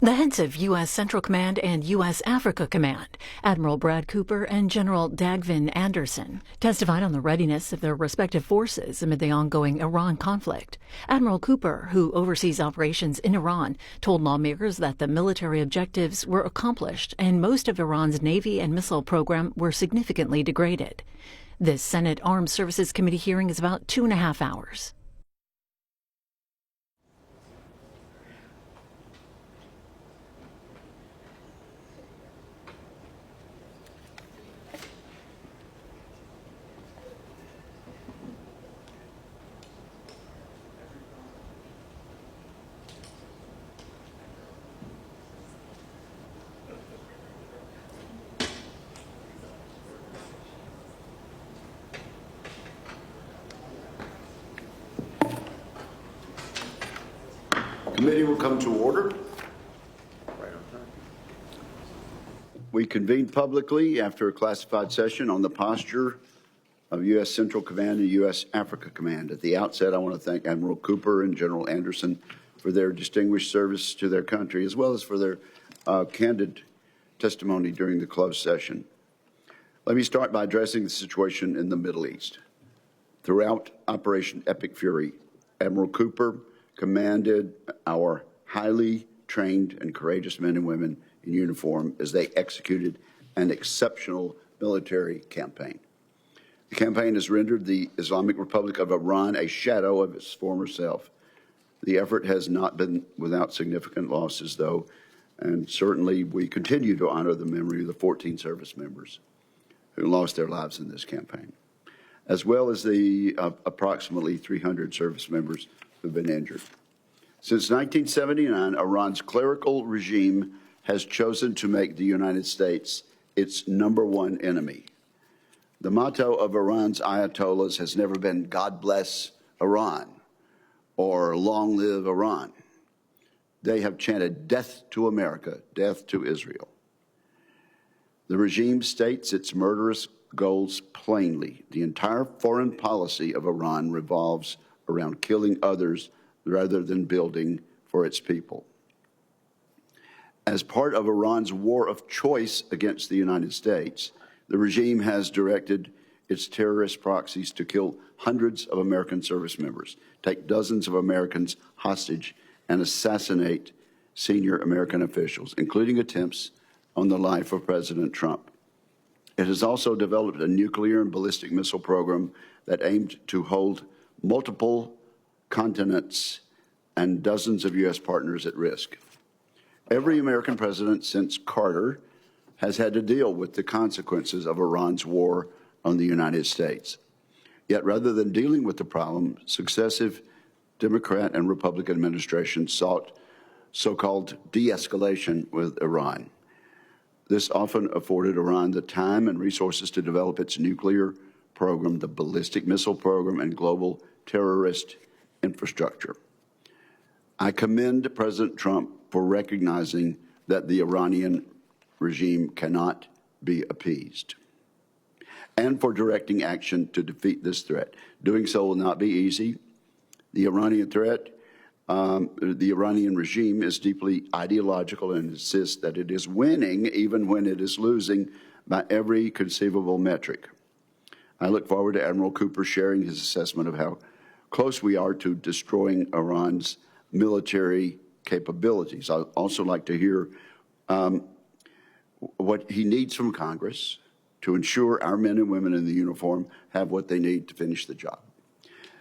The heads of U.S. Central Command and U.S. Africa Command, Admiral Brad Cooper and General Dagvin Anderson, testified on the readiness of their respective forces amid the ongoing Iran conflict. Admiral Cooper, who oversees operations in Iran, told lawmakers that the military objectives were accomplished and most of Iran's Navy and missile program were significantly degraded. This Senate Armed Services Committee hearing is about 2.5 hours. Committee will come to order. We convened publicly after a classified session on the posture of U.S. Central Command and U.S. Africa Command. At the outset, I want to thank Admiral Cooper and General Anderson for their distinguished service to their country, as well as for their candid testimony during the closed session. Let me start by addressing the situation in the Middle East. Throughout Operation Epic Fury, Admiral Cooper commanded our highly trained and courageous men and women in uniform as they executed an exceptional military campaign. The campaign has rendered the Islamic Republic of Iran a shadow of its former self. The effort has not been without significant losses, though, and certainly we continue to honor the memory of the 14 service members who lost their lives in this campaign, as well as the approximately 300 service members who've been injured. Since 1979, Iran's clerical regime has chosen to make the United States its #1 enemy. The motto of Iran's Ayatollahs has never been "God bless Iran" or "Long live Iran." They have chanted "Death to America, death to Israel." The regime states its murderous goals plainly. The entire foreign policy of Iran revolves around killing others rather than building for its people. As part of Iran's war of choice against the United States, the regime has directed its terrorist proxies to kill hundreds of American service members, take dozens of Americans hostage, and assassinate senior American officials, including attempts on the life of President Trump. It has also developed a nuclear and ballistic missile program that aimed to hold multiple continents and dozens of U.S. partners at risk. Every American president since Carter has had to deal with the consequences of Iran's war on the United States. Yet rather than dealing with the problem, successive Democrat and Republican administrations sought so-called de-escalation with Iran. This often afforded Iran the time and resources to develop its nuclear program, the ballistic missile program, and global terrorist infrastructure. I commend President Trump for recognizing that the Iranian regime cannot be appeased and for directing action to defeat this threat. Doing so will not be easy. The Iranian threat, the Iranian regime is deeply ideological and insists that it is winning even when it is losing by every conceivable metric. I look forward to Admiral Cooper sharing his assessment of how close we are to destroying Iran's military capabilities. I'd also like to hear what he needs from Congress to ensure our men and women in the uniform have what they need to finish the job.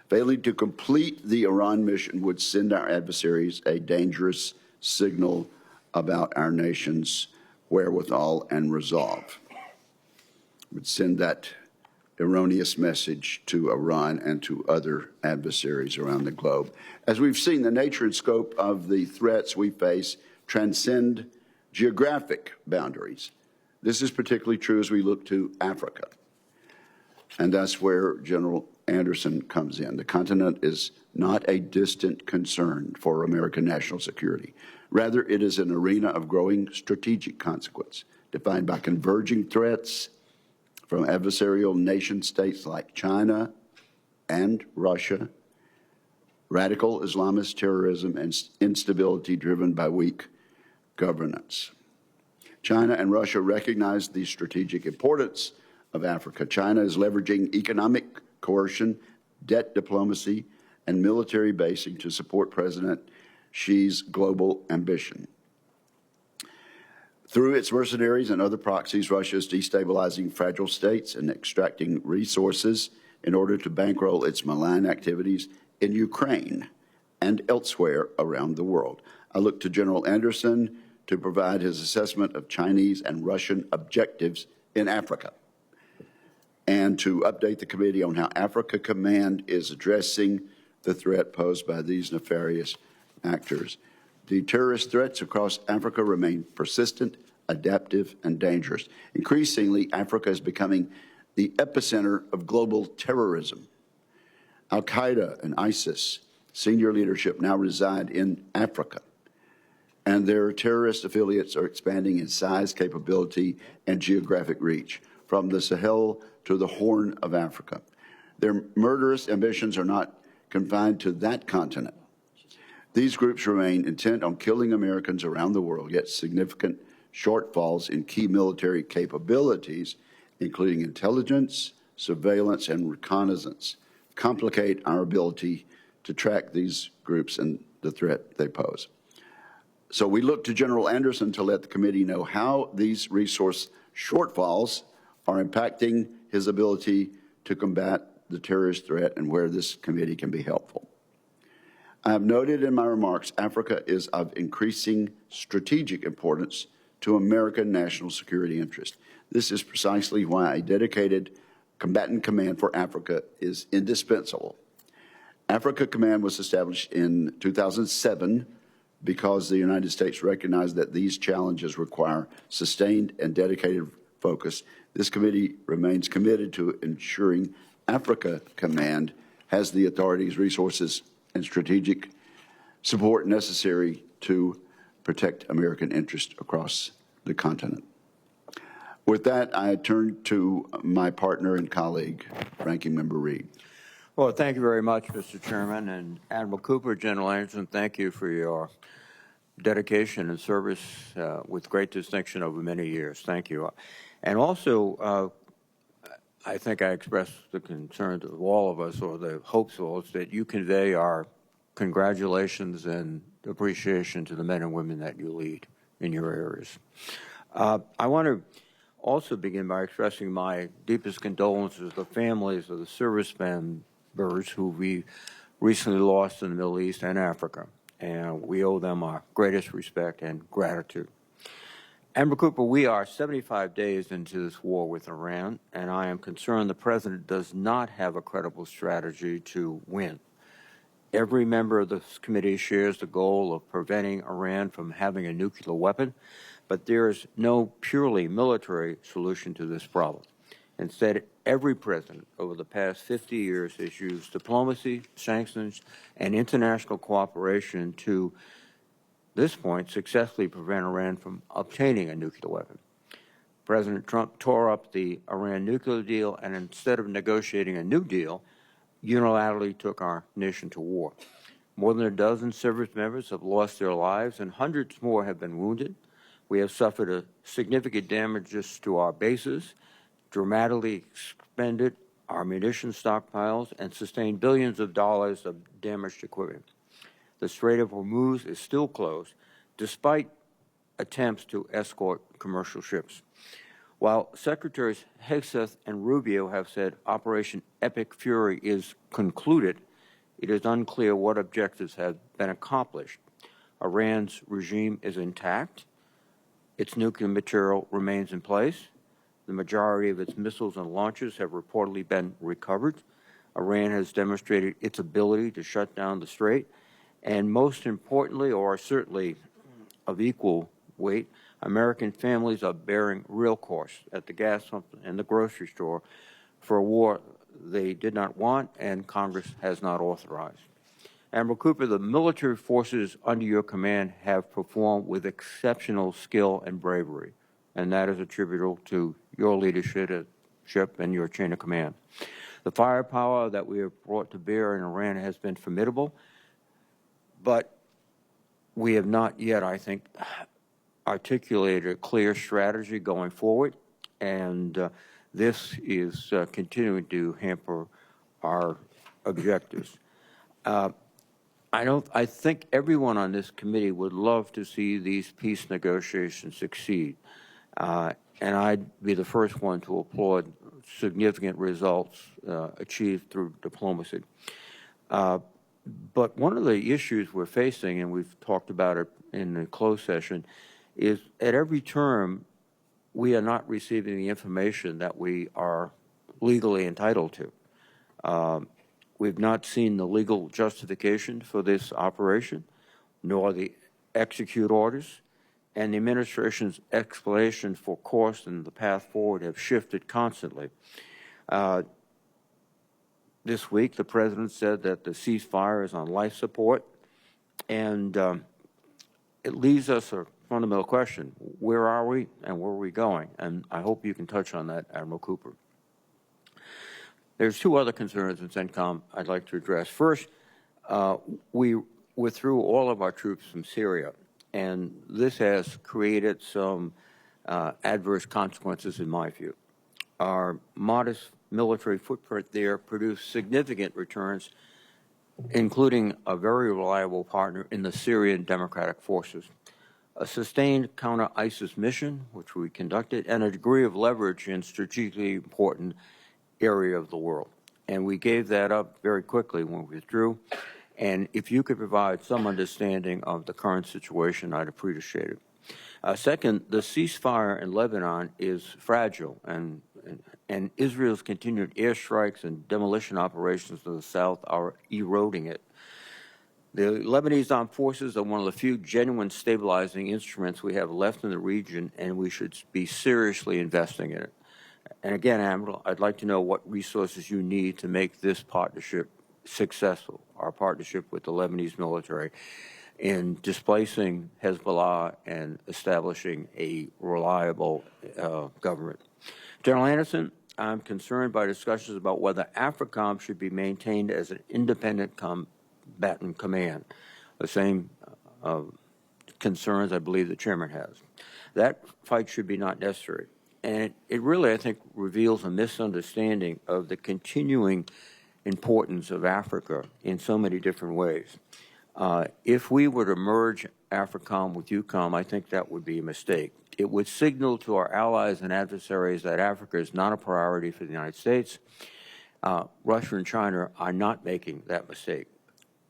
Failing to complete the Iran mission would send our adversaries a dangerous signal about our nation's wherewithal and resolve. It would send that erroneous message to Iran and to other adversaries around the globe. As we've seen, the nature and scope of the threats we face transcend geographic boundaries. This is particularly true as we look to Africa. And that's where General Anderson comes in. The continent is not a distant concern for American national security. Rather, it is an arena of growing strategic consequence, defined by converging threats from adversarial nation states like China and Russia, radical Islamist terrorism, and instability driven by weak governance. China and Russia recognize the strategic importance of Africa. China is leveraging economic coercion, debt diplomacy, and military basing to support President Xi's global ambition. Through its mercenaries and other proxies, Russia is destabilizing fragile states and extracting resources in order to bankroll its malign activities in Ukraine and elsewhere around the world. I look to General Anderson to provide his assessment of Chinese and Russian objectives in Africa and to update the committee on how Africa Command is addressing the threat posed by these nefarious actors. The terrorist threats across Africa remain persistent, adaptive, and dangerous. Increasingly, Africa is becoming the epicenter of global terrorism. Al-Qaeda and ISIS senior leadership now reside in Africa, and their terrorist affiliates are expanding in size, capability, and geographic reach, from the Sahel to the Horn of Africa. Their murderous ambitions are not confined to that continent. These groups remain intent on killing Americans around the world, yet significant shortfalls in key military capabilities, including intelligence, surveillance, and reconnaissance, complicate our ability to track these groups and the threat they pose. So we look to General Anderson to let the committee know how these resource shortfalls are impacting his ability to combat the terrorist threat and where this committee can be helpful. I have noted in my remarks, Africa is of increasing strategic importance to American national security interest. This is precisely why a dedicated combatant command for Africa is indispensable. Africa Command was established in 2007 because the United States recognized that these challenges require sustained and dedicated focus. This committee remains committed to ensuring Africa Command has the authorities, resources, and strategic support necessary to protect American interests across the continent. With that, I turn to my partner and colleague, Ranking Member Reed. Well, thank you very much, Mr. Chairman. And Admiral Cooper, General Anderson, thank you for your dedication and service with great distinction over many years. Thank you. And also, I think I expressed the concerns of all of us, or the hopes of all, that you convey our congratulations and appreciation to the men and women that you lead in your areas. I want to also begin by expressing my deepest condolences to the families of the service members who we recently lost in the Middle East and Africa, and we owe them our greatest respect and gratitude. Admiral Cooper, we are 75 days into this war with Iran, and I am concerned the President does not have a credible strategy to win. Every member of this committee shares the goal of preventing Iran from having a nuclear weapon, but there is no purely military solution to this problem. Instead, every president over the past 50 years has used diplomacy, sanctions, and international cooperation to this point successfully prevent Iran from obtaining a nuclear weapon. President Trump tore up the Iran nuclear deal, and instead of negotiating a new deal, unilaterally took our nation to war. More than a dozen service members have lost their lives, and hundreds more have been wounded. We have suffered a significant damages to our bases, dramatically expended our munition stockpiles, and sustained billions of dollars of damaged equipment. The Strait of Hormuz is still closed, despite attempts to escort commercial ships. While Secretaries Hegseth and Rubio have said Operation Epic Fury is concluded, it is unclear what objectives have been accomplished. Iran's regime is intact. Its nuclear material remains in place. The majority of its missiles and launchers have reportedly been recovered. Iran has demonstrated its ability to shut down the strait. And most importantly, or certainly of equal weight, American families are bearing real costs at the gas pump and the grocery store for a war they did not want and Congress has not authorized. Admiral Cooper, the military forces under your command have performed with exceptional skill and bravery, and that is attributable to your leadership and your chain of command. The firepower that we have brought to bear in Iran has been formidable, but we have not yet, I think, articulated a clear strategy going forward, and this is continuing to hamper our objectives. I think everyone on this committee would love to see these peace negotiations succeed, and I'd be the first one to applaud significant results achieved through diplomacy. But one of the issues we're facing, and we've talked about it in the closed session, is at every term we are not receiving the information that we are legally entitled to. We've not seen the legal justification for this operation, nor the execute orders, and the administration's explanation for cost and the path forward have shifted constantly. This week, the president said that the ceasefire is on life support, and it leaves us a fundamental question: where are we and where are we going? And I hope you can touch on that, Admiral Cooper. There's two other concerns in CENTCOM I'd like to address. First, we withdrew all of our troops from Syria, and this has created some adverse consequences in my view. Our modest military footprint there produced significant returns, including a very reliable partner in the Syrian Democratic Forces, a sustained counter-ISIS mission, which we conducted, and a degree of leverage in strategically important area of the world. And we gave that up very quickly when we withdrew. And if you could provide some understanding of the current situation, I'd appreciate it. Second, the ceasefire in Lebanon is fragile, and Israel's continued airstrikes and demolition operations to the south are eroding it. The Lebanese armed forces are one of the few genuine stabilizing instruments we have left in the region, and we should be seriously investing in it. And again, Admiral, I'd like to know what resources you need to make this partnership successful, our partnership with the Lebanese military, in displacing Hezbollah and establishing a reliable government. General Anderson, I'm concerned by discussions about whether AFRICOM should be maintained as an independent combatant command, the same concerns I believe the chairman has. That fight should be not necessary. And it really, I think, reveals a misunderstanding of the continuing importance of Africa in so many different ways. If we were to merge AFRICOM with EUCOM, I think that would be a mistake. It would signal to our allies and adversaries that Africa is not a priority for the United States. Russia and China are not making that mistake.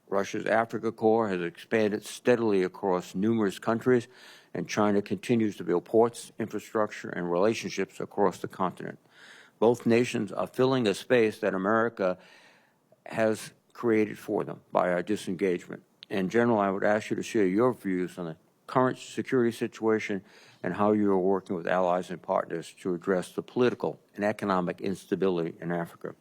Russia's Africa Corps has expanded steadily across numerous countries, and China continues to build ports, infrastructure, and relationships across the continent. Both nations are filling a space that America has created for them by our disengagement. And General, I would ask you to share your views on the current security situation and how you are working with allies and partners to address the political and economic instability in Africa.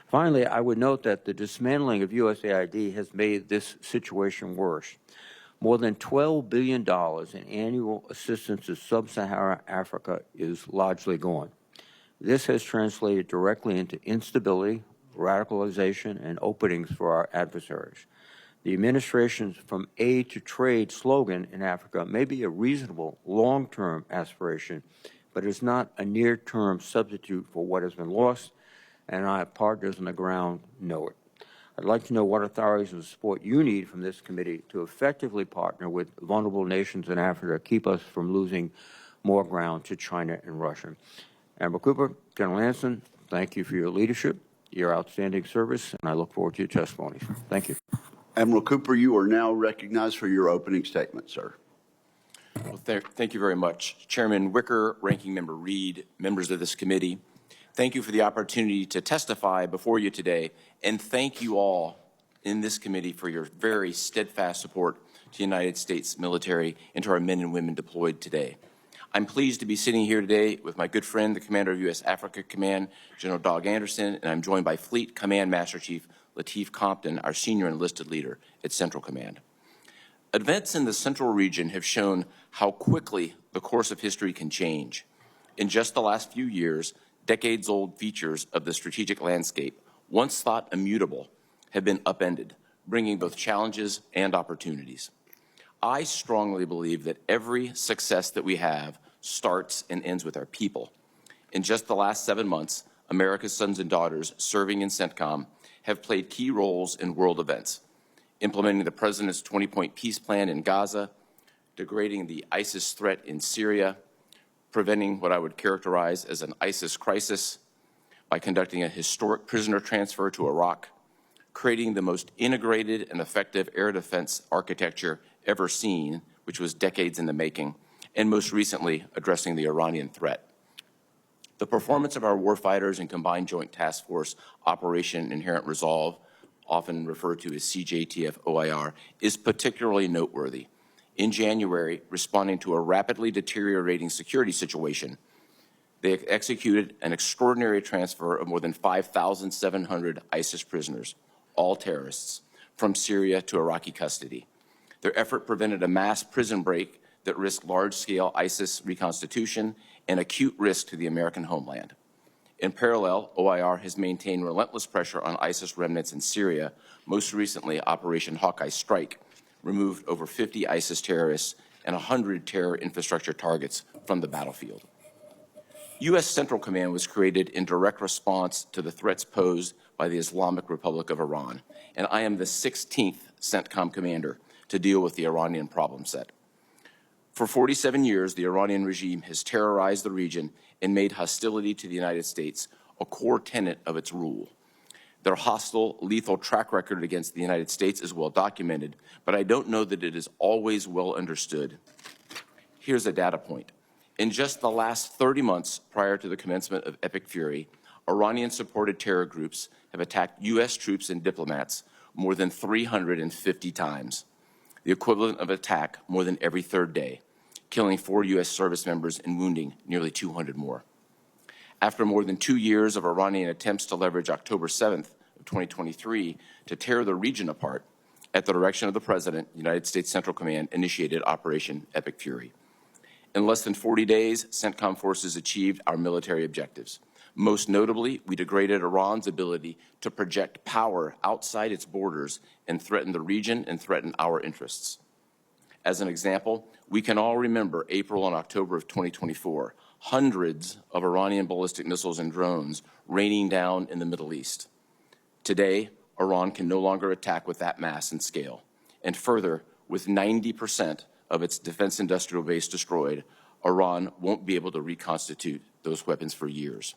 Finally, I would note that the dismantling of USAID has made this situation worse. More than $12 billion in annual assistance to sub-Saharan Africa is largely gone. This has translated directly into instability, radicalization, and openings for our adversaries. The administration's From Aid to Trade slogan in Africa may be a reasonable long-term aspiration, but is not a near-term substitute for what has been lost, and our partners on the ground know it. I'd like to know what authorities and support you need from this committee to effectively partner with vulnerable nations in Africa to keep us from losing more ground to China and Russia. Admiral Cooper, General Anderson, thank you for your leadership, your outstanding service, and I look forward to your testimony. Thank you. Admiral Cooper, you are now recognized for your opening statement, sir. Well, thank you very much. Chairman Wicker, Ranking Member Reed, members of this committee, thank you for the opportunity to testify before you today, and thank you all in this committee for your very steadfast support to the United States military and to our men and women deployed today. I'm pleased to be sitting here today with my good friend, the Commander of U.S. Africa Command, General Dagvin Anderson, and I'm joined by Fleet Command Master Chief Lateef Compton, our senior enlisted leader at Central Command. Events in the Central region have shown how quickly the course of history can change. In just the last few years, decades-old features of the strategic landscape, once thought immutable, have been upended, bringing both challenges and opportunities. I strongly believe that every success that we have starts and ends with our people. In just the last 7 months, America's sons and daughters serving in CENTCOM have played key roles in world events, implementing the President's 20-point peace plan in Gaza, degrading the ISIS threat in Syria, preventing what I would characterize as an ISIS crisis by conducting a historic prisoner transfer to Iraq, creating the most integrated and effective air defense architecture ever seen, which was decades in the making, and most recently addressing the Iranian threat. The performance of our warfighters in Combined Joint Task Force Operation Inherent Resolve, often referred to as CJTF OIR, is particularly noteworthy. In January, responding to a rapidly deteriorating security situation, they executed an extraordinary transfer of more than 5,700 ISIS prisoners, all terrorists, from Syria to Iraqi custody. Their effort prevented a mass prison break that risked large-scale ISIS reconstitution and acute risk to the American homeland. In parallel, OIR has maintained relentless pressure on ISIS remnants in Syria. Most recently, Operation Hawkeye Strike removed over 50 ISIS terrorists and 100 terror infrastructure targets from the battlefield. U.S. Central Command was created in direct response to the threats posed by the Islamic Republic of Iran, and I am the 16th CENTCOM commander to deal with the Iranian problem set. For 47 years, the Iranian regime has terrorized the region and made hostility to the United States a core tenet of its rule. Their hostile, lethal track record against the United States is well documented, but I don't know that it is always well understood. Here's a data point. In just the last 30 months prior to the commencement of Epic Fury, Iranian-supported terror groups have attacked U.S. troops and diplomats more than 350 times, the equivalent of attack more than every third day, killing 4 U.S. service members and wounding nearly 200 more. After more than 2 years of Iranian attempts to leverage October 7th of 2023 to tear the region apart, at the direction of the President, United States Central Command initiated Operation Epic Fury. In less than 40 days, CENTCOM forces achieved our military objectives. Most notably, we degraded Iran's ability to project power outside its borders and threaten the region and threaten our interests. As an example, we can all remember April and October of 2024, hundreds of Iranian ballistic missiles and drones raining down in the Middle East. Today, Iran can no longer attack with that mass and scale. And further, with 90% of its defense industrial base destroyed, Iran won't be able to reconstitute those weapons for years.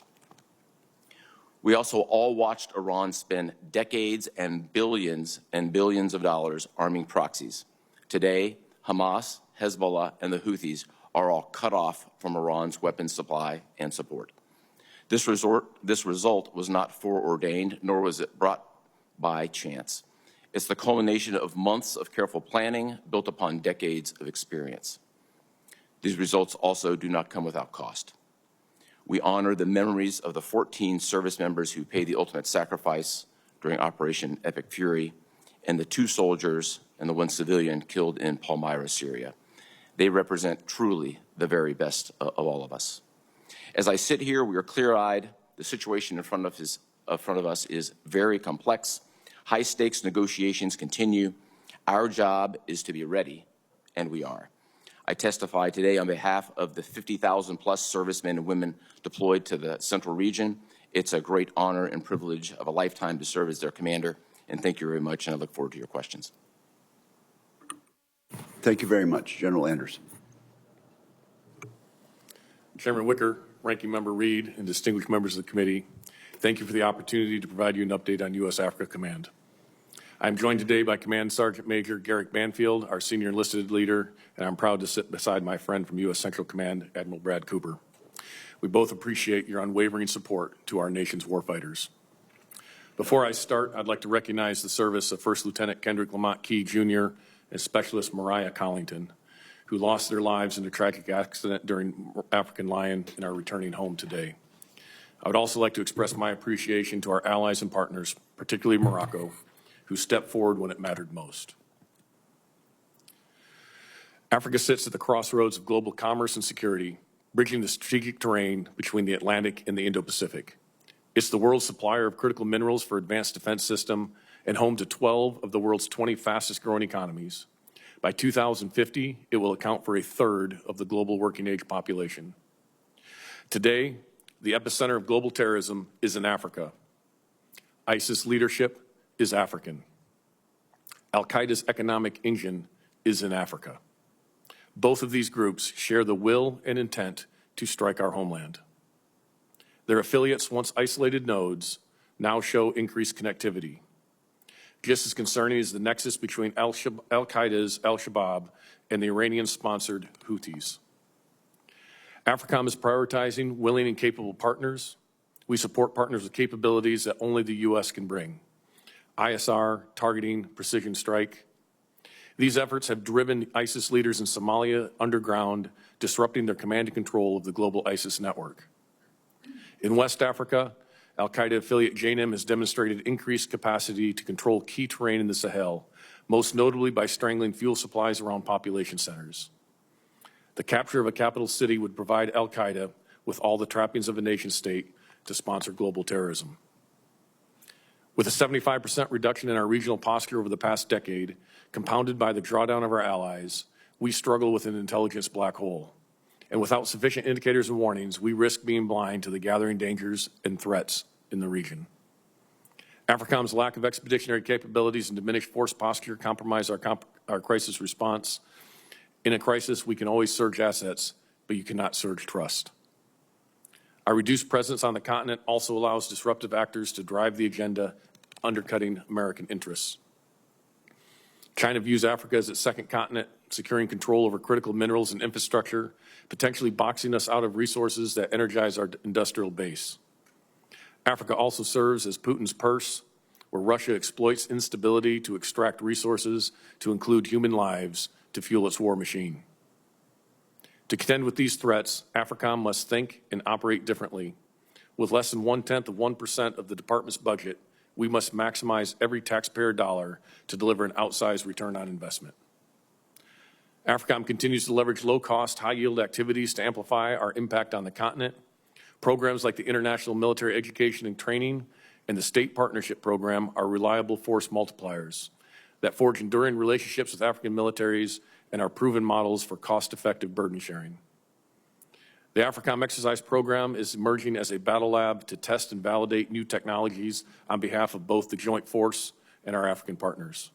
We also all watched Iran spend decades and billions of dollars arming proxies. Today, Hamas, Hezbollah, and the Houthis are all cut off from Iran's weapons supply and support. This result was not foreordained, nor was it brought by chance. It's the culmination of months of careful planning built upon decades of experience. These results also do not come without cost. We honor the memories of the 14 service members who paid the ultimate sacrifice during Operation Epic Fury, and the 2 soldiers and the 1 civilian killed in Palmyra, Syria. They represent truly the very best of all of us. As I sit here, we are clear-eyed. The situation in front of us is very complex. High-stakes negotiations continue. Our job is to be ready, and we are. I testify today on behalf of the 50,000-plus servicemen and women deployed to the Central Region. It's a great honor and privilege of a lifetime to serve as their commander, and thank you very much, and I look forward to your questions. Thank you very much. General Anderson. Chairman Wicker, Ranking Member Reed, and distinguished members of the committee, thank you for the opportunity to provide you an update on U.S. Africa Command. I am joined today by Command Sergeant Major Garrick Banfield, our senior enlisted leader, and I'm proud to sit beside my friend from U.S. Central Command, Admiral Brad Cooper. We both appreciate your unwavering support to our nation's warfighters. Before I start, I'd like to recognize the service of First Lieutenant Kendrick Lamont Key, Jr. and Specialist Mariah Collington, who lost their lives in a tragic accident during African Lion and are returning home today. I would also like to express my appreciation to our allies and partners, particularly Morocco, who stepped forward when it mattered most. Africa sits at the crossroads of global commerce and security, bridging the strategic terrain between the Atlantic and the Indo-Pacific. It's the world's supplier of critical minerals for advanced defense system and home to 12 of the world's 20 fastest growing economies, By 2050, it will account for a third of the global working age population. Today, the epicenter of global terrorism is in Africa. ISIS leadership is African. Al-Qaeda's economic engine is in Africa. Both of these groups share the will and intent to strike our homeland. Their affiliates, once isolated nodes, now show increased connectivity. Just as concerning is the nexus between Al-Qaeda's Al-Shabaab and the Iranian-sponsored Houthis. AFRICOM is prioritizing willing and capable partners. We support partners with capabilities that only the U.S. can bring. ISR, targeting, precision strike. These efforts have driven ISIS leaders in Somalia underground, disrupting their command and control of the global ISIS network. In West Africa, Al-Qaeda affiliate JNIM has demonstrated increased capacity to control key terrain in the Sahel, most notably by strangling fuel supplies around population centers. The capture of a capital city would provide Al-Qaeda with all the trappings of a nation state to sponsor global terrorism. With a 75% reduction in our regional posture over the past decade, compounded by the drawdown of our allies, we struggle with an intelligence black hole. And without sufficient indicators and warnings, we risk being blind to the gathering dangers and threats in the region. AFRICOM's lack of expeditionary capabilities and diminished force posture compromise our crisis response. In a crisis, we can always surge assets, but you cannot surge trust. Our reduced presence on the continent also allows disruptive actors to drive the agenda, undercutting American interests. China views Africa as its second continent, securing control over critical minerals and infrastructure, potentially boxing us out of resources that energize our industrial base. Africa also serves as Putin's purse, where Russia exploits instability to extract resources, to include human lives, to fuel its war machine. To contend with these threats, AFRICOM must think and operate differently. With less than 0.1% of the department's budget, we must maximize every taxpayer dollar to deliver an outsized return on investment. AFRICOM continues to leverage low-cost, high-yield activities to amplify our impact on the continent. Programs like the International Military Education and Training and the State Partnership Program are reliable force multipliers that forge enduring relationships with African militaries and are proven models for cost-effective burden sharing. The AFRICOM exercise program is emerging as a battle lab to test and validate new technologies on behalf of both the joint force and our African partners.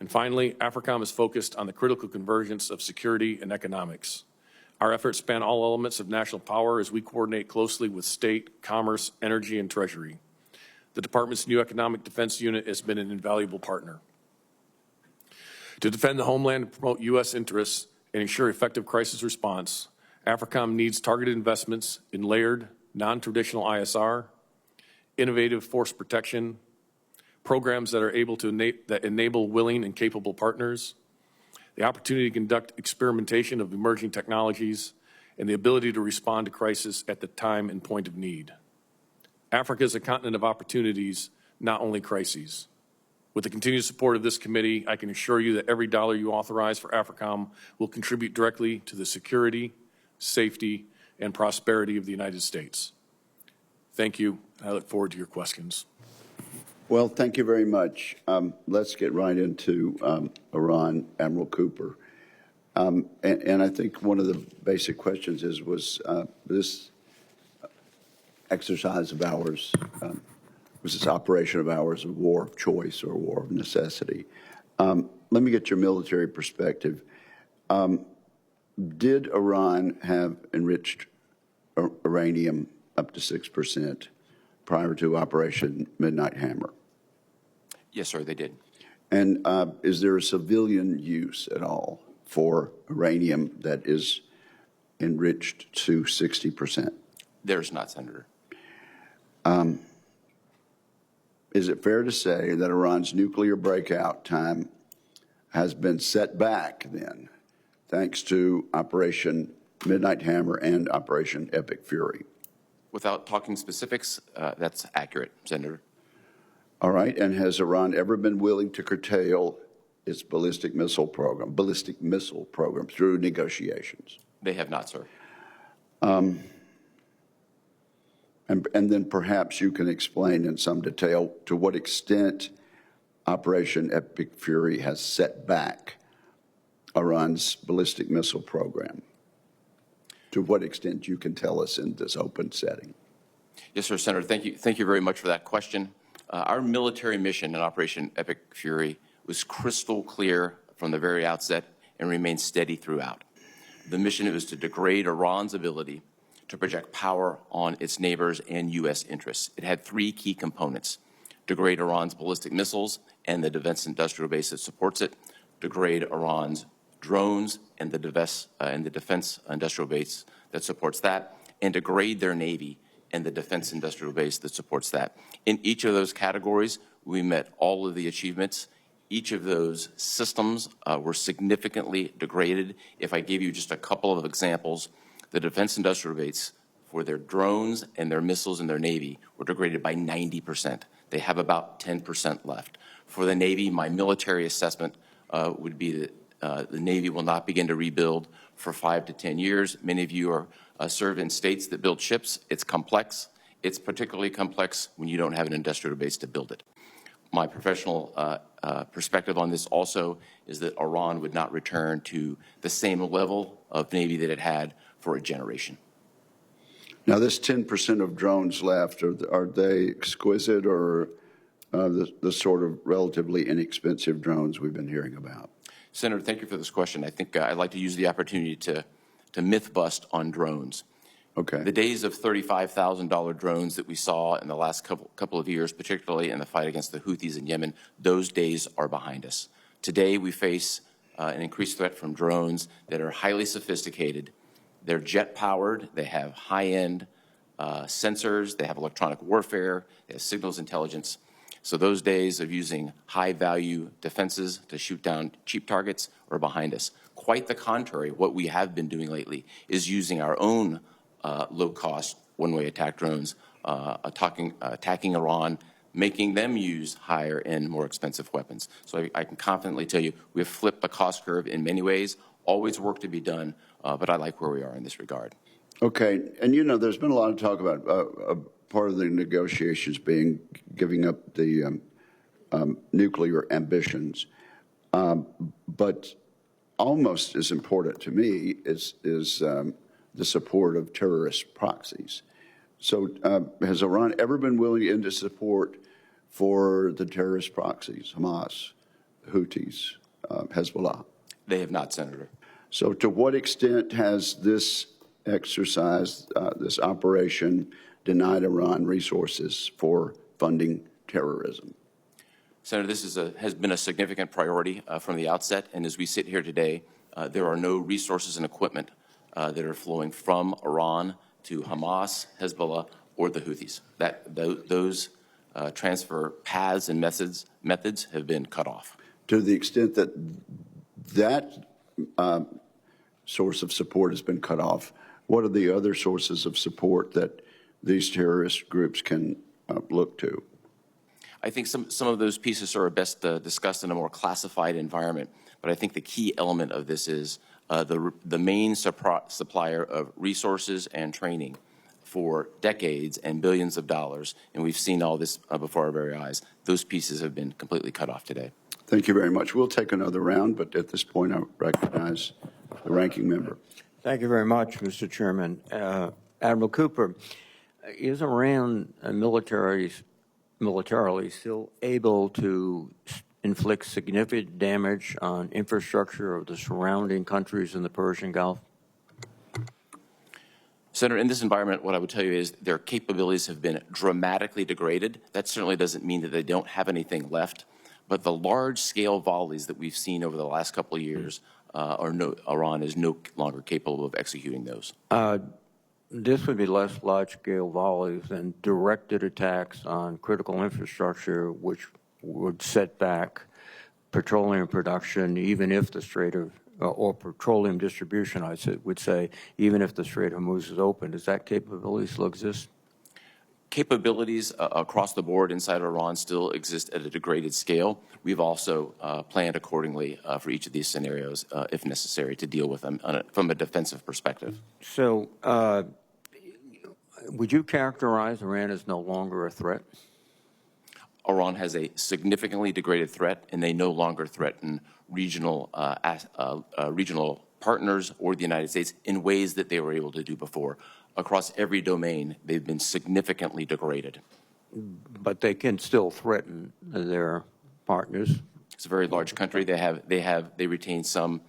And finally, AFRICOM is focused on the critical convergence of security and economics. Our efforts span all elements of national power as we coordinate closely with state, commerce, energy, and treasury. The department's new economic defense unit has been an invaluable partner. To defend the homeland and promote U.S. interests and ensure effective crisis response, AFRICOM needs targeted investments in layered, non-traditional ISR, innovative force protection, programs that are able to enable willing and capable partners, the opportunity to conduct experimentation of emerging technologies, and the ability to respond to crisis at the time and point of need. Africa is a continent of opportunities, not only crises. With the continued support of this committee, I can assure you that every dollar you authorize for AFRICOM will contribute directly to the security, safety, and prosperity of the United States. Thank you. I look forward to your questions. Well, thank you very much. Let's get right into Iran, Admiral Cooper. And I think one of the basic questions was this exercise of ours, was this operation of ours a war of choice or a war of necessity? Let me get your military perspective. Did Iran have enriched uranium up to 6% prior to Operation Midnight Hammer? Yes, sir, they did. And is there a civilian use at all for uranium that is enriched to 60%? There's not, Senator. Is it fair to say that Iran's nuclear breakout time has been set back then, thanks to Operation Midnight Hammer and Operation Epic Fury? Without talking specifics, that's accurate, Senator. All right, and has Iran ever been willing to curtail its ballistic missile program through negotiations? They have not, sir. And then perhaps you can explain in some detail to what extent Operation Epic Fury has set back Iran's ballistic missile program? To what extent you can tell us in this open setting? Yes, sir, Senator. Thank you very much for that question. Our military mission in Operation Epic Fury was crystal clear from the very outset and remained steady throughout. The mission was to degrade Iran's ability to project power on its neighbors and U.S. interests. It had three key components: degrade Iran's ballistic missiles and the defense industrial base that supports it, degrade Iran's drones and the defense industrial base that supports that, and degrade their Navy and the defense industrial base that supports that. In each of those categories, we met all of the achievements. Each of those systems were significantly degraded. If I gave you just a couple of examples, the defense industrial base for their drones and their missiles and their Navy were degraded by 90%. They have about 10% left. For the Navy, my military assessment would be that the Navy will not begin to rebuild for 5 to 10 years. Many of you are serve in states that build ships. It's complex. It's particularly complex when you don't have an industrial base to build it. My professional perspective on this also is that Iran would not return to the same level of Navy that it had for a generation. Now, this 10% of drones left, are they exquisite or the sort of relatively inexpensive drones we've been hearing about? Senator, thank you for this question. I think I'd like to use the opportunity to myth bust on drones. Okay. The days of $35,000 drones that we saw in the last couple of years, particularly in the fight against the Houthis in Yemen, those days are behind us. Today, we face an increased threat from drones that are highly sophisticated. They're jet-powered. They have high-end sensors. They have electronic warfare. They have signals intelligence. So those days of using high-value defenses to shoot down cheap targets are behind us. Quite the contrary, what we have been doing lately is using our own low-cost one-way attack drones, attacking Iran, making them use higher-end, more expensive weapons. So I can confidently tell you we have flipped the cost curve in many ways. Always work to be done, but I like where we are in this regard. Okay, and you know, there's been a lot of talk about part of the negotiations being giving up the nuclear ambitions, but almost as important to me is the support of terrorist proxies. So has Iran ever been willing to end support for the terrorist proxies, Hamas, Houthis, Hezbollah? They have not, Senator. So to what extent has this exercise, this operation, denied Iran resources for funding terrorism? Senator, this has been a significant priority from the outset, and as we sit here today, there are no resources and equipment that are flowing from Iran to Hamas, Hezbollah, or the Houthis. Those transfer paths and methods have been cut off. To the extent that that source of support has been cut off, what are the other sources of support that these terrorist groups can look to? I think some of those pieces are best discussed in a more classified environment, but I think the key element of this is the main supplier of resources and training for decades and billions of dollars, and we've seen all this before our very eyes. Those pieces have been completely cut off today. Thank you very much. We'll take another round, but at this point I recognize the ranking member. Thank you very much, Mr. Chairman. Admiral Cooper, is Iran militarily still able to inflict significant damage on infrastructure of the surrounding countries in the Persian Gulf? Senator, in this environment, what I would tell you is their capabilities have been dramatically degraded. That certainly doesn't mean that they don't have anything left, but the large-scale volleys that we've seen over the last couple of years, Iran is no longer capable of executing those. This would be less large-scale volleys than directed attacks on critical infrastructure, which would set back petroleum production, even if the Strait of, or petroleum distribution, I would say, even if the Strait of Hormuz is open. Does that capability still exist? Capabilities across the board inside Iran still exist at a degraded scale. We've also planned accordingly for each of these scenarios, if necessary, to deal with them from a defensive perspective. So would you characterize Iran as no longer a threat? Iran has a significantly degraded threat, and they no longer threaten regional partners or the United States in ways that they were able to do before. Across every domain, they've been significantly degraded. But they can still threaten their partners. It's a very large country. They retain some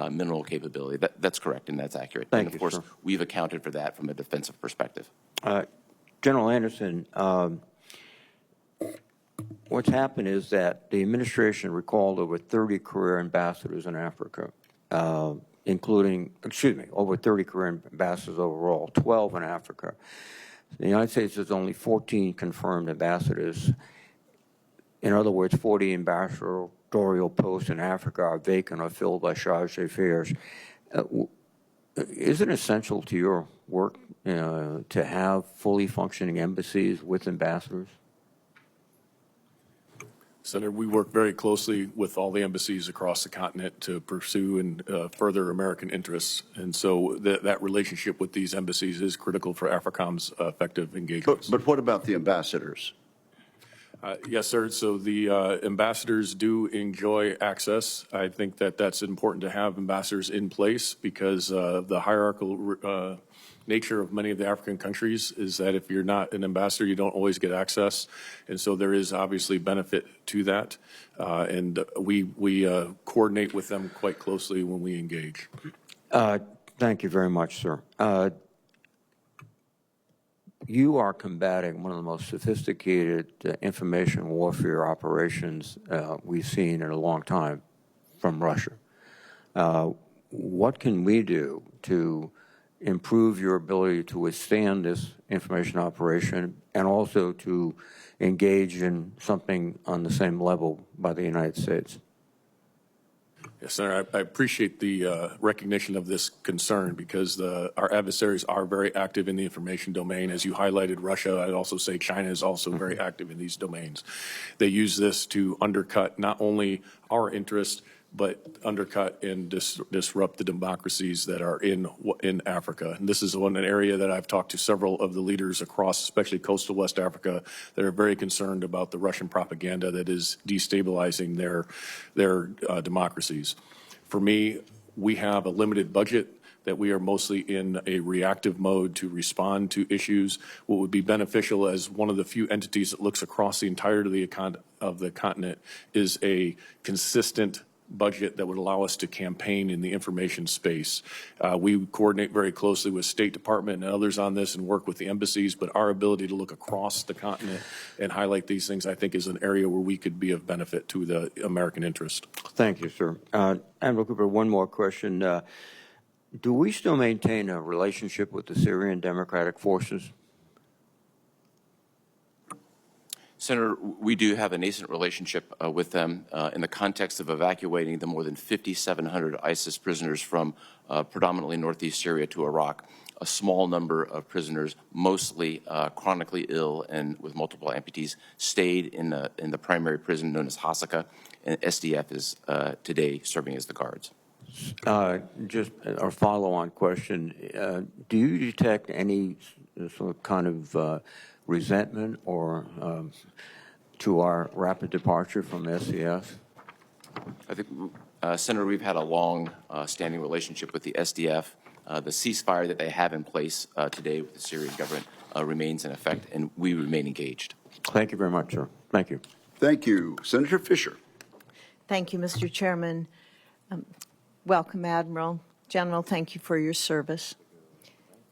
mineral capability. That's correct, and that's accurate. Thank and you, of course, sir. we've accounted for that from a defensive perspective. General Anderson, what's happened is that the administration recalled over 30 career ambassadors in Africa, over 30 career ambassadors overall, 12 in Africa. The United States has only 14 confirmed ambassadors. In other words, 40 ambassadorial posts in Africa are vacant or filled by charge d'affaires. Is it essential to your work to have fully functioning embassies with ambassadors? Senator, we work very closely with all the embassies across the continent to pursue and further American interests. And so that relationship with these embassies is critical for AFRICOM's effective engagement. But what about the ambassadors? Yes, sir. So the ambassadors do enjoy access. I think that that's important to have ambassadors in place because the hierarchical nature of many of the African countries is that if you're not an ambassador, you don't always get access. And so there is obviously benefit to that. And we coordinate with them quite closely when we engage. Thank you very much, sir. You are combating one of the most sophisticated information warfare operations we've seen in a long time from Russia. What can we do to improve your ability to withstand this information operation and also to engage in something on the same level by the United States? Yes, sir. I appreciate the recognition of this concern because our adversaries are very active in the information domain. As you highlighted, Russia, I'd also say China is also very active in these domains. They use this to undercut not only our interest, but undercut and disrupt the democracies that are in Africa. And this is an area that I've talked to several of the leaders across, especially coastal West Africa, that are very concerned about the Russian propaganda that is destabilizing their democracies. For me, we have a limited budget that we are mostly in a reactive mode to respond to issues. What would be beneficial as one of the few entities that looks across the entirety of the continent is a consistent budget that would allow us to campaign in the information space. We coordinate very closely with State Department and others on this and work with the embassies, but our ability to look across the continent and highlight these things, I think, is an area where we could be of benefit to the American interest. Thank you, sir. Admiral Cooper, one more question. Do we still maintain a relationship with the Syrian Democratic Forces? Senator, we do have a nascent relationship with them in the context of evacuating the more than 5,700 ISIS prisoners from predominantly northeast Syria to Iraq. A small number of prisoners, mostly chronically ill and with multiple amputees, stayed in the primary prison known as Hasaka, and SDF is today serving as the guards. Just a follow-on question. Do you detect any sort of kind of resentment or to our rapid departure from SDF? I think, Senator, we've had a long-standing relationship with the SDF. The ceasefire that they have in place today with the Syrian government remains in effect, and we remain engaged. Thank you very much, sir. Thank you. Thank you. Senator Fisher. Thank you, Mr. Chairman. Welcome, Admiral. General, thank you for your service.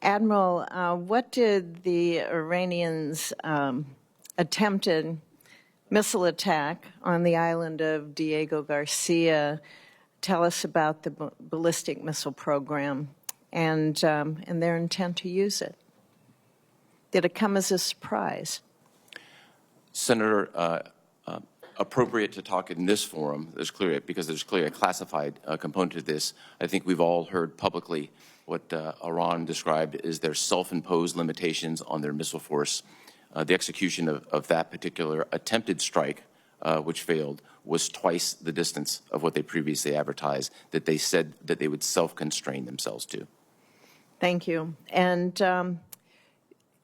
Admiral, what did the Iranians' attempted missile attack on the island of Diego Garcia tell us about the ballistic missile program and their intent to use it? Did it come as a surprise? Senator, appropriate to talk in this forum, because there's clearly a classified component to this. I think we've all heard publicly what Iran described as their self-imposed limitations on their missile force. The execution of that particular attempted strike, which failed, was twice the distance of what they previously advertised that they said that they would self-constrain themselves to. Thank you. And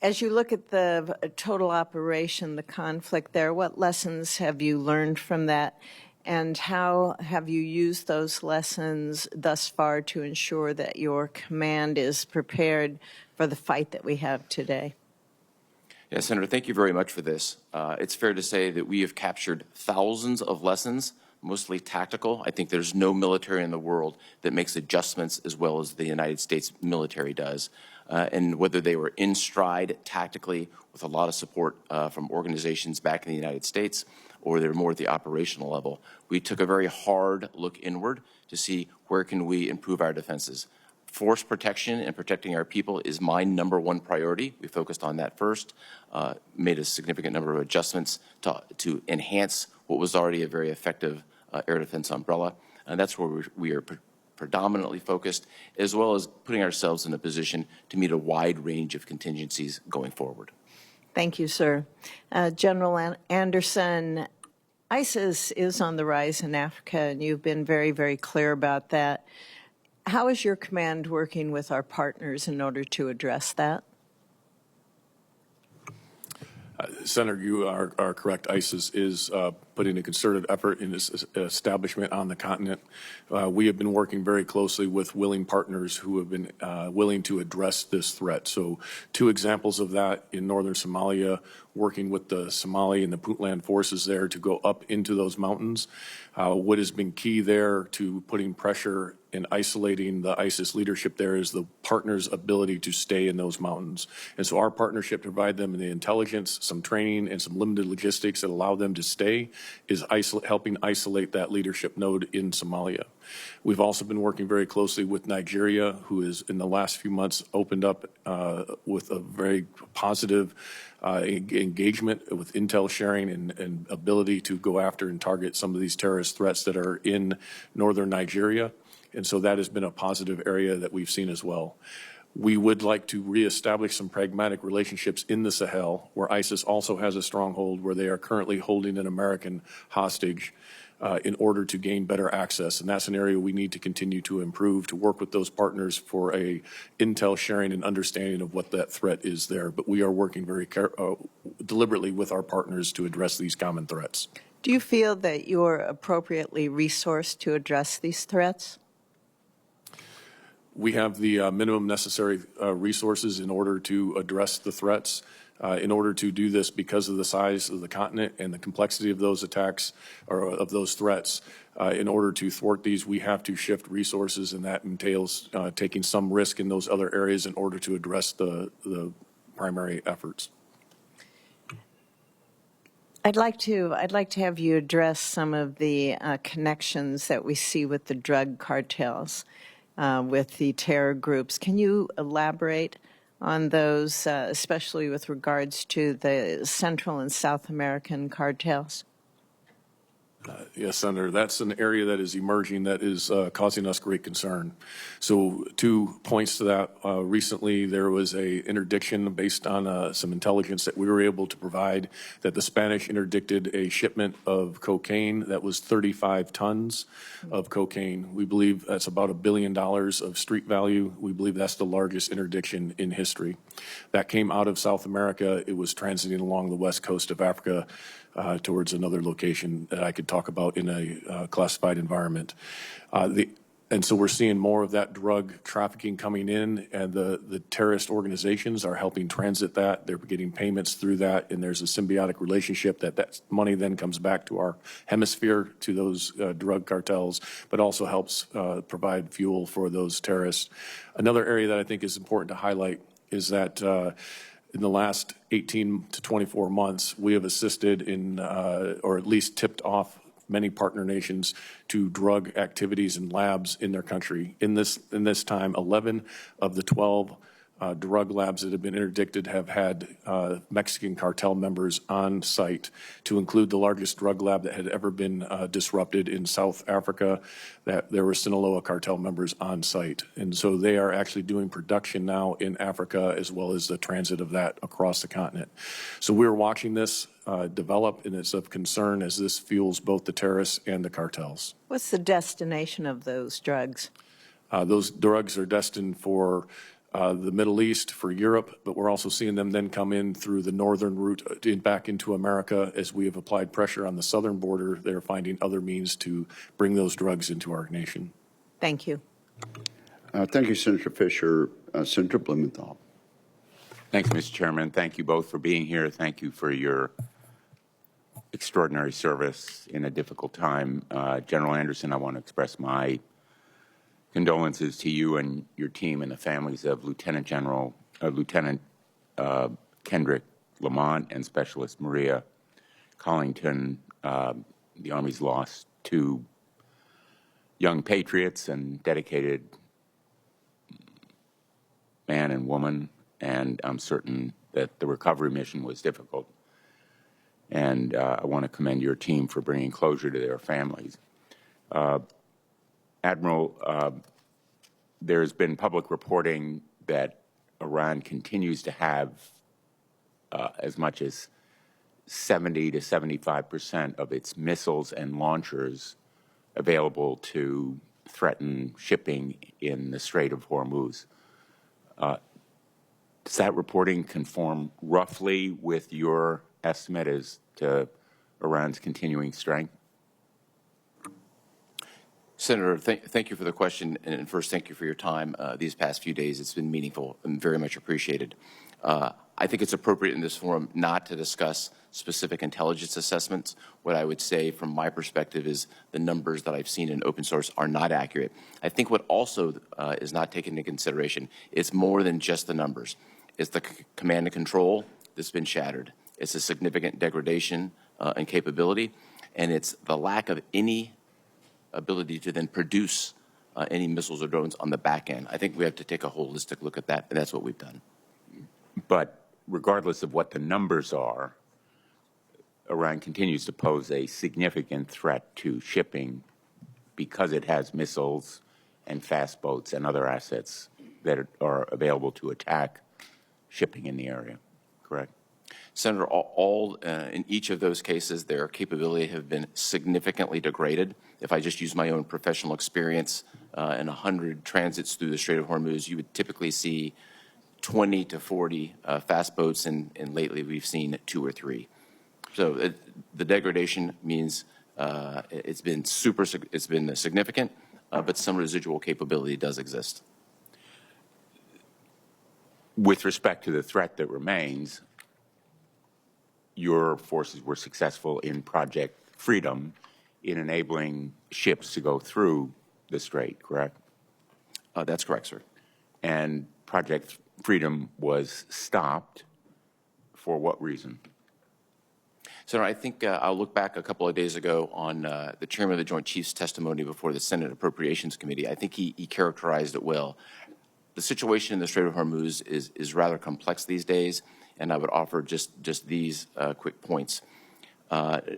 As you look at the total operation, the conflict there, what lessons have you learned from that? And how have you used those lessons thus far to ensure that your command is prepared for the fight that we have today? Yes, Senator, thank you very much for this. It's fair to say that we have captured thousands of lessons, mostly tactical. I think there's no military in the world that makes adjustments as well as the United States military does. And whether they were in stride tactically with a lot of support from organizations back in the United States, or they're more at the operational level, we took a very hard look inward to see where can we improve our defenses. Force protection and protecting our people is my #1 priority. We focused on that first, made a significant number of adjustments to enhance what was already a very effective air defense umbrella. And that's where we are predominantly focused, as well as putting ourselves in a position to meet a wide range of contingencies going forward. Thank you, sir. General Anderson, ISIS is on the rise in Africa, and you've been very, very clear about that. How is your command working with our partners in order to address that? Senator, you are correct. ISIS is putting a concerted effort in its establishment on the continent. We have been working very closely with willing partners who have been willing to address this threat. So 2 examples of that: in northern Somalia, working with the Somali and the Puntland forces there to go up into those mountains. What has been key there to putting pressure and isolating the ISIS leadership there is the partners' ability to stay in those mountains. And so our partnership to provide them the intelligence, some training, and some limited logistics that allow them to stay is helping isolate that leadership node in Somalia. We've also been working very closely with Nigeria, who is in the last few months opened up with a very positive engagement with intel sharing and ability to go after and target some of these terrorist threats that are in northern Nigeria. And so that has been a positive area that we've seen as well. We would like to reestablish some pragmatic relationships in the Sahel, where ISIS also has a stronghold, where they are currently holding an American hostage in order to gain better access. And that's an area we need to continue to improve, to work with those partners for a intel sharing and understanding of what that threat is there. But we are working very deliberately with our partners to address these common threats. Do you feel that you're appropriately resourced to address these threats? We have the minimum necessary resources in order to address the threats. In order to do this, because of the size of the continent and the complexity of those attacks or of those threats, in order to thwart these, we have to shift resources, and that entails taking some risk in those other areas in order to address the primary efforts. I'd like to have you address some of the connections that we see with the drug cartels, with the terror groups. Can you elaborate on those, especially with regards to the Central and South American cartels? Yes, Senator, that's an area that is emerging that is causing us great concern. So 2 points to that. Recently, there was a interdiction based on some intelligence that we were able to provide that the Spanish interdicted a shipment of cocaine that was 35 tons of cocaine. We believe that's about $1 billion of street value. We believe that's the largest interdiction in history. That came out of South America. It was transiting along the west coast of Africa towards another location that I could talk about in a classified environment. And so we're seeing more of that drug trafficking coming in, and the terrorist organizations are helping transit that. They're getting payments through that, and there's a symbiotic relationship that money then comes back to our hemisphere, to those drug cartels, but also helps provide fuel for those terrorists. Another area that I think is important to highlight is that in the last 18 to 24 months, we have assisted in, or at least tipped off many partner nations to drug activities and labs in their country. In this time, 11 of the 12 drug labs that have been interdicted have had Mexican cartel members on site, to include the largest drug lab that had ever been disrupted in South Africa, that there were Sinaloa cartel members on site. And so they are actually doing production now in Africa, as well as the transit of that across the continent. So we're watching this develop, and it's of concern as this fuels both the terrorists and the cartels. What's the destination of those drugs? Those drugs are destined for the Middle East, for Europe, but we're also seeing them then come in through the northern route back into America. As we have applied pressure on the southern border, they're finding other means to bring those drugs into our nation. Thank you. Thank you, Senator Fisher. Senator Blumenthal. Thanks, Mr. Chairman. Thank you both for being here. Thank you for your extraordinary service in a difficult time. General Anderson, I want to express my condolences to you and your team and the families of Lieutenant Kendrick Lamont and Specialist Maria Collington. The Army's lost two young patriots and dedicated man and woman, and I'm certain that the recovery mission was difficult. And I want to commend your team for bringing closure to their families. Admiral, there's been public reporting that Iran continues to have as much as 70 to 75% of its missiles and launchers available to threaten shipping in the Strait of Hormuz. Does that reporting conform roughly with your estimate as to Iran's continuing strength? Senator, thank you for the question, and first, thank you for your time these past few days. It's been meaningful and very much appreciated. I think it's appropriate in this forum not to discuss specific intelligence assessments. What I would say from my perspective is the numbers that I've seen in open source are not accurate. I think what also is not taken into consideration is more than just the numbers. It's the command and control that's been shattered. It's a significant degradation in capability, and it's the lack of any ability to then produce any missiles or drones on the back end. I think we have to take a holistic look at that, and that's what we've done. But regardless of what the numbers are, Iran continues to pose a significant threat to shipping because it has missiles and fast boats and other assets that are available to attack shipping in the area, correct? Senator, in each of those cases, their capability have been significantly degraded. If I just use my own professional experience, in 100 transits through the Strait of Hormuz, you would typically see 20 to 40 fast boats, and lately we've seen 2 or 3. So the degradation means it's been significant, but some residual capability does exist. With respect to the threat that remains, your forces were successful in Project Freedom in enabling ships to go through the strait, correct? That's correct, sir. And Project Freedom was stopped for what reason? Senator, I think I'll look back a couple of days ago on the Chairman of the Joint Chiefs testimony before the Senate Appropriations Committee. I think he characterized it well. The situation in the Strait of Hormuz is rather complex these days, and I would offer just these quick points.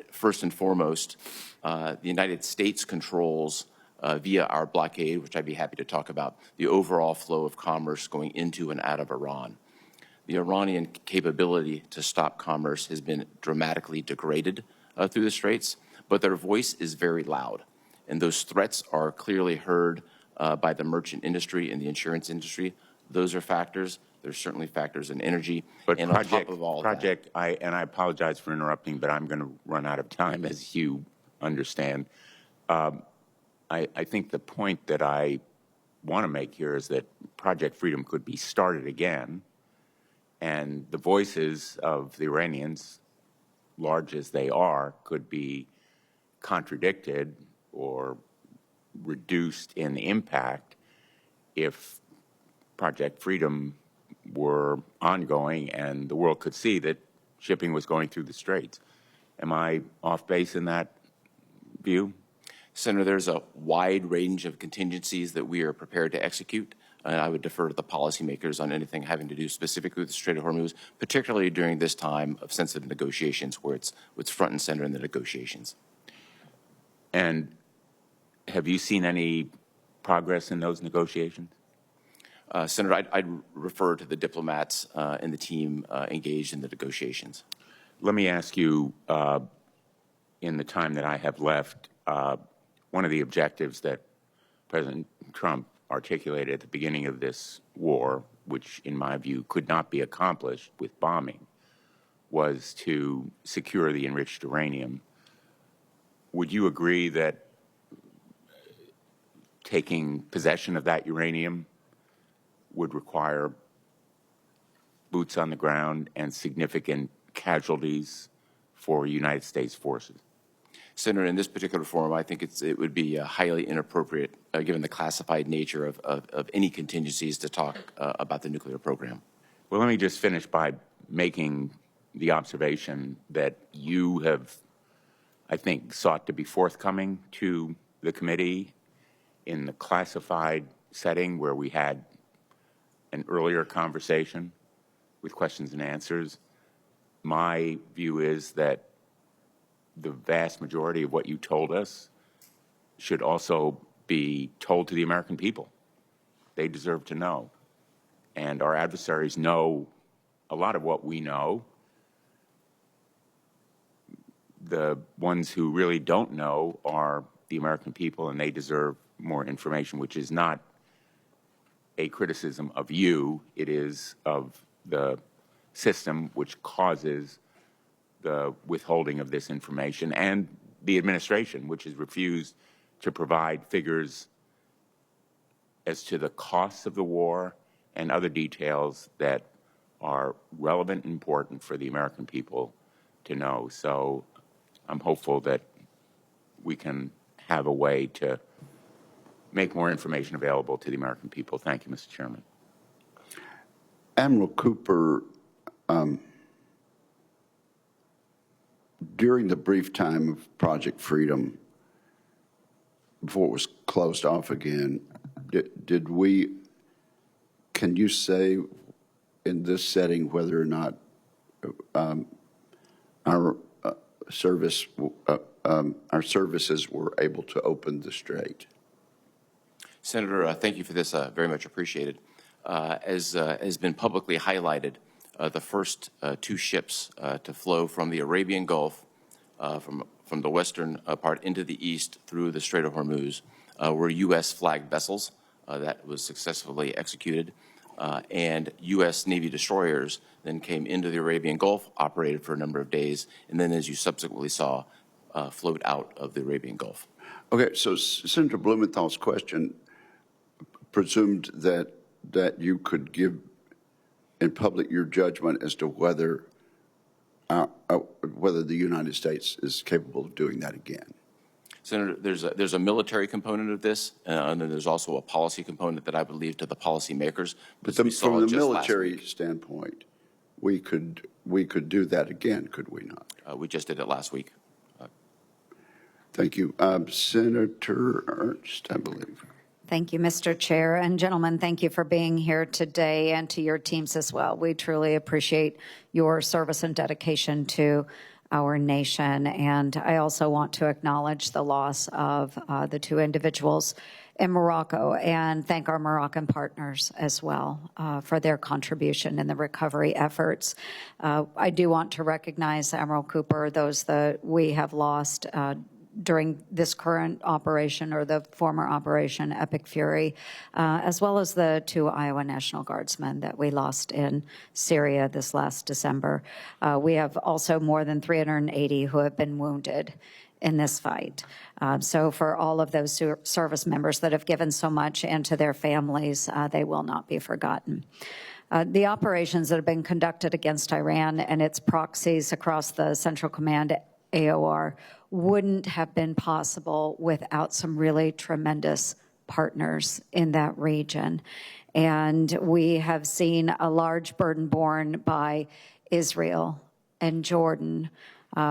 First and foremost, the United States controls, via our blockade, which I'd be happy to talk about, the overall flow of commerce going into and out of Iran. The Iranian capability to stop commerce has been dramatically degraded through the straits, but their voice is very loud, and those threats are clearly heard by the merchant industry and the insurance industry. Those are factors. There's certainly factors in energy. But and on top of all that, I apologize for interrupting, but I'm going to run out of time, as you understand. I think the point that I want to make here is that Project Freedom could be started again, and the voices of the Iranians, large as they are, could be contradicted or reduced in impact if Project Freedom were ongoing and the world could see that shipping was going through the straits. Am I off base in that view? Senator, there's a wide range of contingencies that we are prepared to execute, and I would defer to the policymakers on anything having to do specifically with the Strait of Hormuz, particularly during this time of sensitive negotiations where it's front and center in the negotiations. And have you seen any progress in those negotiations? Senator, I'd refer to the diplomats and the team engaged in the negotiations. Let me ask you, in the time that I have left, one of the objectives that President Trump articulated at the beginning of this war, which in my view could not be accomplished with bombing, was to secure the enriched uranium. Would you agree that taking possession of that uranium would require boots on the ground and significant casualties for United States forces? Senator, in this particular forum, I think it would be highly inappropriate, given the classified nature of any contingencies, to talk about the nuclear program. Well, let me just finish by making the observation that you have, I think, sought to be forthcoming to the committee in the classified setting where we had an earlier conversation with questions and answers. My view is that the vast majority of what you told us should also be told to the American people. They deserve to know. And our adversaries know a lot of what we know. The ones who really don't know are the American people, and they deserve more information, which is not a criticism of you. It is of the system which causes the withholding of this information, and the administration, which has refused to provide figures as to the costs of the war and other details that are relevant and important for the American people to know. So I'm hopeful that we can have a way to make more information available to the American people. Thank you, Mr. Chairman. Admiral Cooper, during the brief time of Project Freedom, before it was closed off again, can you say in this setting whether or not our services were able to open the strait? Senator, thank you for this. Very much appreciated. As has been publicly highlighted, the first two ships to flow from the Arabian Gulf, from the western part into the east through the Strait of Hormuz, were U.S. flagged vessels. That was successfully executed. And U.S. Navy destroyers then came into the Arabian Gulf, operated for a number of days, and then, as you subsequently saw, float out of the Arabian Gulf. Okay, so Senator Blumenthal's question presumed that you could give in public your judgment as to whether the United States is capable of doing that again. Senator, there's a military component of this, and then there's also a policy component that I would leave to the policymakers. But from the military standpoint, we could do that again, could we not? We just did it last week. Thank you. Senator Ernst, I believe. Thank you, Mr. Chair. And gentlemen, thank you for being here today, and to your teams as well. We truly appreciate your service and dedication to our nation. And I also want to acknowledge the loss of the two individuals in Morocco, and thank our Moroccan partners as well for their contribution in the recovery efforts. I do want to recognize, Admiral Cooper, those that we have lost during this current operation, or the former operation Epic Fury, as well as the two Iowa National Guardsmen that we lost in Syria this last December. We have also more than 380 who have been wounded in this fight. So for all of those service members that have given so much, and to their families, they will not be forgotten. The operations that have been conducted against Iran and its proxies across the Central Command AOR wouldn't have been possible without some really tremendous partners in that region. And we have seen a large burden borne by Israel and Jordan.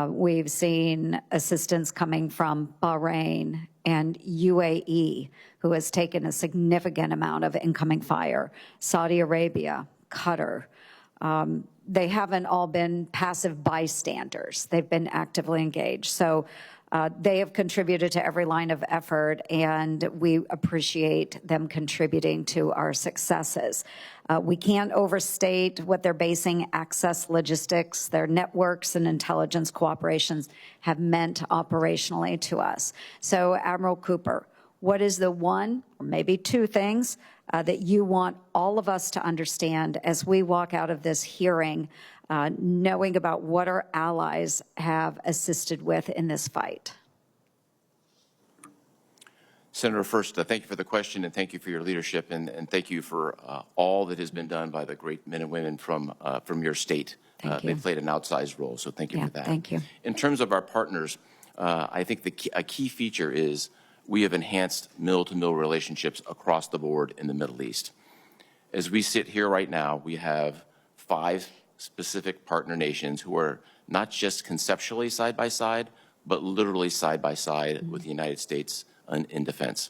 We've seen assistance coming from Bahrain and UAE, who has taken a significant amount of incoming fire, Saudi Arabia, Qatar. They haven't all been passive bystanders. They've been actively engaged. So they have contributed to every line of effort, and we appreciate them contributing to our successes. We can't overstate what their basing access logistics, their networks and intelligence cooperations have meant operationally to us. So, Admiral Cooper, what is the one or maybe two things that you want all of us to understand as we walk out of this hearing, knowing about what our allies have assisted with in this fight? Senator, first, thank you for the question, and thank you for your leadership, and thank you for all that has been done by the great men and women from your state. Thank you. They played an outsized role, so thank you for that. Thank you. In terms of our partners, I think a key feature is we have enhanced mill-to-mill relationships across the board in the Middle East. As we sit here right now, we have 5 specific partner nations who are not just conceptually side by side, but literally side by side with the United States in defense.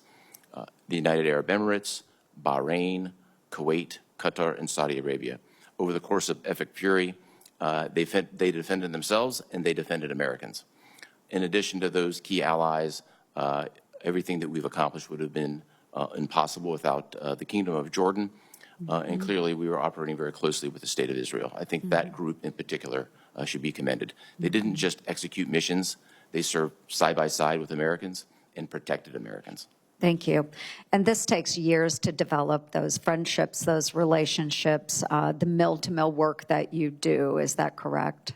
The United Arab Emirates, Bahrain, Kuwait, Qatar, and Saudi Arabia. Over the course of Epic Fury, they defended themselves and they defended Americans. In addition to those key allies, everything that we've accomplished would have been impossible without the Kingdom of Jordan. And clearly, we were operating very closely with the State of Israel. I think that group in particular should be commended. They didn't just execute missions. They served side by side with Americans and protected Americans. Thank you. And this takes years to develop those friendships, those relationships, the mill-to-mill work that you do. Is that correct?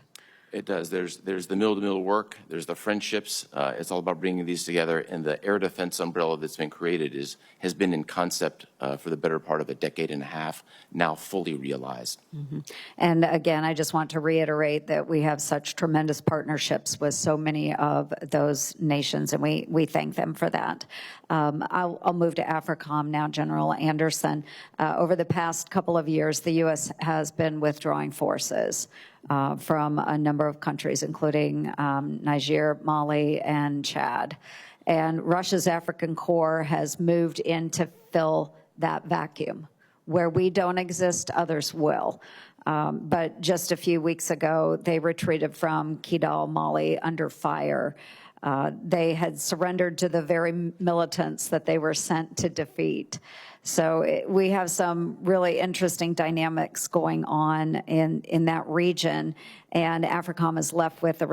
It does. There's the mill-to-mill work. There's the friendships. It's all about bringing these together. And the air defense umbrella that's been created has been in concept for the better part of a decade and a half, now fully realized. And again, I just want to reiterate that we have such tremendous partnerships with so many of those nations, and we thank them for that. I'll move to AFRICOM now, General Anderson. Over the past couple of years, the U.S. has been withdrawing forces from a number of countries, including Niger, Mali, and Chad. And Russia's African Corps has moved in to fill that vacuum. Where we don't exist, others will. But just a few weeks ago, they retreated from Kidal, Mali, under fire. They had surrendered to the very militants that they were sent to defeat. So we have some really interesting dynamics going on in that region, and AFRICOM is left with the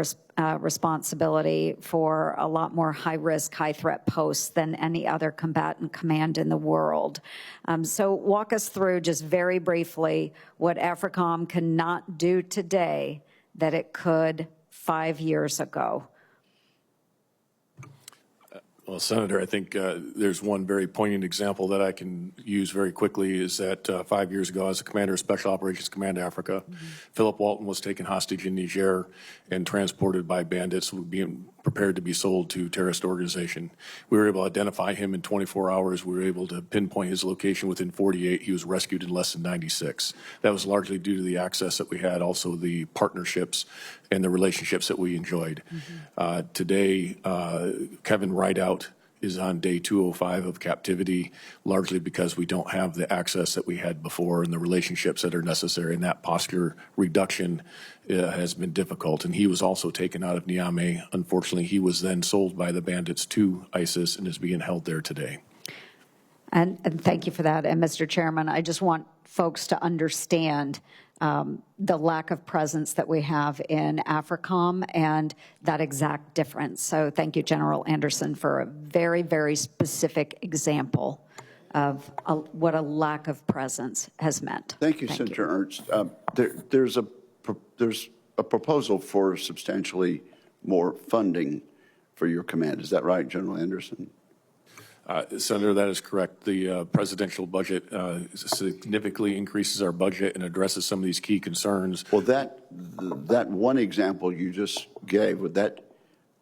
responsibility for a lot more high-risk, high-threat posts than any other combatant command in the world. So walk us through, just very briefly, what AFRICOM cannot do today that it could 5 years ago. Well, Senator, I think there's one very poignant example that I can use very quickly is that 5 years ago, as a commander of Special Operations Command Africa, Philip Walton was taken hostage in Niger and transported by bandits who were being prepared to be sold to terrorist organization. We were able to identify him in 24 hours. We were able to pinpoint his location within 48. He was rescued in less than 96. That was largely due to the access that we had, also the partnerships and the relationships that we enjoyed. Today, Kevin Rideout is on day 205 of captivity, largely because we don't have the access that we had before and the relationships that are necessary, and that posture reduction has been difficult. And he was also taken out of Niamey. Unfortunately, he was then sold by the bandits to ISIS and is being held there today. And thank you for that. And Mr. Chairman, I just want folks to understand the lack of presence that we have in AFRICOM and that exact difference. So thank you, General Anderson, for a very, very specific example of what a lack of presence has meant. Thank you, Senator Ernst. There's a proposal for substantially more funding for your command. Is that right, General Anderson? Senator, that is correct. The presidential budget significantly increases our budget and addresses some of these key concerns. Well, that one example you just gave, would that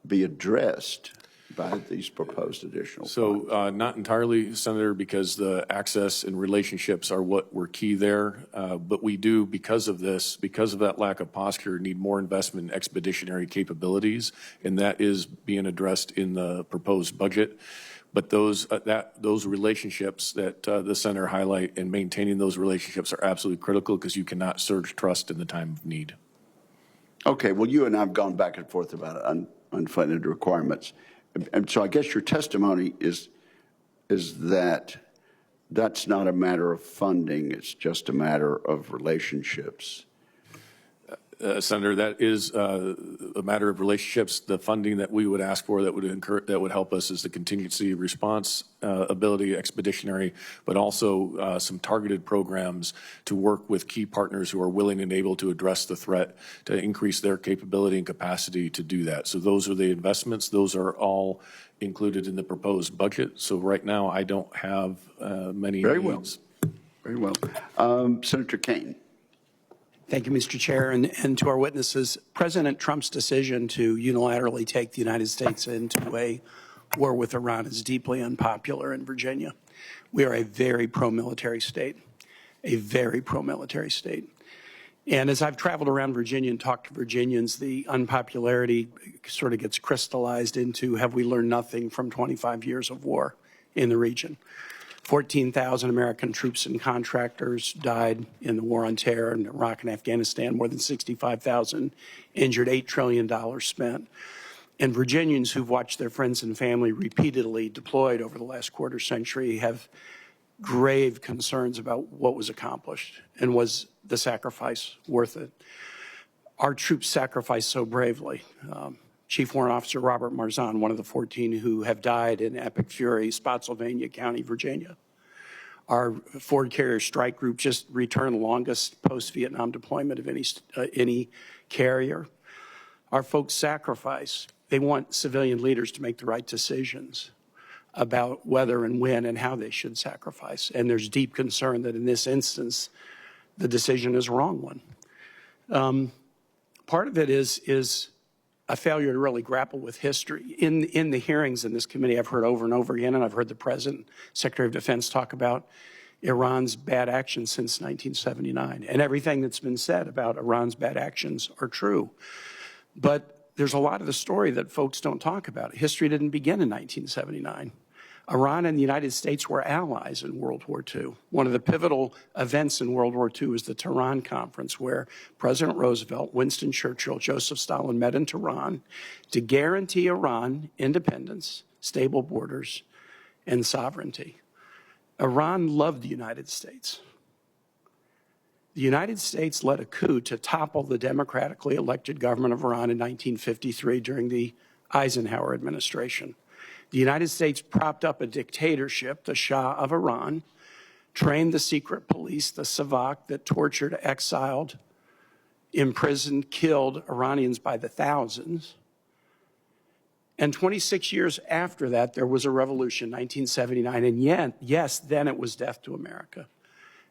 be addressed by these proposed additional funds? So not entirely, Senator, because the access and relationships are what were key there. But we do, because of this, because of that lack of posture, need more investment in expeditionary capabilities, and that is being addressed in the proposed budget. But those relationships that the Senator highlight and maintaining those relationships are absolutely critical because you cannot surge trust in the time of need. Okay, well, you and I have gone back and forth about unfunded requirements. And so I guess your testimony is that that's not a matter of funding, it's just a matter of relationships. Senator, that is a matter of relationships. The funding that we would ask for that would help us is the contingency response ability, expeditionary, but also some targeted programs to work with key partners who are willing and able to address the threat to increase their capability and capacity to do that. So those are the investments. Those are all included in the proposed budget. So right now, I don't have many needs. Very well. Senator Kaine. Thank you, Mr. Chair, and to our witnesses. President Trump's decision to unilaterally take the United States into a war with Iran is deeply unpopular in Virginia. We are a very pro-military state, a very pro-military state. And as I've traveled around Virginia and talked to Virginians, the unpopularity sort of gets crystallized into, have we learned nothing from 25 years of war in the region? 14,000 American troops and contractors died in the war on terror in Iraq and Afghanistan, more than 65,000 injured, $8 trillion spent. And Virginians who've watched their friends and family repeatedly deployed over the last quarter century have grave concerns about what was accomplished and was the sacrifice worth it. Our troops sacrificed so bravely. Chief Warrant Officer Robert Marzahn, one of the 14 who have died in epic fury, Spotsylvania County, Virginia. Our Ford Carrier Strike Group just returned the longest post-Vietnam deployment of any carrier. Our folks sacrifice. They want civilian leaders to make the right decisions about whether and when and how they should sacrifice. And there's deep concern that in this instance, the decision is a wrong one. Part of it is a failure to really grapple with history. In the hearings in this committee, I've heard over and over again, and I've heard the President, Secretary of Defense talk about Iran's bad actions since 1979. And everything that's been said about Iran's bad actions are true. But there's a lot of the story that folks don't talk about. History didn't begin in 1979. Iran and the United States were allies in World War II. One of the pivotal events in World War II was the Tehran Conference, where President Roosevelt, Winston Churchill, Joseph Stalin met in Tehran to guarantee Iran independence, stable borders, and sovereignty. Iran loved the United States. The United States led a coup to topple the democratically elected government of Iran in 1953 during the Eisenhower administration. The United States propped up a dictatorship, the Shah of Iran, trained the secret police, the Savak, that tortured, exiled, imprisoned, killed Iranians by the thousands. And 26 years after that, there was a revolution, 1979, and yet, yes, then it was death to America.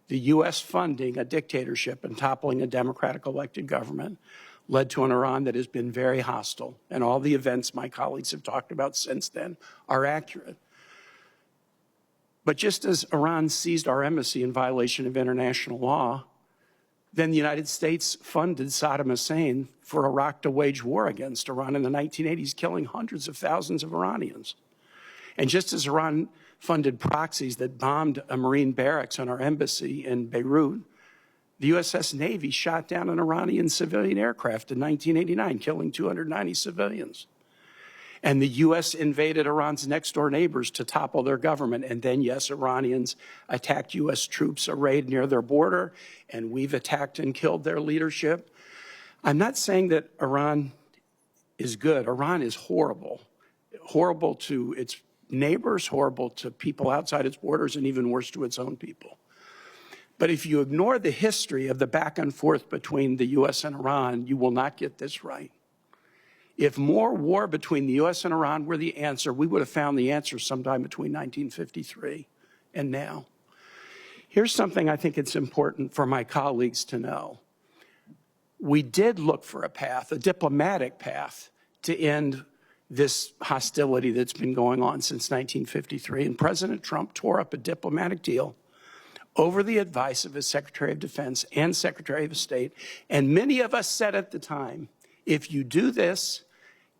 The U.S. funding a dictatorship and toppling a democratic elected government led to an Iran that has been very hostile, and all the events my colleagues have talked about since then are accurate. But just as Iran seized our embassy in violation of international law, then the United States funded Saddam Hussein for Iraq to wage war against Iran in the 1980s, killing hundreds of thousands of Iranians. And just as Iran funded proxies that bombed a Marine barracks on our embassy in Beirut, the USS Navy shot down an Iranian civilian aircraft in 1989, killing 290 civilians. And the U.S. invaded Iran's next-door neighbors to topple their government. And then, yes, Iranians attacked U.S. troops arrayed near their border, and we've attacked and killed their leadership. I'm not saying that Iran is good. Iran is horrible. Horrible to its neighbors, horrible to people outside its borders, and even worse to its own people. But if you ignore the history of the back and forth between the U.S. and Iran, you will not get this right. If more war between the U.S. and Iran were the answer, we would have found the answer sometime between 1953 and now. Here's something I think it's important for my colleagues to know. We did look for a path, a diplomatic path, to end this hostility that's been going on since 1953. And President Trump tore up a diplomatic deal over the advice of his Secretary of Defense and Secretary of State. And many of us said at the time, if you do this,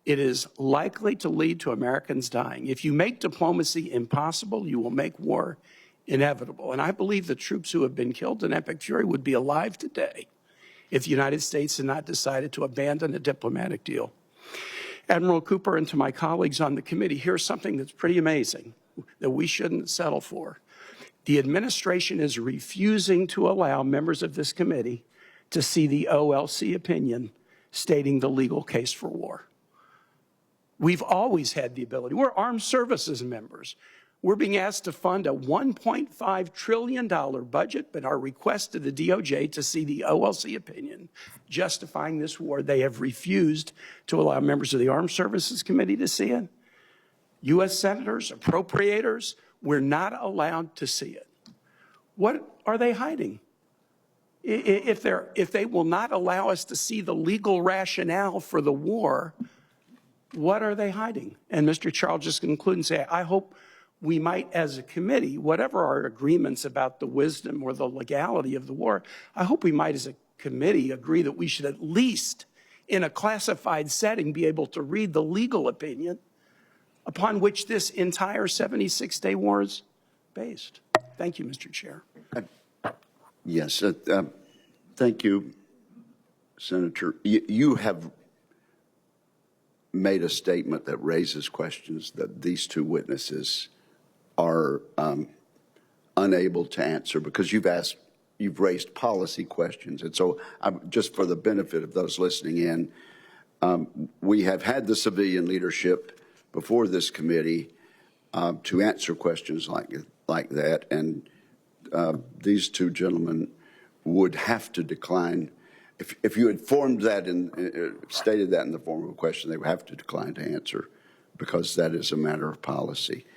it is likely to lead to Americans dying. If you make diplomacy impossible, you will make war inevitable. And I believe the troops who have been killed in epic fury would be alive today if the United States had not decided to abandon a diplomatic deal. Admiral Cooper, and to my colleagues on the committee, here's something that's pretty amazing that we shouldn't settle for. The administration is refusing to allow members of this committee to see the OLC opinion stating the legal case for war. We've always had the ability. We're armed services members. We're being asked to fund a $1.5 trillion budget, but our request to the DOJ to see the OLC opinion justifying this war, they have refused to allow members of the Armed Services Committee to see it. U.S. senators, appropriators, we're not allowed to see it. What are they hiding? If they will not allow us to see the legal rationale for the war, what are they hiding? And Mr. Charles just conclude and say, I hope we might, as a committee, whatever our agreements about the wisdom or the legality of the war, I hope we might, as a committee, agree that we should at least, in a classified setting, be able to read the legal opinion upon which this entire 76-day war is based. Thank you, Mr. Chair. Yes, thank you, Senator. You have made a statement that raises questions that these two witnesses are unable to answer because you've raised policy questions. And so just for the benefit of those listening in, we have had the civilian leadership before this committee to answer questions like that. And these two gentlemen would have to decline. If you had formed that and stated that in the form of a question, they would have to decline to answer because that is a matter of policy.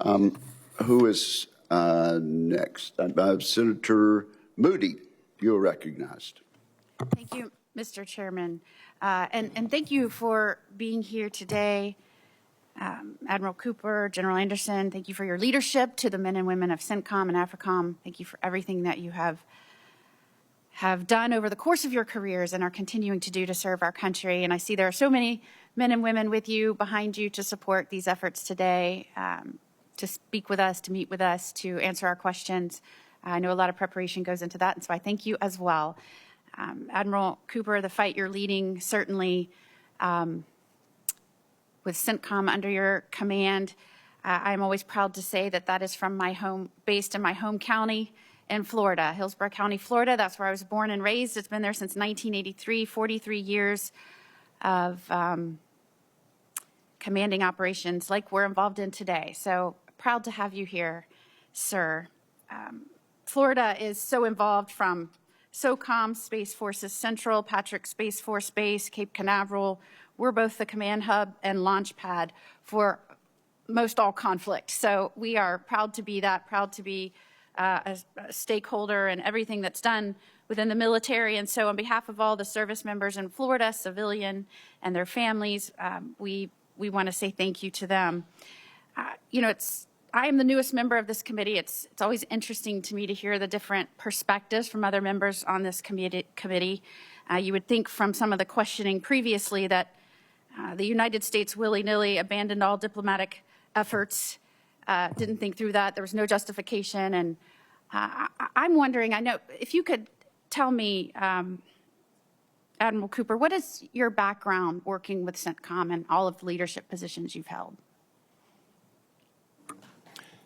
Who is next? Senator Moody, you are recognized. Thank you, Mr. Chairman. And thank you for being here today. Admiral Cooper, General Anderson, thank you for your leadership to the men and women of CENTCOM and AFRICOM. Thank you for everything that you have done over the course of your careers and are continuing to do to serve our country. And I see there are so many men and women with you, behind you, to support these efforts today, to speak with us, to meet with us, to answer our questions. I know a lot of preparation goes into that, and so I thank you as well. Admiral Cooper, the fight you're leading, certainly with CENTCOM under your command, I'm always proud to say that that is from my home, based in my home county in Florida, Hillsborough County, Florida. That's where I was born and raised. It's been there since 1983, 43 years of commanding operations like we're involved in today. So proud to have you here, sir. Florida is so involved from SOCOM, Space Forces Central, Patrick Space Force Base, Cape Canaveral. We're both the command hub and launch pad for most all conflict. So we are proud to be that, proud to be a stakeholder in everything that's done within the military. And so on behalf of all the service members in Florida, civilian and their families, we want to say thank you to them. I am the newest member of this committee. It's always interesting to me to hear the different perspectives from other members on this committee. You would think from some of the questioning previously that the United States willy-nilly abandoned all diplomatic efforts, didn't think through that. There was no justification. And I'm wondering, I know, if you could tell me, Admiral Cooper, what is your background working with CENTCOM and all of the leadership positions you've held?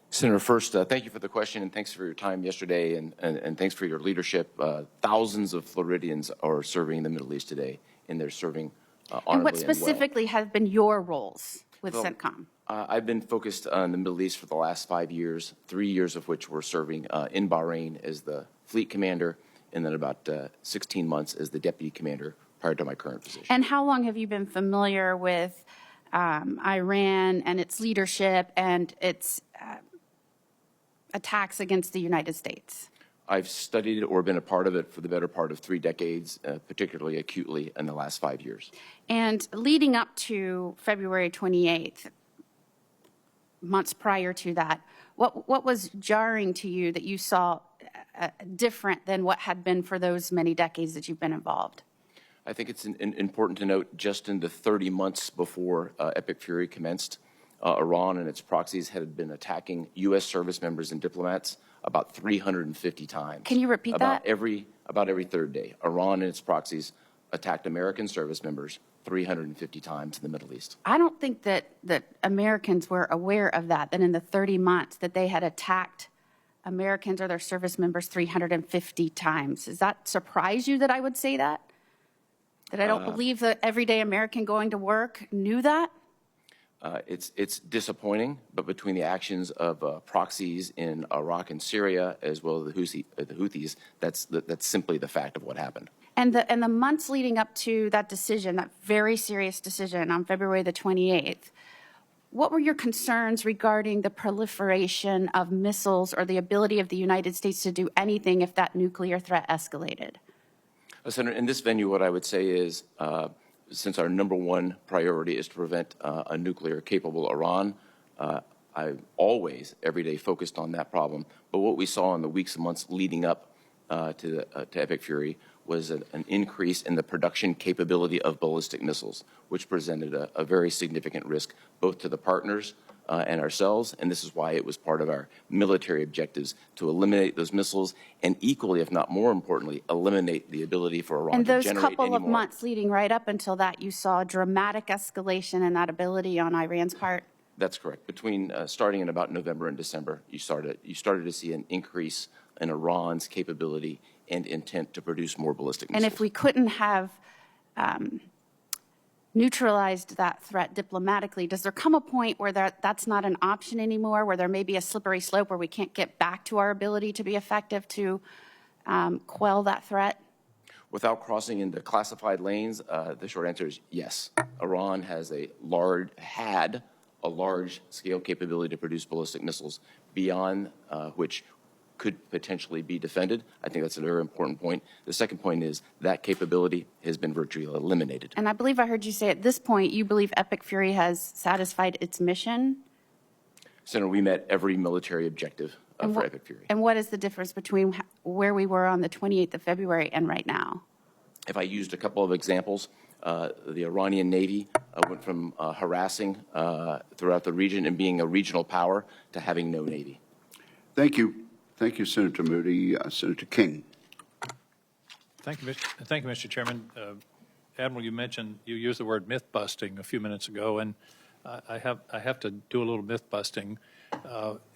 Senator, first, thank you for the question, and thanks for your time yesterday, and thanks for your leadership. Thousands of Floridians are serving in the Middle East today, and they're serving honorably and what specifically have been your roles with CENTCOM? I've been focused on the Middle East for the last 5 years, 3 years of which we're serving in Bahrain as the fleet commander, and then about 16 months as the deputy commander prior to my current position. And how long have you been familiar with Iran and its leadership and its attacks against the United States? I've studied it or been a part of it for the better part of 3 decades, particularly acutely in the last 5 years. And leading up to February 28th, months prior to that, what was jarring to you that you saw different than what had been for those many decades that you've been involved? I think it's important to note just in the 30 months before Epic Fury commenced, Iran and its proxies had been attacking U.S. service members and diplomats about 350 times. Can you repeat that? About every third day. Iran and its proxies attacked American service members 350 times in the Middle East. I don't think that Americans were aware of that in the 30 months that they had attacked Americans or their service members 350 times. Does that surprise you that I would say that? That I don't believe the everyday American going to work knew that? It's disappointing, but between the actions of proxies in Iraq and Syria, as well as the Houthis, that's simply the fact of what happened. And the months leading up to that decision, that very serious decision on February the 28th, what were your concerns regarding the proliferation of missiles or the ability of the United States to do anything if that nuclear threat escalated? Senator, in this venue, what I would say is, since our number one priority is to prevent a nuclear-capable Iran, I always, every day, focused on that problem. But what we saw in the weeks and months leading up to Epic Fury was an increase in the production capability of ballistic missiles, which presented a very significant risk both to the partners and ourselves, and this is why it was part of our military objectives to eliminate those missiles and equally, if not more importantly, eliminate the ability for Iran to generate any more. And those couple of months leading right up until that, you saw a dramatic escalation in that ability on Iran's part? That's correct. Between starting in about November and December, you started to see an increase in Iran's capability and intent to produce more ballistic missiles. And if we couldn't have neutralized that threat diplomatically, does there come a point where that's not an option anymore, where there may be a slippery slope where we can't get back to our ability to be effective to quell that threat? Without crossing into classified lanes, the short answer is yes. Iran had a large-scale capability to produce ballistic missiles beyond which could potentially be defended. I think that's a very important point. The second point is that capability has been virtually eliminated. And I believe I heard you say at this point you believe Epic Fury has satisfied its mission? Senator, we met every military objective for Epic Fury. And what is the difference between where we were on the 28th of February and right now? If I used a couple of examples, the Iranian Navy went from harassing throughout the region and being a regional power to having no Navy. Thank you. Thank you, Senator Moody. Senator King. Thank you, Mr. Chairman. Admiral, you used the word myth busting a few minutes ago, and I have to do a little myth busting.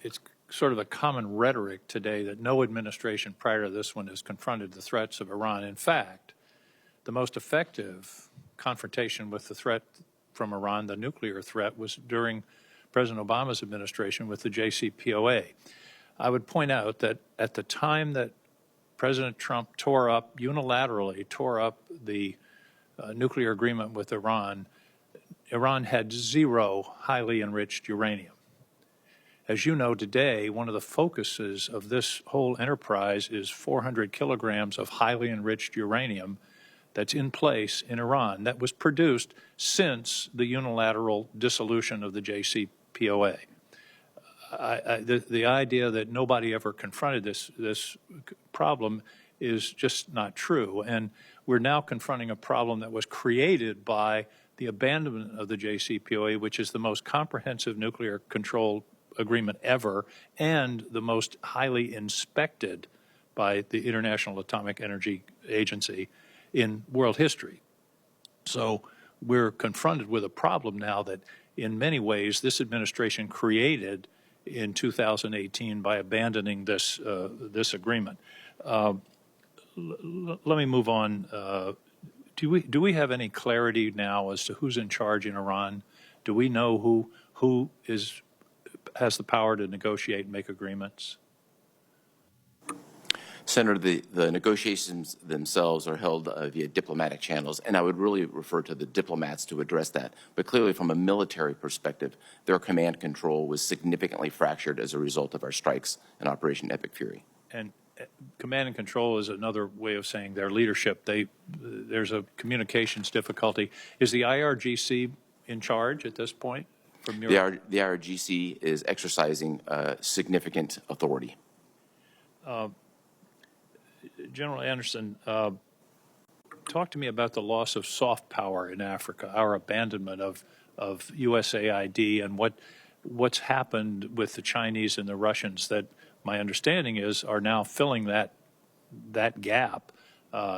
It's sort of a common rhetoric today that no administration prior to this one has confronted the threats of Iran. In fact, the most effective confrontation with the threat from Iran, the nuclear threat, was during President Obama's administration with the JCPOA. I would point out that at the time that President Trump unilaterally tore up the nuclear agreement with Iran, Iran had 0 highly enriched uranium. As you know, today, one of the focuses of this whole enterprise is 400 kilograms of highly enriched uranium that's in place in Iran that was produced since the unilateral dissolution of the JCPOA. The idea that nobody ever confronted this problem is just not true. And we're now confronting a problem that was created by the abandonment of the JCPOA, which is the most comprehensive nuclear control agreement ever and the most highly inspected by the International Atomic Energy Agency in world history. So we're confronted with a problem now that in many ways this administration created in 2018 by abandoning this agreement. Let me move on. Do we have any clarity now as to who's in charge in Iran? Do we know who has the power to negotiate and make agreements? Senator, the negotiations themselves are held via diplomatic channels, and I would really refer to the diplomats to address that. But clearly, from a military perspective, their command control was significantly fractured as a result of our strikes in Operation Epic Fury. And command and control is another way of saying their leadership. There's a communications difficulty. Is the IRGC in charge at this point? From your... The IRGC is exercising significant authority. General Anderson, talk to me about the loss of soft power in Africa, our abandonment of USAID, and what's happened with the Chinese and the Russians that my understanding is are now filling that gap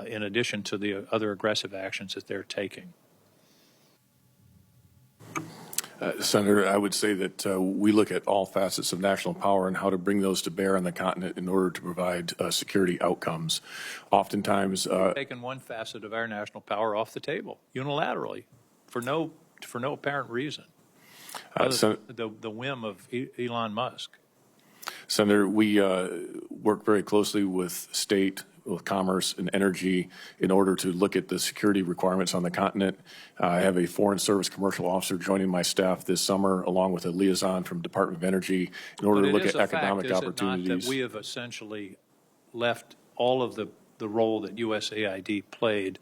in addition to the other aggressive actions that they're taking. Senator, I would say that we look at all facets of national power and how to bring those to bear on the continent in order to provide security outcomes. Oftentimes, Taking one facet of our national power off the table unilaterally for no apparent reason. The whim of Elon Musk. Senator, we work very closely with state, with commerce and energy in order to look at the security requirements on the continent. I have a Foreign Service commercial officer joining my staff this summer, along with a liaison from Department of Energy, in order to look at economic opportunities. It is a fact, is it not, that we have essentially left all of the role that USAID played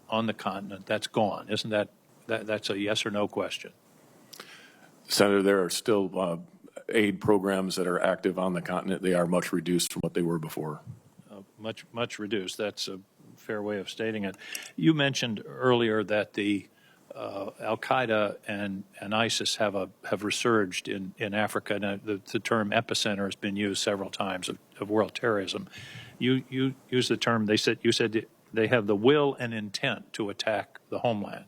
on the continent? That's gone. Isn't that's a yes or no question? Senator, there are still aid programs that are active on the continent. They are much reduced from what they were before. Much reduced. That's a fair way of stating it. You mentioned earlier that the Al-Qaeda and ISIS have resurged in Africa, and the term epicenter has been used several times of world terrorism. You used the term, you said they have the will and intent to attack the homeland.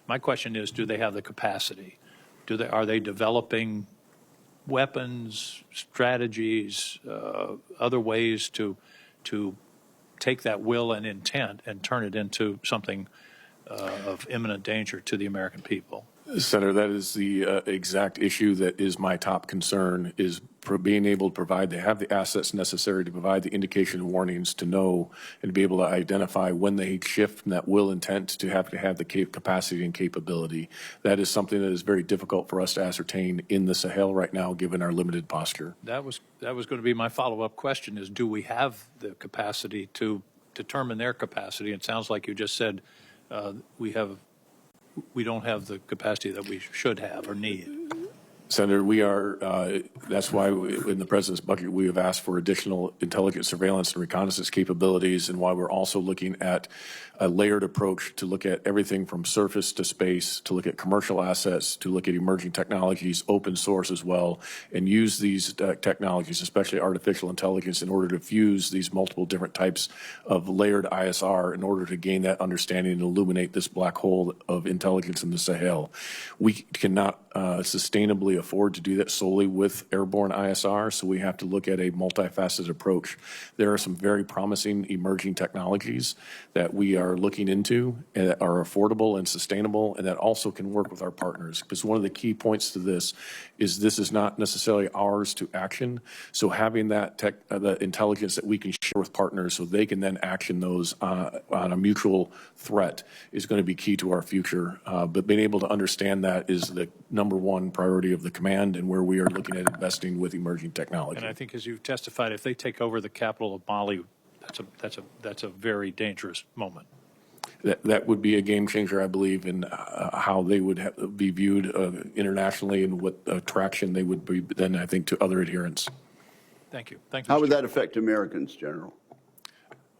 My question is, do they have the capacity? Are they developing weapons, strategies, other ways to take that will and intent and turn it into something of imminent danger to the American people? Senator, that is the exact issue that is my top concern, is being able to provide, they have the assets necessary to provide the indication and warnings to know and be able to identify when they shift from that will intent to have the capacity and capability. That is something that is very difficult for us to ascertain in the Sahel right now, given our limited posture. That was going to be my follow-up question, is do we have the capacity to determine their capacity? It sounds like you just said we don't have the capacity that we should have or need. Senator, we are, that's why in the President's budget we have asked for additional intelligence, surveillance, and reconnaissance capabilities, and why we're also looking at a layered approach to look at everything from surface to space, to look at commercial assets, to look at emerging technologies, open source as well, and use these technologies, especially artificial intelligence, in order to fuse these multiple different types of layered ISR in order to gain that understanding and illuminate this black hole of intelligence in the Sahel. We cannot sustainably afford to do that solely with airborne ISR, so we have to look at a multifaceted approach. There are some very promising emerging technologies that we are looking into and that are affordable and sustainable, and that also can work with our partners. Because one of the key points to this is not necessarily ours to action. So having that the intelligence that we can share with partners so they can then action those on a mutual threat is going to be key to our future. But being able to understand that is the #1 priority of the command, and where we are looking at investing with emerging technology. And I think, as you've testified, if they take over the capital of Mali, that's a very dangerous moment. That would be a game changer, I believe, in how they would be viewed internationally and what attraction they would be then, I think, to other adherents. Thank you. Thank you. How would that affect Americans, General?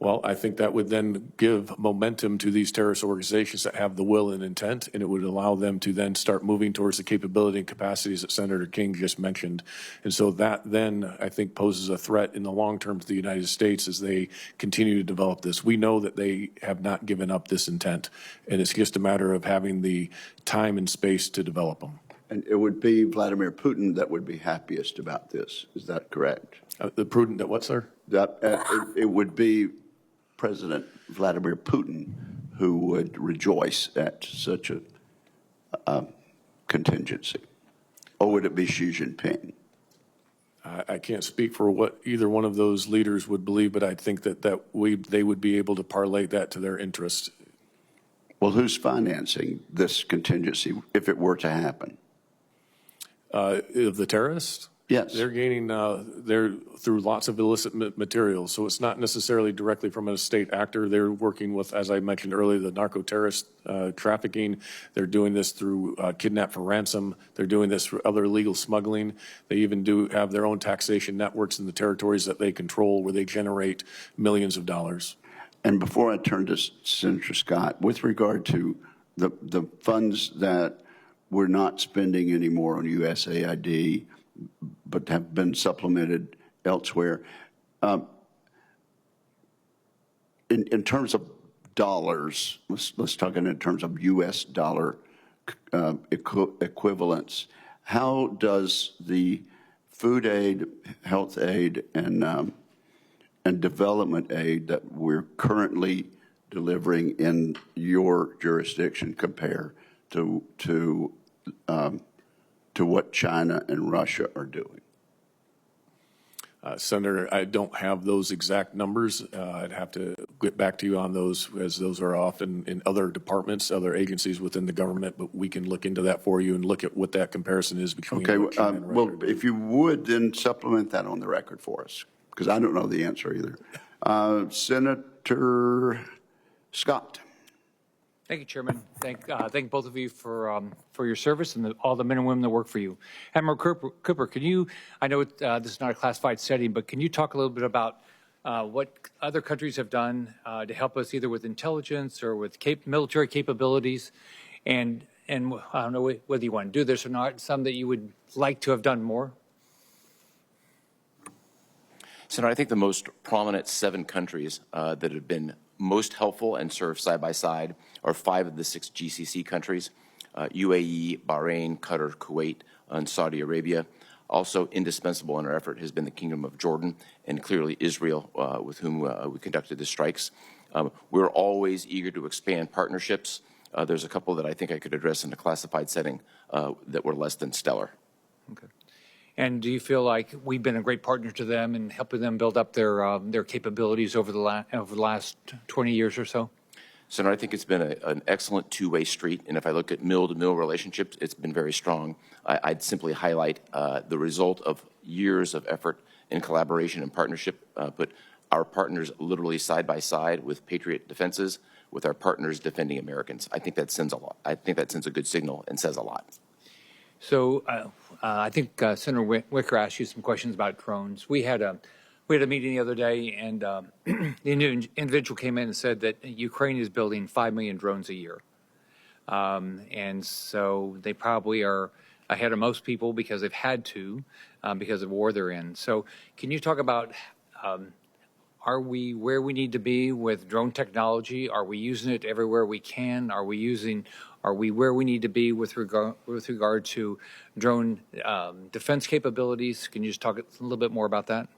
Well, I think that would then give momentum to these terrorist organizations that have the will and intent, and it would allow them to then start moving towards the capability and capacities that Senator King just mentioned. And so that then, I think, poses a threat in the long term to the United States as they continue to develop this. We know that they have not given up this intent, and it's just a matter of having the time and space to develop them. And it would be Vladimir Putin that would be happiest about this. Is that correct? The prudent that what, sir? That it would be President Vladimir Putin who would rejoice at such a contingency? Or would it be Xi Jinping? I can't speak for what either one of those leaders would believe, but I think that they would be able to parlay that to their interests. Well, who's financing this contingency if it were to happen? Of the terrorists? Yes. They're gaining, they're through lots of illicit materials, so it's not necessarily directly from a state actor. They're working with, as I mentioned earlier, the narco-terrorist trafficking. They're doing this through kidnap for ransom. They're doing this through other illegal smuggling. They even do have their own taxation networks in the territories that they control where they generate millions of dollars. And before I turn to Senator Scott, with regard to the funds that we're not spending anymore on USAID, but have been supplemented elsewhere. In terms of dollars, let's talk in terms of U.S. dollar equivalents. How does the food aid, health aid, and development aid that we're currently delivering in your jurisdiction compare to what China and Russia are doing? Senator, I don't have those exact numbers. I'd have to get back to you on those, as those are often in other departments, other agencies within the government, but we can look into that for you and look at what that comparison is between what China and Russia well, are doing. if you would, then supplement that on the record for us, because I don't know the answer either. Senator Scott. Thank you, Chairman. Thank both of you for your service and all the men and women that work for you. Admiral Cooper, can you, I know this is not a classified setting, but can you talk a little bit about what other countries have done to help us either with intelligence or with military capabilities? And I don't know whether you want to do this or not, some that you would like to have done more? Senator, I think the most prominent 7 countries that have been most helpful and served side by side are 5 of the 6 GCC countries, UAE, Bahrain, Qatar, Kuwait, and Saudi Arabia. Also indispensable in our effort has been the Kingdom of Jordan and clearly Israel, with whom we conducted the strikes. We're always eager to expand partnerships. There's a couple that I think I could address in a classified setting that were less than stellar. Okay. And do you feel like we've been a great partner to them in helping them build up their capabilities over the last 20 years or so? Senator, I think it's been an excellent two-way street, and if I look at mill-to-mill relationships, it's been very strong. I'd simply highlight the result of years of effort in collaboration and partnership, put our partners literally side by side with Patriot defenses, with our partners defending Americans. I think that sends a lot. I think that sends a good signal and says a lot. So I think Senator Wicker asked you some questions about drones. We had a meeting the other day, and the individual came in and said that Ukraine is building 5 million drones a year. And so they probably are ahead of most people because they've had to, because of the war they're in. So can you talk about, are we where we need to be with drone technology? Are we using it everywhere we can? Are we where we need to be with regard to drone defense capabilities? Can you just talk a little bit more about that?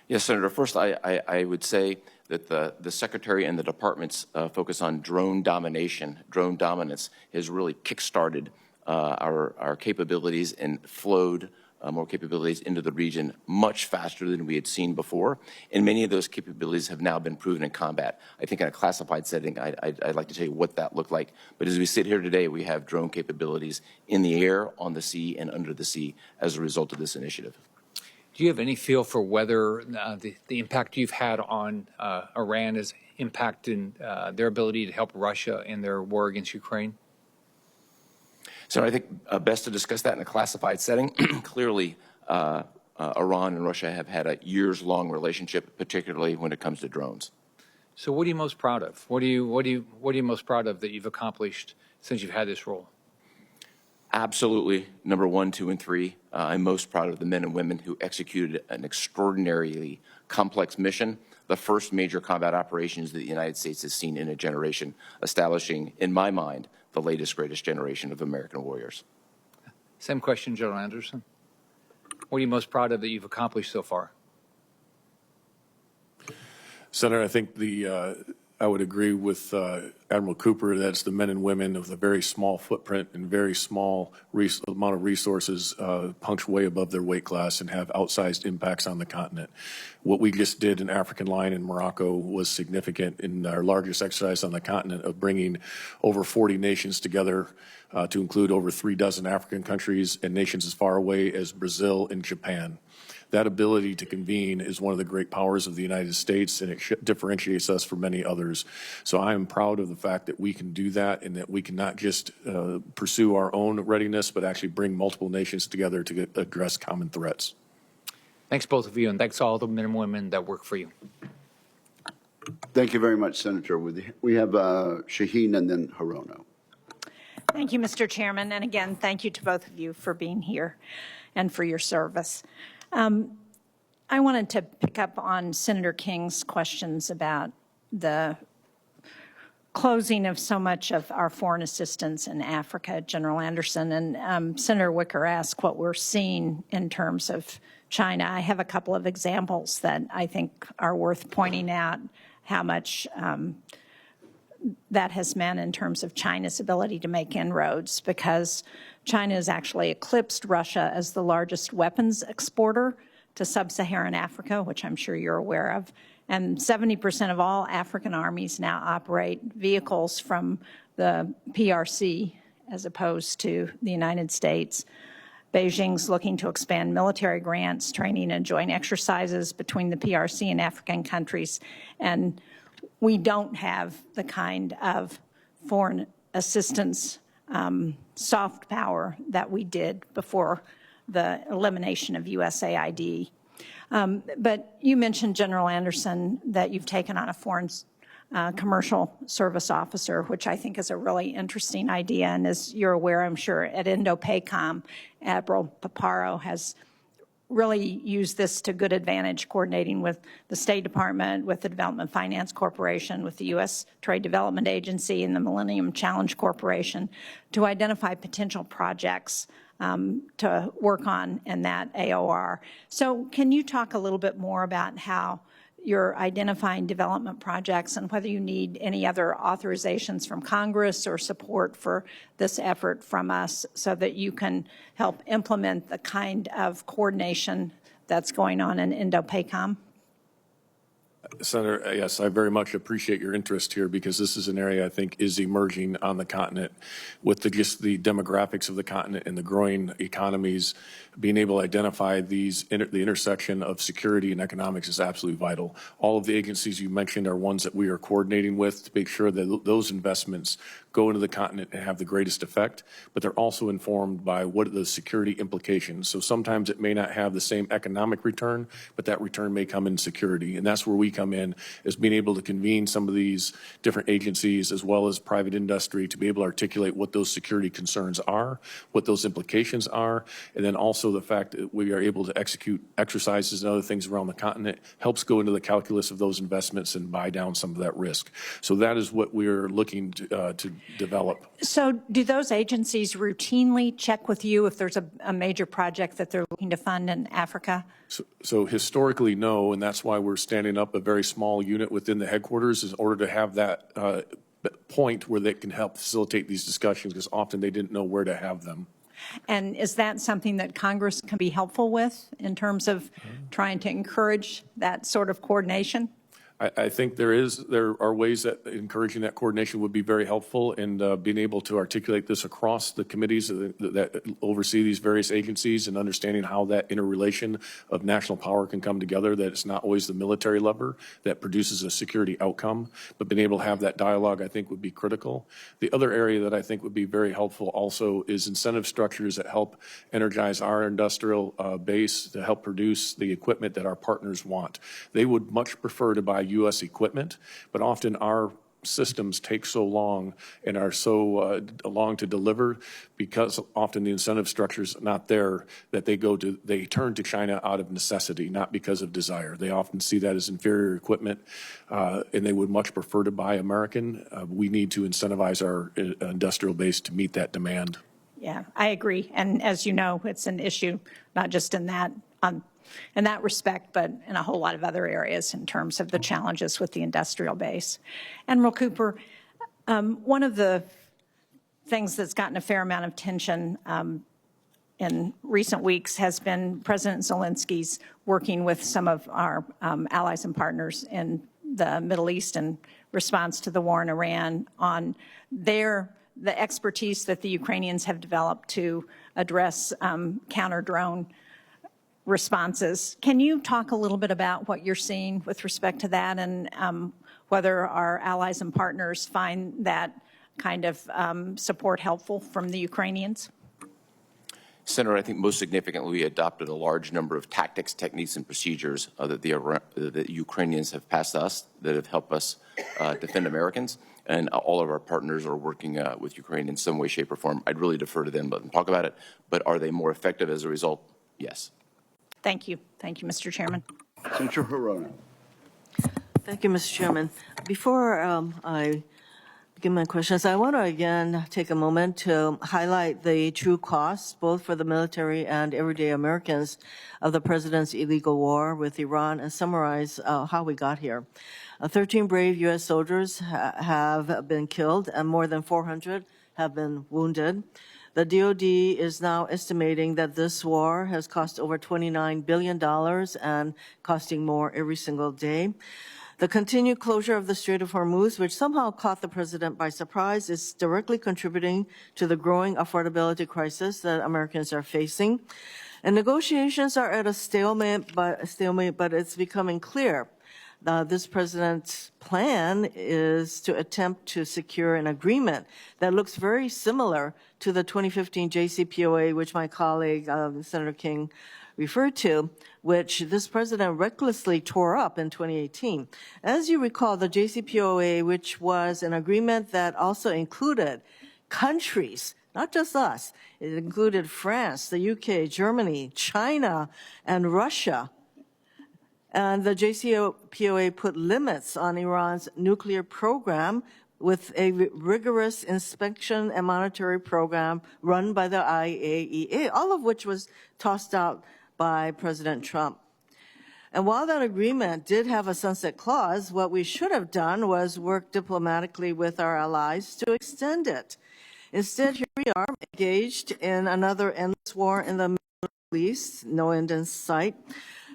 Yes, Senator. First, I would say that the Secretary and the Department's focus on drone domination, drone dominance, has really kick-started our capabilities and flowed more capabilities into the region much faster than we had seen before. And many of those capabilities have now been proven in combat. I think in a classified setting, I'd like to tell you what that looked like. But as we sit here today, we have drone capabilities in the air, on the sea, and under the sea as a result of this initiative. Do you have any feel for whether the impact you've had on Iran is impacting their ability to help Russia in their war against Ukraine? So I think best to discuss that in a classified setting. Clearly, Iran and Russia have had a years-long relationship, particularly when it comes to drones. So what are you most proud of? What are you most proud of that you've accomplished since you've had this role? Absolutely, number 1, 2, and 3. I'm most proud of the men and women who executed an extraordinarily complex mission, the first major combat operations that the United States has seen in a generation, establishing, in my mind, the latest, greatest generation of American warriors. Same question, General Anderson. What are you most proud of that you've accomplished so far? Senator, I think I would agree with Admiral Cooper that it's the men and women of the very small footprint and very small amount of resources punch way above their weight class and have outsized impacts on the continent. What we just did in African Line in Morocco was significant in our largest exercise on the continent of bringing over 40 nations together to include over 36 African countries and nations as far away as Brazil and Japan. That ability to convene is one of the great powers of the United States, and it differentiates us from many others. So I am proud of the fact that we can do that and that we can not just pursue our own readiness, but actually bring multiple nations together to address common threats. Thanks, both of you, and thanks to all the men and women that work for you. Thank you very much, Senator. We have Shaheen and then Hirono. Thank you, Mr. Chairman. And again, thank you to both of you for being here and for your service. I wanted to pick up on Senator King's questions about the closing of so much of our foreign assistance in Africa, General Anderson, and Senator Wicker asked what we're seeing in terms of China. I have a couple of examples that I think are worth pointing out how much that has meant in terms of China's ability to make inroads, because China has actually eclipsed Russia as the largest weapons exporter to sub-Saharan Africa, which I'm sure you're aware of. And 70% of all African armies now operate vehicles from the PRC as opposed to the United States. Beijing's looking to expand military grants, training, and joint exercises between the PRC and African countries. And we don't have the kind of foreign assistance soft power that we did before the elimination of USAID. But you mentioned, General Anderson, that you've taken on a foreign commercial service officer, which I think is a really interesting idea. And as you're aware, I'm sure, at INDOPACOM, Admiral Paparo has really used this to good advantage, coordinating with the State Department, with the Development Finance Corporation, with the U.S. Trade Development Agency, and the Millennium Challenge Corporation to identify potential projects to work on in that AOR. So can you talk a little bit more about how you're identifying development projects and whether you need any other authorizations from Congress or support for this effort from us so that you can help implement the kind of coordination that's going on in INDOPACOM? Senator, yes, I very much appreciate your interest here, because this is an area I think is emerging on the continent with just the demographics of the continent and the growing economies. Being able to identify the intersection of security and economics is absolutely vital. All of the agencies you mentioned are ones that we are coordinating with to make sure that those investments go into the continent and have the greatest effect, but they're also informed by what are the security implications. So sometimes it may not have the same economic return, but that return may come in security. And that's where we come in, is being able to convene some of these different agencies as well as private industry to be able to articulate what those security concerns are, what those implications are, and then also the fact that we are able to execute exercises and other things around the continent helps go into the calculus of those investments and buy down some of that risk. So that is what we're looking to develop. So do those agencies routinely check with you if there's a major project that they're looking to fund in Africa? So historically, no, and that's why we're standing up a very small unit within the headquarters in order to have that point where they can help facilitate these discussions, because often they didn't know where to have them. And is that something that Congress can be helpful with in terms of trying to encourage that sort of coordination? I think there are ways that encouraging that coordination would be very helpful, and being able to articulate this across the committees that oversee these various agencies and understanding how that interrelation of national power can come together, that it's not always the military lever that produces a security outcome, but being able to have that dialogue, I think, would be critical. The other area that I think would be very helpful also is incentive structures that help energize our industrial base to help produce the equipment that our partners want. They would much prefer to buy U.S. equipment, but often our systems take so long and are so long to deliver because often the incentive structure is not there, that they turn to China out of necessity, not because of desire. They often see that as inferior equipment, and they would much prefer to buy American. We need to incentivize our industrial base to meet that demand. Yeah, I agree. And as you know, it's an issue not just in that respect, but in a whole lot of other areas in terms of the challenges with the industrial base. Admiral Cooper, one of the things that's gotten a fair amount of attention in recent weeks has been President Zelensky's working with some of our allies and partners in the Middle East in response to the war in Iran on the expertise that the Ukrainians have developed to address counter-drone responses. Can you talk a little bit about what you're seeing with respect to that, and whether our allies and partners find that kind of support helpful from the Ukrainians? Senator, I think most significantly, we adopted a large number of tactics, techniques, and procedures that the Ukrainians have passed us that have helped us defend Americans. And all of our partners are working with Ukraine in some way, shape, or form. I'd really defer to them, let them talk about it. But are they more effective as a result? Yes. Thank you. Thank you, Mr. Chairman. Senator Hirono. Thank you, Mr. Chairman. Before I begin my questions, I want to again take a moment to highlight the true costs, both for the military and everyday Americans, of the president's illegal war with Iran and summarize how we got here. 13 brave U.S. soldiers have been killed and more than 400 have been wounded. The DoD is now estimating that this war has cost over $29 billion and costing more every single day. The continued closure of the Strait of Hormuz, which somehow caught the president by surprise, is directly contributing to the growing affordability crisis that Americans are facing. And negotiations are at a stalemate, but it's becoming clear. This president's plan is to attempt to secure an agreement that looks very similar to the 2015 JCPOA, which my colleague, Senator King, referred to, which this president recklessly tore up in 2018. As you recall, the JCPOA, which was an agreement that also included countries, not just us, it included France, the UK, Germany, China, and Russia. And the JCPOA put limits on Iran's nuclear program with a rigorous inspection and monitoring program run by the IAEA, all of which was tossed out by President Trump. And while that agreement did have a sunset clause, what we should have done was work diplomatically with our allies to extend it. Instead, here we are engaged in another endless war in the Middle East, no end in sight,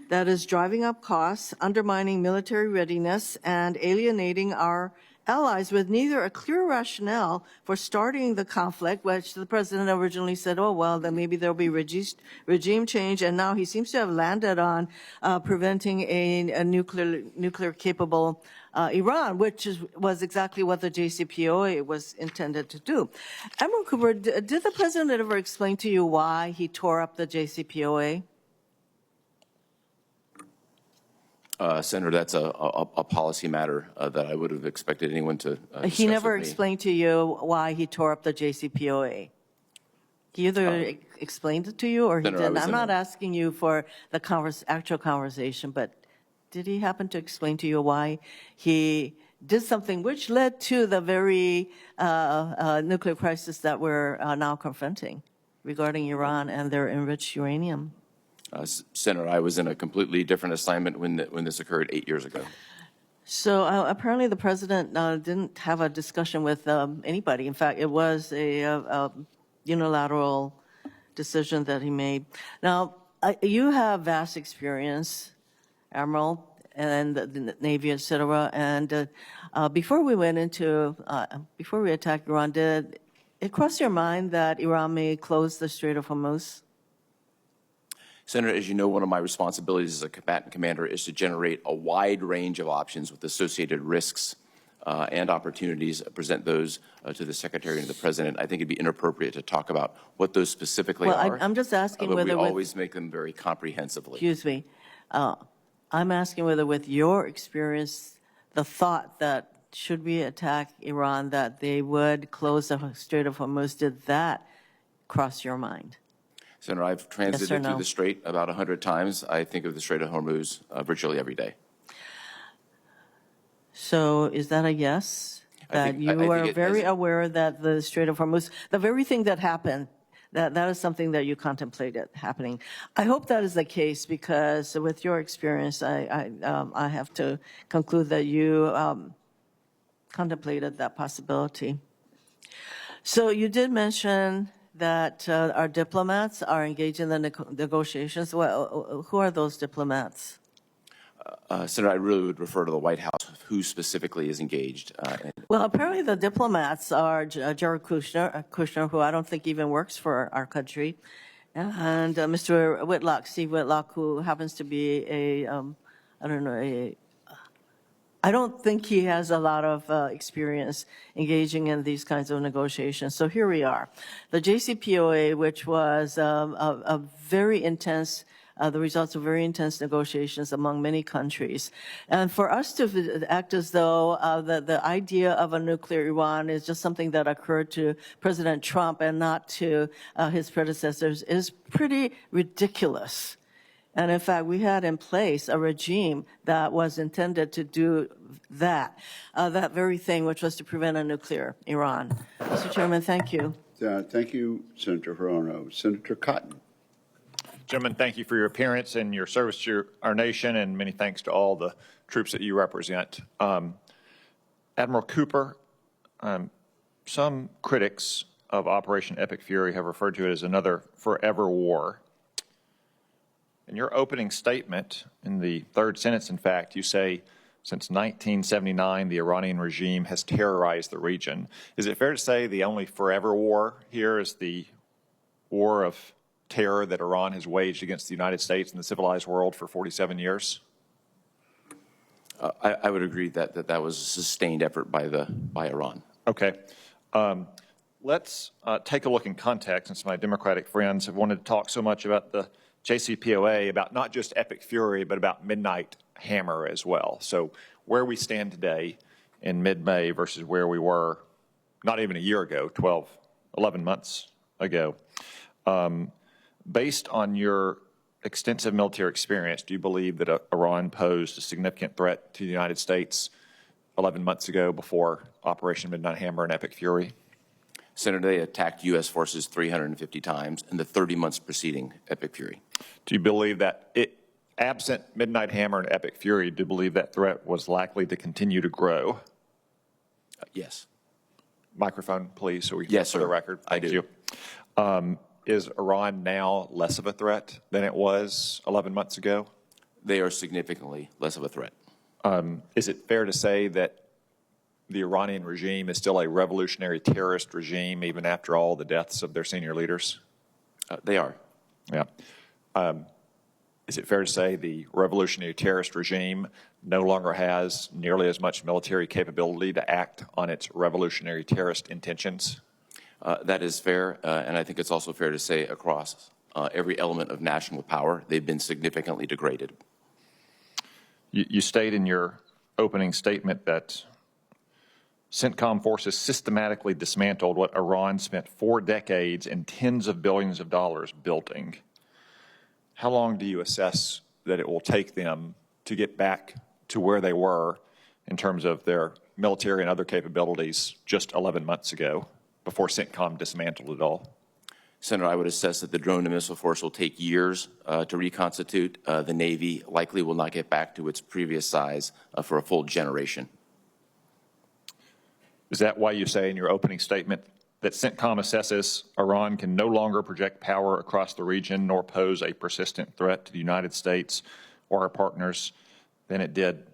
that is driving up costs, undermining military readiness, and alienating our allies with neither a clear rationale for starting the conflict, which the president originally said, oh, well, then maybe there'll be regime change, and now he seems to have landed on preventing a nuclear-capable Iran, which was exactly what the JCPOA was intended to do. Admiral Cooper, did the president ever explain to you why he tore up the JCPOA? Senator, that's a policy matter that I would have expected anyone to discuss He never with me. explained to you why he tore up the JCPOA. He either explained it to you or he Senator, didn't. I'm not asking you for the actual conversation, but did he happen to explain to you why he did something which led to the very nuclear crisis that we're now confronting regarding Iran and their enriched uranium? Senator, I was in a completely different assignment when this occurred 8 years ago. So apparently the president didn't have a discussion with anybody. In fact, it was a unilateral decision that he made. Now, you have vast experience, Admiral, and the Navy, et cetera. And before we attacked Iran, did it cross your mind that Iran may close the Strait of Hormuz? Senator, as you know, one of my responsibilities as a combatant commander is to generate a wide range of options with associated risks and opportunities, present those to the Secretary and to the President. I think it'd be inappropriate to talk about what those specifically are. Well, I'm just asking whether we always make them very comprehensively. Excuse me. I'm asking whether with your experience, the thought that should we attack Iran, that they would close the Strait of Hormuz, did that cross your mind? Senator, I've transited through the Strait about 100 times. I think of the Strait of Hormuz virtually every day. So is that a yes? That you are very aware that the Strait of Hormuz, the very thing that happened, that is something that you contemplated happening. I hope that is the case because with your experience, I have to conclude that you contemplated that possibility. So you did mention that our diplomats are engaged in the negotiations. Well, who are those diplomats? Senator, I really would refer to the White House, who specifically is engaged. Well, apparently the diplomats are Jared Kushner, who I don't think even works for our country, and Mr. Whitlock, Steve Whitlock, who happens to be I don't think he has a lot of experience engaging in these kinds of negotiations. So here we are. The JCPOA, which was a very intense, the results of very intense negotiations among many countries. And for us to act as though the idea of a nuclear Iran is just something that occurred to President Trump and not to his predecessors is pretty ridiculous. And in fact, we had in place a regime that was intended to do that very thing, which was to prevent a nuclear Iran. Mr. Chairman, thank you. Thank you, Senator Hirono. Senator Cotton. Gentlemen, thank you for your appearance and your service to our nation, and many thanks to all the troops that you represent. Admiral Cooper, some critics of Operation Epic Fury have referred to it as another forever war. In your opening statement, in the third sentence, in fact, you say, since 1979, the Iranian regime has terrorized the region. Is it fair to say the only forever war here is the war of terror that Iran has waged against the United States and the civilized world for 47 years? I would agree that was a sustained effort by Iran. Okay. Let's take a look in context, since my Democratic friends have wanted to talk so much about the JCPOA, about not just Epic Fury, but about Midnight Hammer as well. So where we stand today in mid-May versus where we were not even a year ago, 11 months ago. Based on your extensive military experience, do you believe that Iran posed a significant threat to the United States 11 months ago before Operation Midnight Hammer and Epic Fury? Senator, they attacked U.S. forces 350 times in the 30 months preceding Epic Fury. Do you believe that, absent Midnight Hammer and Epic Fury, do you believe that threat was likely to continue to grow? Yes. Microphone, please, so we can yes, for sir. the record. Thank you. Is Iran now less of a threat than it was 11 months ago? They are significantly less of a threat. Is it fair to say that the Iranian regime is still a revolutionary terrorist regime even after all the deaths of their senior leaders? They are. Yeah. Is it fair to say the revolutionary terrorist regime no longer has nearly as much military capability to act on its revolutionary terrorist intentions? That is fair, and I think it's also fair to say across every element of national power, they've been significantly degraded. You state in your opening statement that CENTCOM forces systematically dismantled what Iran spent 4 decades and tens of billions of dollars building. How long do you assess that it will take them to get back to where they were in terms of their military and other capabilities just 11 months ago, before CENTCOM dismantled it all? Senator, I would assess that the drone and missile force will take years to reconstitute. The Navy likely will not get back to its previous size for a full generation. Is that why you say in your opening statement that CENTCOM assesses Iran can no longer project power across the region nor pose a persistent threat to the United States or our partners than it did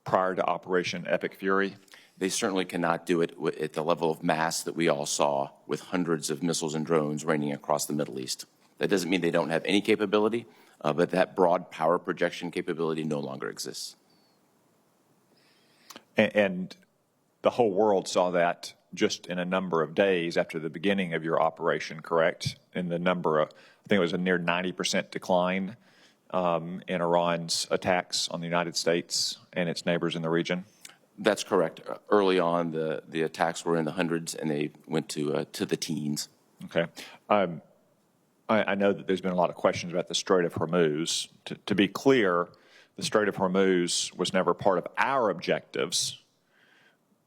prior to Operation Epic Fury? They certainly cannot do it at the level of mass that we all saw, with hundreds of missiles and drones raining across the Middle East. That doesn't mean they don't have any capability, but that broad power projection capability no longer exists. And the whole world saw that just in a number of days after the beginning of your operation, correct? In the number of, I think it was a near 90% decline in Iran's attacks on the United States and its neighbors in the region? That's correct. Early on, the attacks were in the hundreds, and they went to the teens. Okay. I know that there's been a lot of questions about the Strait of Hormuz. To be clear, the Strait of Hormuz was never part of our objectives,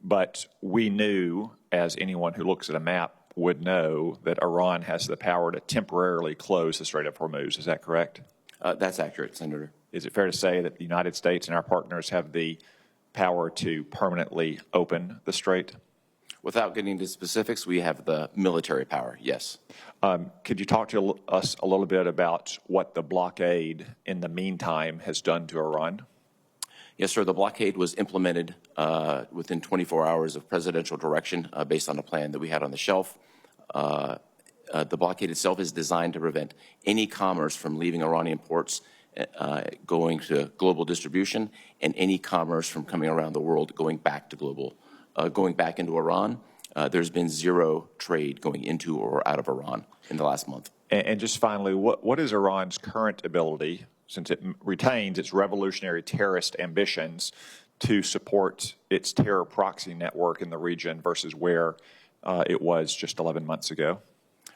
but we knew, as anyone who looks at a map would know, that Iran has the power to temporarily close the Strait of Hormuz. Is that correct? That's accurate, Senator. Is it fair to say that the United States and our partners have the power to permanently open the strait? Without getting into specifics, we have the military power, yes. Could you talk to us a little bit about what the blockade in the meantime has done to Iran? Yes, sir. The blockade was implemented within 24 hours of presidential direction based on a plan that we had on the shelf. The blockade itself is designed to prevent any commerce from leaving Iranian ports going to global distribution, and any commerce from coming around the world going back to going back into Iran. There's been zero trade going into or out of Iran in the last month. And just finally, what is Iran's current ability, since it retains its revolutionary terrorist ambitions, to support its terror proxy network in the region versus where it was just 11 months ago?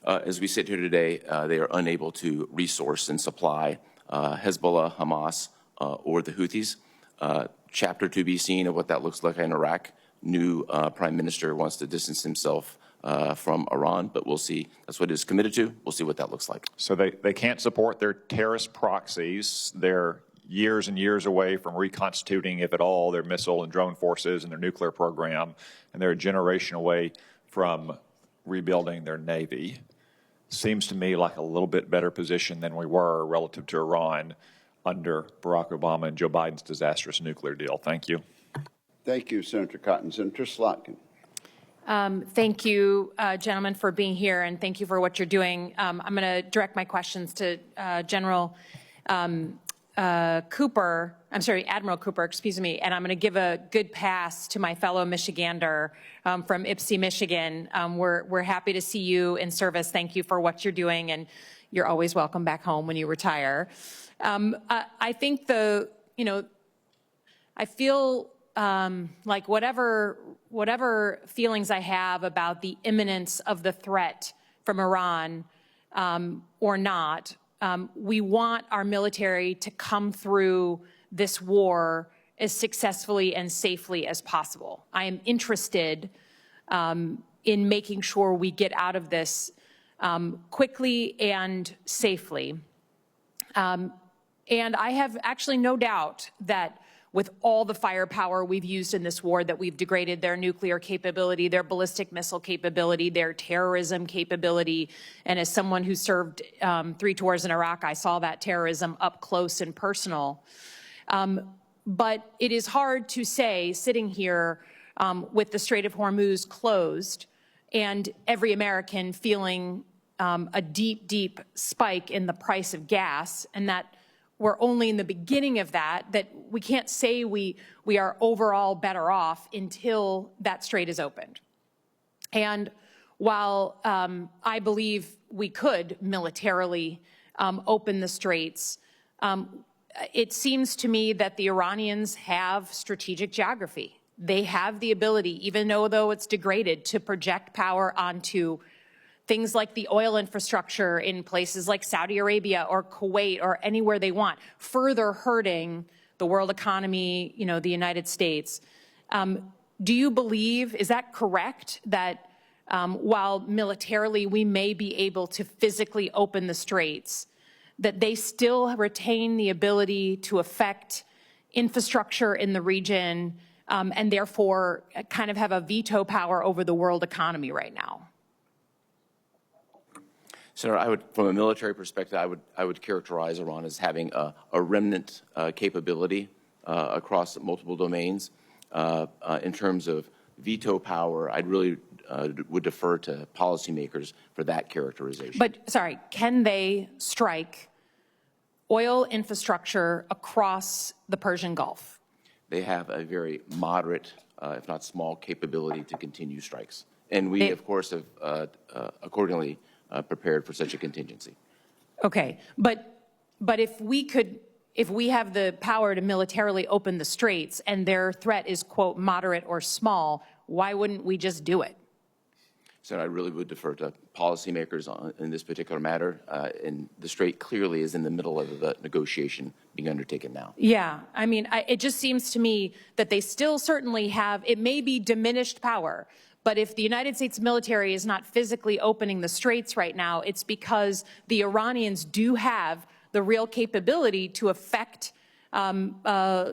As we sit here today, they are unable to resource and supply Hezbollah, Hamas, or the Houthis. Chapter to be seen of what that looks like in Iraq. New prime minister wants to distance himself from Iran, but we'll see. That's what he's committed to. We'll see what that looks like. So they can't support their terrorist proxies. They're years and years away from reconstituting, if at all, their missile and drone forces and their nuclear program, and they're a generation away from rebuilding their Navy. Seems to me like a little bit better position than we were relative to Iran under Barack Obama and Joe Biden's disastrous nuclear deal. Thank you. Thank you, Senator Cotton. Senator Slotkin. Thank you, gentlemen, for being here, and thank you for what you're doing. I'm going to direct my questions to Admiral Cooper, excuse me, and I'm going to give a good pass to my fellow Michigander from Ypsi, Michigan. We're happy to see you in service. Thank you for what you're doing, and you're always welcome back home when you retire. I think I feel like whatever feelings I have about the imminence of the threat from Iran or not, we want our military to come through this war as successfully and safely as possible. I am interested in making sure we get out of this quickly and safely. And I have actually no doubt that with all the firepower we've used in this war, that we've degraded their nuclear capability, their ballistic missile capability, their terrorism capability. And as someone who served 3 tours in Iraq, I saw that terrorism up close and personal. But it is hard to say, sitting here with the Strait of Hormuz closed and every American feeling a deep, deep spike in the price of gas, and that we're only in the beginning of that we can't say we are overall better off until that strait is opened. And while I believe we could militarily open the straits, it seems to me that the Iranians have strategic geography. They have the ability, even though it's degraded, to project power onto things like the oil infrastructure in places like Saudi Arabia or Kuwait or anywhere they want, further hurting the world economy, the United States. Do you believe, is that correct, that while militarily we may be able to physically open the straits, that they still retain the ability to affect infrastructure in the region and therefore kind of have a veto power over the world economy right now? Senator, from a military perspective, I would characterize Iran as having a remnant capability across multiple domains. In terms of veto power, I'd really would defer to policymakers for that characterization. But, sorry, can they strike oil infrastructure across the Persian Gulf? They have a very moderate, if not small, capability to continue strikes. And we, of course, have accordingly prepared for such a contingency. Okay, but if we have the power to militarily open the straits and their threat is, quote, moderate or small, why wouldn't we just do it? So I really would defer to policymakers in this particular matter, and the strait clearly is in the middle of the negotiation being undertaken now. Yeah, I mean, it just seems to me that they still certainly have, it may be diminished power, but if the United States military is not physically opening the straits right now, it's because the Iranians do have the real capability to affect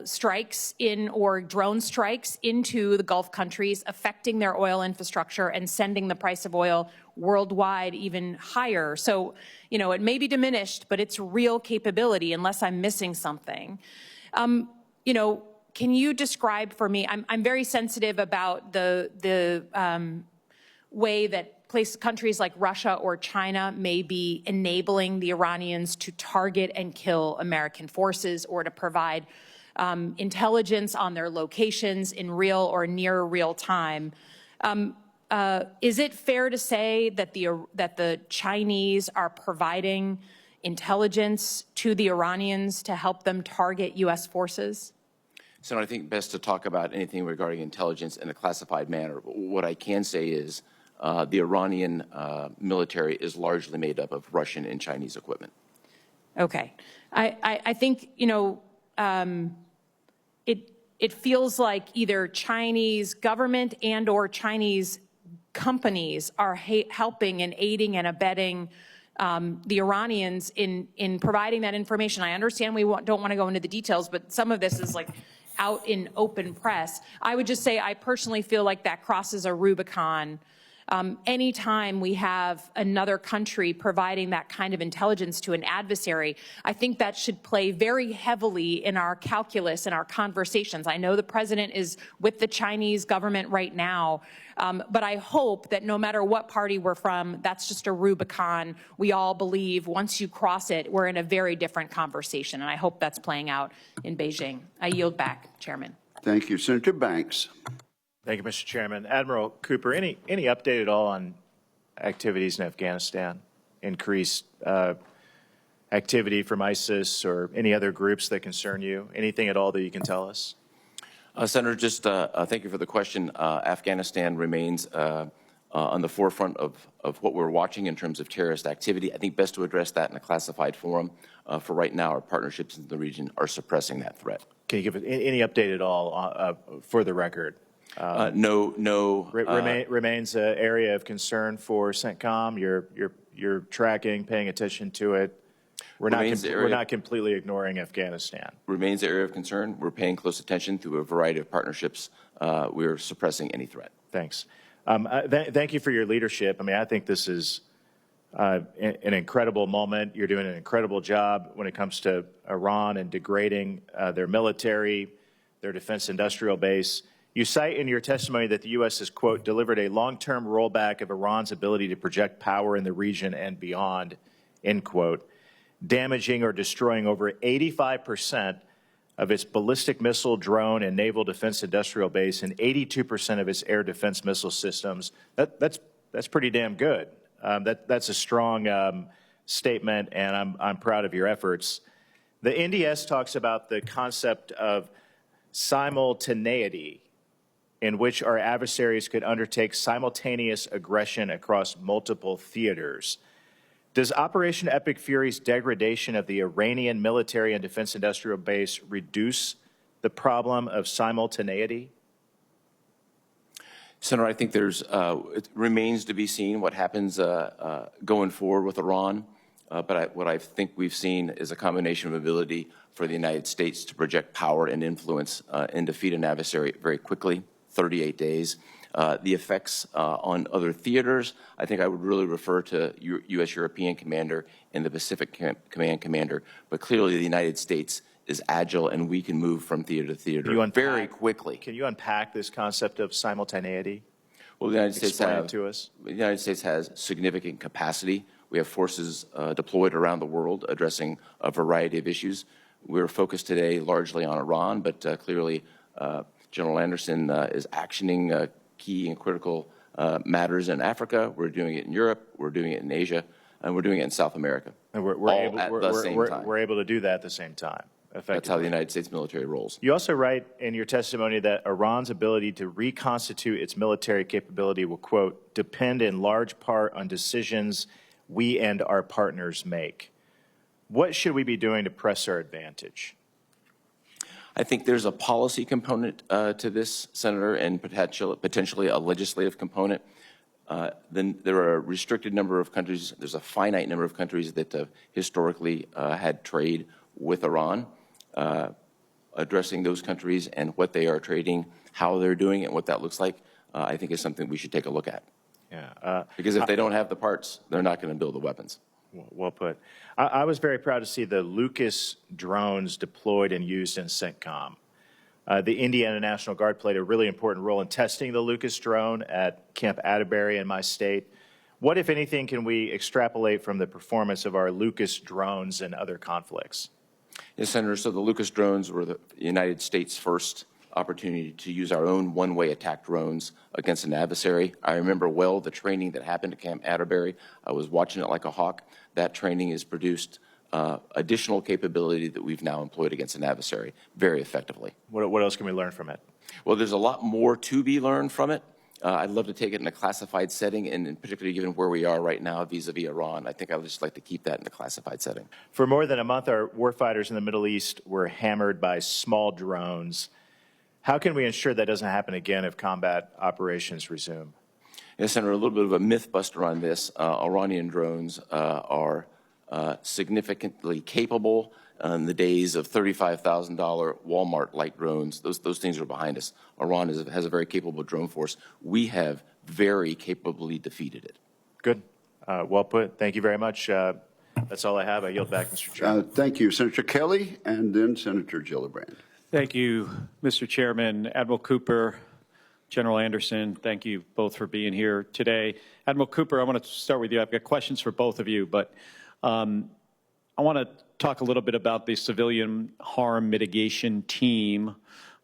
strikes or drone strikes into the Gulf countries, affecting their oil infrastructure and sending the price of oil worldwide even higher. So, it may be diminished, but it's real capability unless I'm missing something. Can you describe for me, I'm very sensitive about the way that countries like Russia or China may be enabling the Iranians to target and kill American forces or to provide intelligence on their locations in real or near real time. Is it fair to say that the Chinese are providing intelligence to the Iranians to help them target U.S. forces? So I think best to talk about anything regarding intelligence in a classified manner. What I can say is the Iranian military is largely made up of Russian and Chinese equipment. Okay. I think, you know, it feels like either Chinese government and or Chinese companies are helping and aiding and abetting the Iranians in providing that information. I understand we don't want to go into the details, but some of this is like out in open press. I would just say I personally feel like that crosses a Rubicon. Anytime we have another country providing that kind of intelligence to an adversary, I think that should play very heavily in our calculus and our conversations. I know the president is with the Chinese government right now, but I hope that no matter what party we're from, that's just a Rubicon. We all believe once you cross it, we're in a very different conversation, and I hope that's playing out in Beijing. I yield back, Chairman. Thank you. Senator Banks. Thank you, Mr. Chairman. Admiral Cooper, any update at all on activities in Afghanistan? Increased activity from ISIS or any other groups that concern you? Anything at all that you can tell us? Senator, just thank you for the question. Afghanistan remains on the forefront of what we're watching in terms of terrorist activity. I think best to address that in a classified forum. For right now, our partnerships in the region are suppressing that threat. Can you give any update at all for the record? No. Remains an area of concern for CENTCOM. You're tracking, paying attention to it. We're not completely ignoring Afghanistan. Remains an area of concern. We're paying close attention through a variety of partnerships. We're suppressing any threat. Thanks. Thank you for your leadership. I mean, I think this is an incredible moment. You're doing an incredible job when it comes to Iran and degrading their military, their defense industrial base. You cite in your testimony that the U.S. has, quote, delivered a long-term rollback of Iran's ability to project power in the region and beyond, end quote, damaging or destroying over 85% of its ballistic missile, drone, and naval defense industrial base and 82% of its air defense missile systems. That's pretty damn good. That's a strong statement, and I'm proud of your efforts. The NDS talks about the concept of simultaneity, in which our adversaries could undertake simultaneous aggression across multiple theaters. Does Operation Epic Fury's degradation of the Iranian military and defense industrial base reduce the problem of simultaneity? Senator, I think it remains to be seen what happens going forward with Iran. But what I think we've seen is a combination of ability for the United States to project power and influence and defeat an adversary very quickly, 38 days. The effects on other theaters, I think I would really refer to U.S. European Commander and the Pacific Command Commander. But clearly the United States is agile and we can move from theater to theater very quickly. Can you unpack this concept of simultaneity? Well, the United States has significant capacity. We have forces deployed around the world addressing a variety of issues. We're focused today largely on Iran, but clearly General Anderson is actioning key and critical matters in Africa. We're doing it in Europe. We're doing it in Asia. And we're doing it in South America. And we're able to do that at the same time. That's how the United States military rolls. You also write in your testimony that Iran's ability to reconstitute its military capability will, quote, depend in large part on decisions we and our partners make. What should we be doing to press our advantage? I think there's a policy component to this, Senator, and potentially a legislative component. Then there are a restricted number of countries. There's a finite number of countries that have historically had trade with Iran. Addressing those countries and what they are trading, how they're doing it, and what that looks like, I think is something we should take a look at. Yeah. Because if they don't have the parts, they're not going to build the weapons. Well put. I was very proud to see the Lucas drones deployed and used in CENTCOM. The Indiana National Guard played a really important role in testing the Lucas drone at Camp Atterbury in my state. What, if anything, can we extrapolate from the performance of our Lucas drones in other conflicts? Yes, Senator, so the Lucas drones were the United States' first opportunity to use our own one-way attack drones against an adversary. I remember well the training that happened at Camp Atterbury. I was watching it like a hawk. That training has produced additional capability that we've now employed against an adversary very effectively. What else can we learn from it? Well, there's a lot more to be learned from it. I'd love to take it in a classified setting, and particularly given where we are right now vis-a-vis Iran, I think I would just like to keep that in a classified setting. For more than a month, our warfighters in the Middle East were hammered by small drones. How can we ensure that doesn't happen again if combat operations resume? Yes, Senator, a little bit of a myth buster on this. Iranian drones are significantly capable. In the days of $35,000 Walmart-like drones, those things are behind us. Iran has a very capable drone force. We have very capably defeated it. Good. Well put. Thank you very much. That's all I have. I yield back, Mr. Chairman. Thank you, Senator Kelly, and then Senator Gillibrand. Thank you, Mr. Chairman. Admiral Cooper, General Anderson, thank you both for being here today. Admiral Cooper, I want to start with you. I've got questions for both of you, but I want to talk a little bit about the civilian harm mitigation team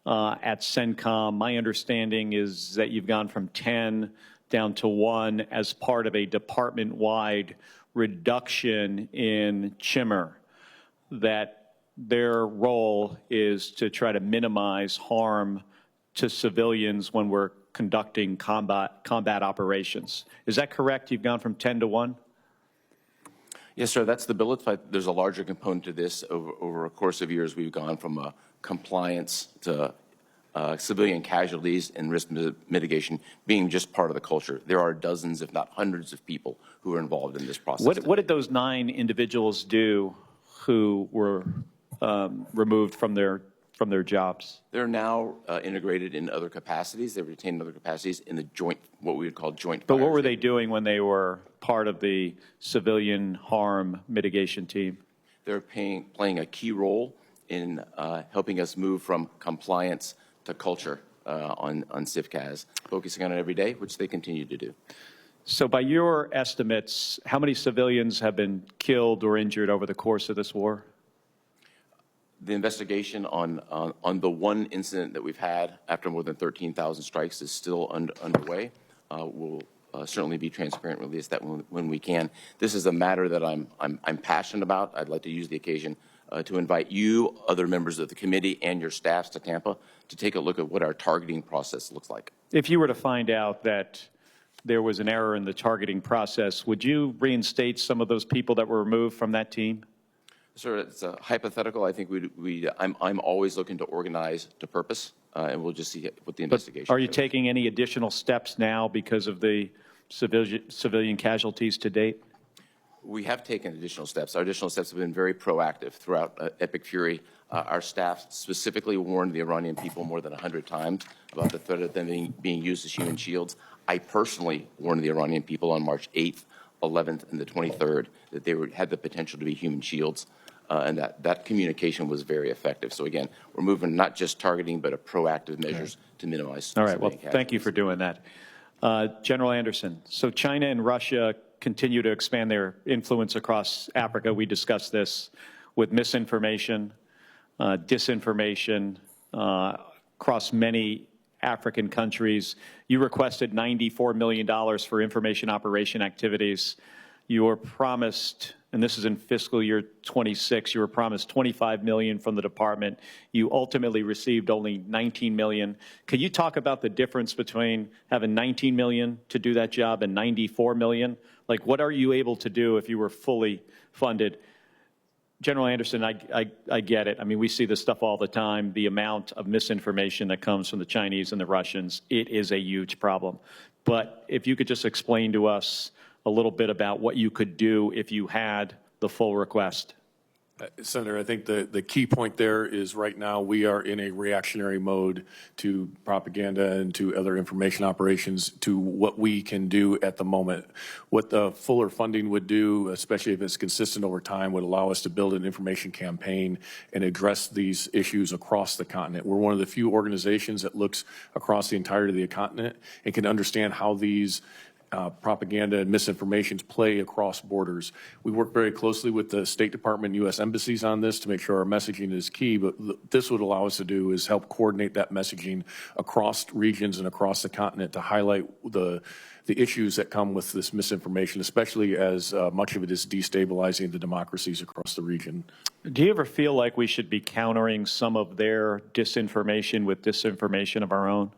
at CENTCOM. My understanding is that you've gone from 10 down to 1 as part of a department-wide reduction in CHIMR, that their role is to try to minimize harm to civilians when we're conducting combat operations. Is that correct? You've gone from 10 to 1? Yes, sir. That's the bill. There's a larger component to this. Over a course of years, we've gone from compliance to civilian casualties and risk mitigation being just part of the culture. There are dozens, if not hundreds, of people who are involved in this process. What did those 9 individuals do who were removed from their jobs? They're now integrated in other capacities. They've retained other capacities in the joint, what we would call joint. But what were they doing when they were part of the civilian harm mitigation team? They're playing a key role in helping us move from compliance to culture on CIFCAS, focusing on it every day, which they continue to do. So by your estimates, how many civilians have been killed or injured over the course of this war? The investigation on the one incident that we've had after more than 13,000 strikes is still underway. We'll certainly be transparent, release that when we can. This is a matter that I'm passionate about. I'd like to use the occasion to invite you, other members of the committee, and your staffs to Tampa to take a look at what our targeting process looks like. If you were to find out that there was an error in the targeting process, would you reinstate some of those people that were removed from that team? Sir, it's a hypothetical. I think I'm always looking to organize to purpose, and we'll just see what the investigation. But are you taking any additional steps now because of the civilian casualties to date? We have taken additional steps. Our additional steps have been very proactive throughout Epic Fury. Our staff specifically warned the Iranian people more than 100 times about the threat of them being used as human shields. I personally warned the Iranian people on March 8th, 11th, and the 23rd that they had the potential to be human shields, and that communication was very effective. So again, we're moving not just targeting, but a proactive measures to minimize. All right. Well, thank you for doing that. General Anderson, so China and Russia continue to expand their influence across Africa. We discussed this with misinformation, disinformation across many African countries. You requested $94 million for information operation activities. You were promised, and this is in fiscal year 26, you were promised $25 million from the department. You ultimately received only $19 million. Can you talk about the difference between having $19 million to do that job and $94 million? Like, what are you able to do if you were fully funded? General Anderson, I get it. I mean, we see this stuff all the time. The amount of misinformation that comes from the Chinese and the Russians, it is a huge problem. But if you could just explain to us a little bit about what you could do if you had the full request. Senator, I think the key point there is right now we are in a reactionary mode to propaganda and to other information operations to what we can do at the moment. What the fuller funding would do, especially if it's consistent over time, would allow us to build an information campaign and address these issues across the continent. We're one of the few organizations that looks across the entirety of the continent and can understand how these propaganda and misinformation play across borders. We work very closely with the State Department and U.S. embassies on this to make sure our messaging is key, but this would allow us to do is help coordinate that messaging across regions and across the continent to highlight the issues that come with this misinformation, especially as much of it is destabilizing the democracies across the region. Do you ever feel like we should be countering some of their disinformation with disinformation of our own?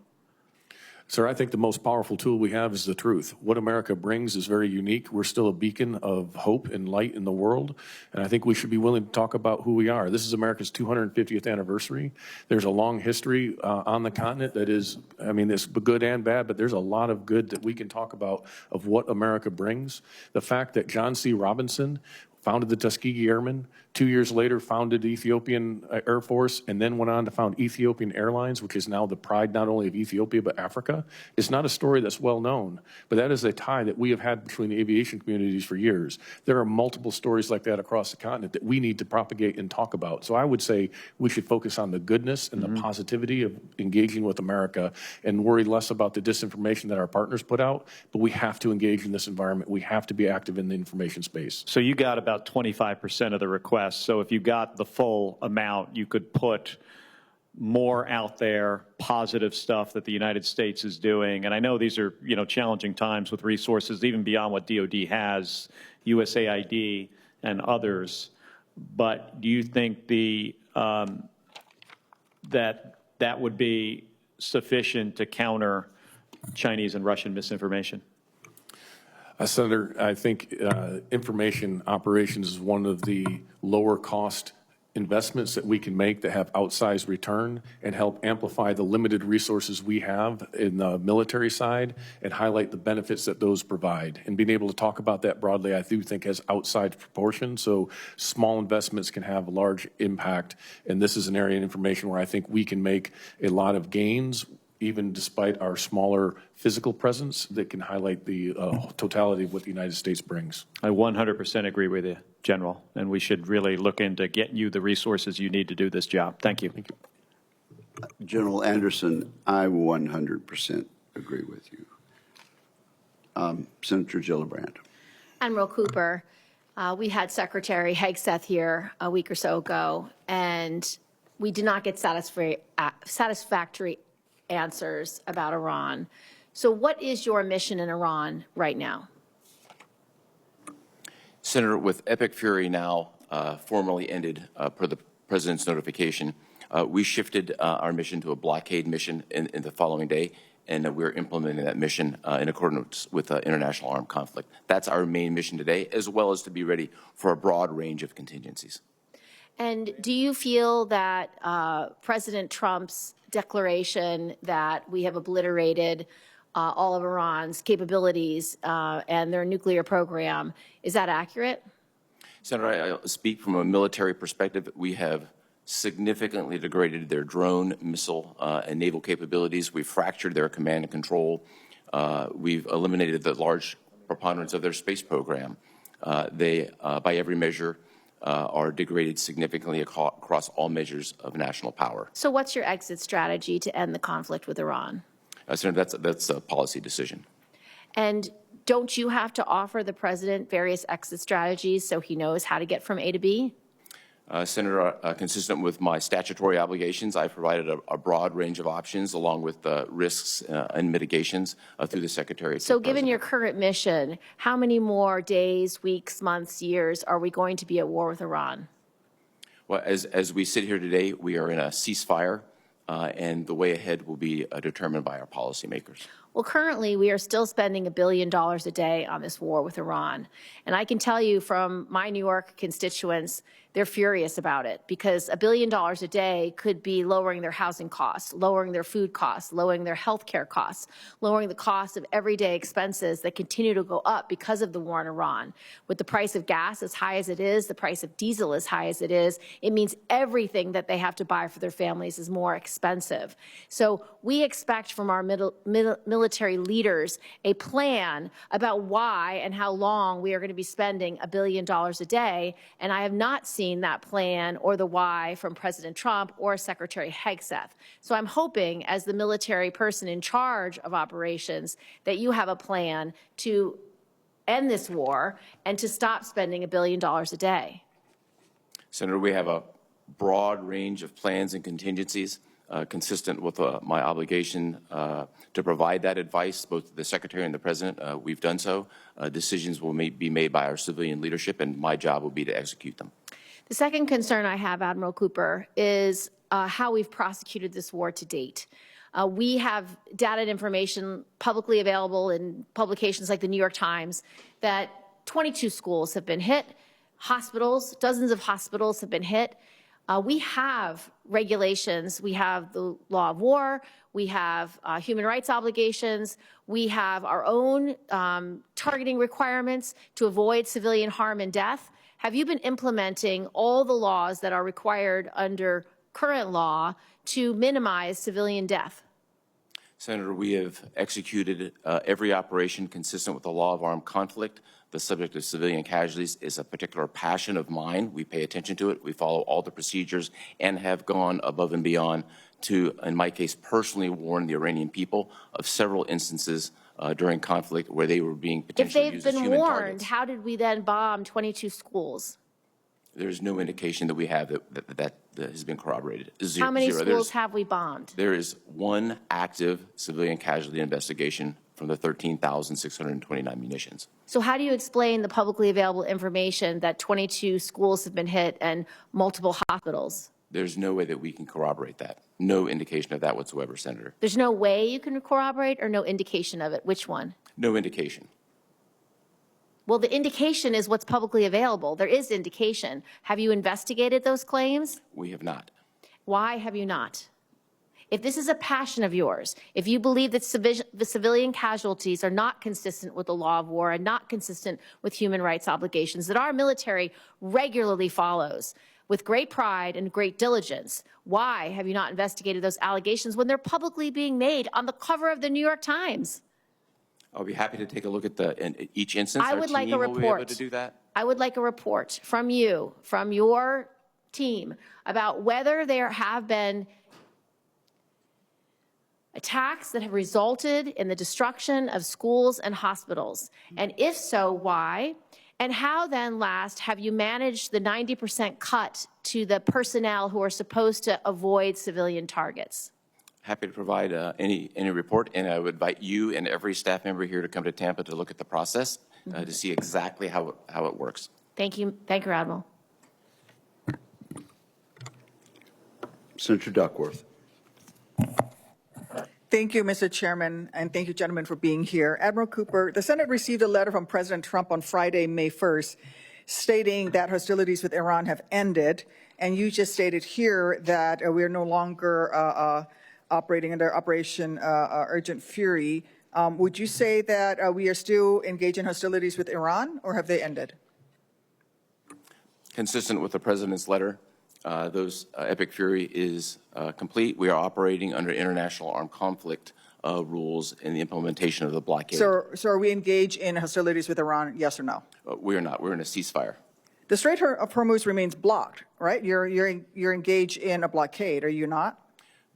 Sir, I think the most powerful tool we have is the truth. What America brings is very unique. We're still a beacon of hope and light in the world, and I think we should be willing to talk about who we are. This is America's 250th anniversary. There's a long history on the continent that is, I mean, it's good and bad, but there's a lot of good that we can talk about of what America brings. The fact that John C. Robinson founded the Tuskegee Airmen, 2 years later founded the Ethiopian Air Force, and then went on to found Ethiopian Airlines, which is now the pride not only of Ethiopia but Africa. It's not a story that's well known, but that is a tie that we have had between the aviation communities for years. There are multiple stories like that across the continent that we need to propagate and talk about. So I would say we should focus on the goodness and the positivity of engaging with America and worry less about the disinformation that our partners put out, but we have to engage in this environment. We have to be active in the information space. So you got about 25% of the requests. So if you got the full amount, you could put more out there, positive stuff that the United States is doing. And I know these are, challenging times with resources, even beyond what DOD has, USAID and others. But do you think that would be sufficient to counter Chinese and Russian misinformation? Senator, I think information operations is one of the lower cost investments that we can make that have outsized return and help amplify the limited resources we have in the military side and highlight the benefits that those provide. And being able to talk about that broadly, I do think has outside proportions. So small investments can have a large impact. And this is an area of information where I think we can make a lot of gains, even despite our smaller physical presence, that can highlight the totality of what the United States brings. I 100% agree with you, General, and we should really look into getting you the resources you need to do this job. Thank you. Thank you. General Anderson, I 100% agree with you. Senator Gillibrand. Admiral Cooper, we had Secretary Hegseth here a week or so ago, and we did not get satisfactory answers about Iran. So what is your mission in Iran right now? Senator, with Epic Fury now formally ended per the President's notification, we shifted our mission to a blockade mission in the following day, and we're implementing that mission in accordance with international armed conflict. That's our main mission today, as well as to be ready for a broad range of contingencies. And do you feel that President Trump's declaration that we have obliterated all of Iran's capabilities and their nuclear program, is that accurate? Senator, I speak from a military perspective. We have significantly degraded their drone, missile, and naval capabilities. We've fractured their command and control. We've eliminated the large preponderance of their space program. They, by every measure, are degraded significantly across all measures of national power. So what's your exit strategy to end the conflict with Iran? Senator, that's a policy decision. And don't you have to offer the president various exit strategies so he knows how to get from A to B? Senator, consistent with my statutory obligations, I provided a broad range of options along with risks and mitigations through the Secretary. So given your current mission, how many more days, weeks, months, years are we going to be at war with Iran? Well, as we sit here today, we are in a ceasefire, and the way ahead will be determined by our policymakers. Well, currently, we are still spending $1 billion a day on this war with Iran. And I can tell you from my New York constituents, they're furious about it because $1 billion a day could be lowering their housing costs, lowering their food costs, lowering their health care costs, lowering the cost of everyday expenses that continue to go up because of the war in Iran. With the price of gas as high as it is, the price of diesel as high as it is, it means everything that they have to buy for their families is more expensive. So we expect from our military leaders a plan about why and how long we are going to be spending $1 billion a day, and I have not seen that plan or the why from President Trump or Secretary Hegseth. So I'm hoping, as the military person in charge of operations, that you have a plan to end this war and to stop spending $1 billion a day. Senator, we have a broad range of plans and contingencies consistent with my obligation to provide that advice, both to the Secretary and the President. We've done so. Decisions will be made by our civilian leadership, and my job will be to execute them. The second concern I have, Admiral Cooper, is how we've prosecuted this war to date. We have data and information publicly available in publications like the New York Times that 22 schools have been hit, hospitals, dozens of hospitals have been hit. We have regulations. We have the law of war. We have human rights obligations. We have our own targeting requirements to avoid civilian harm and death. Have you been implementing all the laws that are required under current law to minimize civilian death? Senator, we have executed every operation consistent with the law of armed conflict. The subject of civilian casualties is a particular passion of mine. We pay attention to it. We follow all the procedures and have gone above and beyond to, in my case, personally warn the Iranian people of several instances during conflict where they were being potentially used as human targets. If they've been warned, how did we then bomb 22 schools? There's no indication that we have that has been corroborated. Zero. How many schools have we bombed? There is one active civilian casualty investigation from the 13,629 munitions. So how do you explain the publicly available information that 22 schools have been hit and multiple hospitals? There's no way that we can corroborate that. No indication of that whatsoever, Senator. There's no way you can corroborate or no indication of it? Which one? No indication. Well, the indication is what's publicly available. There is indication. Have you investigated those claims? We have not. Why have you not? If this is a passion of yours, if you believe that the civilian casualties are not consistent with the law of war and not consistent with human rights obligations that our military regularly follows with great pride and great diligence, why have you not investigated those allegations when they're publicly being made on the cover of the New York Times? I'll be happy to take a look at each instance. I would like a report. Will be able to do that. I would like a report from you, from your team, about whether there have been attacks that have resulted in the destruction of schools and hospitals. And if so, why? And how then, last, have you managed the 90% cut to the personnel who are supposed to avoid civilian targets? Happy to provide any report, and I would invite you and every staff member here to come to Tampa to look at the process to see exactly how it works. Thank you, Admiral. Senator Duckworth. Thank you, Mr. Chairman, and thank you, gentlemen, for being here. Admiral Cooper, the Senate received a letter from President Trump on Friday, May 1st, stating that hostilities with Iran have ended, and you just stated here that we are no longer operating under Operation Urgent Fury. Would you say that we are still engaged in hostilities with Iran, or have they ended? Consistent with the President's letter, those Epic Fury is complete. We are operating under international armed conflict rules in the implementation of the blockade. So are we engaged in hostilities with Iran, yes or no? We are not. We're in a ceasefire. The Strait of Hormuz remains blocked, right? You're engaged in a blockade, are you not?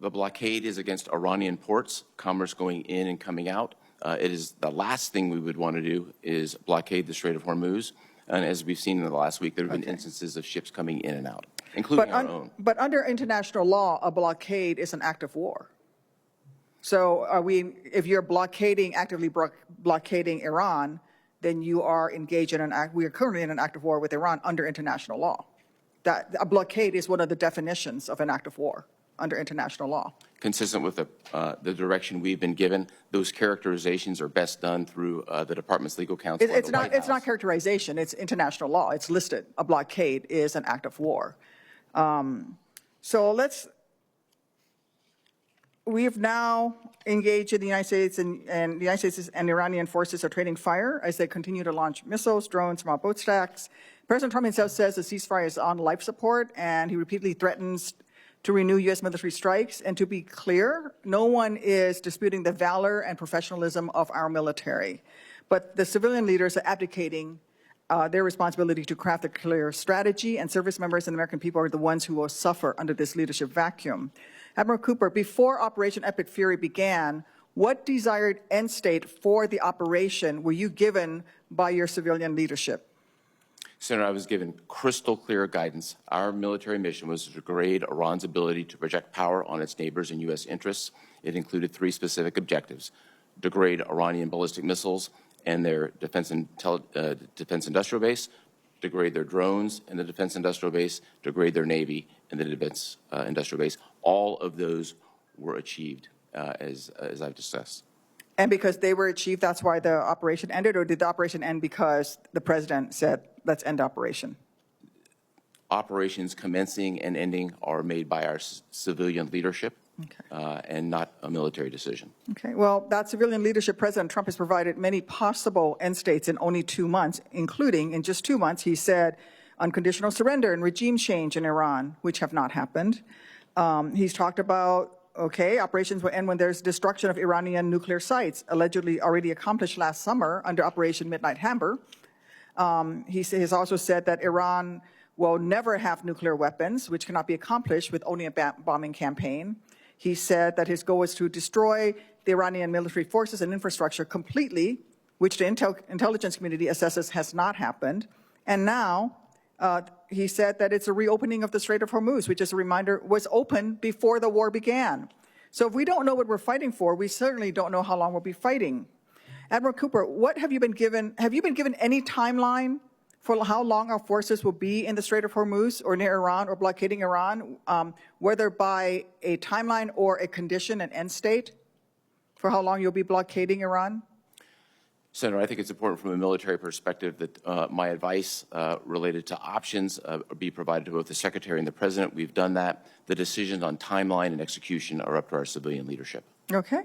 The blockade is against Iranian ports, commerce going in and coming out. It is the last thing we would want to do is blockade the Strait of Hormuz. And as we've seen in the last week, there have been instances of ships coming in and out, including our own. But under international law, a blockade is an act of war. So if you're actively blockading Iran, then you are engaged in we are currently in an act of war with Iran under international law. That a blockade is one of the definitions of an act of war under international law. Consistent with the direction we've been given, those characterizations are best done through the Department's legal counsel. It's not characterization, it's international law. It's listed. A blockade is an act of war. We've now engaged in the United States, and the United States and Iranian forces are trading fire as they continue to launch missiles, drones from our boat stacks. President Trump himself says the ceasefire is on life support, and he repeatedly threatens to renew U.S. military strikes. And to be clear, no one is disputing the valor and professionalism of our military. But the civilian leaders are abdicating their responsibility to craft a clear strategy, and service members and the American people are the ones who will suffer under this leadership vacuum. Admiral Cooper, before Operation Epic Fury began, what desired end state for the operation were you given by your civilian leadership? Senator, I was given crystal clear guidance. Our military mission was to degrade Iran's ability to project power on its neighbors and U.S. interests. It included 3 specific objectives: degrade Iranian ballistic missiles and their defense industrial base, degrade their drones in the defense industrial base, degrade their Navy in the defense industrial base. All of those were achieved. as I've discussed. And because they were achieved, that's why the operation ended, or did the operation end because the president said, let's end operation? Operations commencing and ending are made by our civilian leadership, and not a military decision. Okay, well, that civilian leadership, President Trump has provided many possible end states in only 2 months, including in just 2 months, he said unconditional surrender and regime change in Iran, which have not happened. He's talked about, okay, operations will end when there's destruction of Iranian nuclear sites, allegedly already accomplished last summer under Operation Midnight Hammer. He has also said that Iran will never have nuclear weapons, which cannot be accomplished with only a bombing campaign. He said that his goal is to destroy the Iranian military forces and infrastructure completely, which the intelligence community assesses has not happened. And now he said that it's a reopening of the Strait of Hormuz, which, as a reminder, was open before the war began. So if we don't know what we're fighting for, we certainly don't know how long we'll be fighting. Admiral Cooper, what have you been given? Have you been given any timeline for how long our forces will be in the Strait of Hormuz or near Iran or blockading Iran, whether by a timeline or a condition, an end state, for how long you'll be blockading Iran? Senator, I think it's important from a military perspective that my advice related to options be provided to both the Secretary and the President. We've done that. The decisions on timeline and execution are up to our civilian leadership. Okay.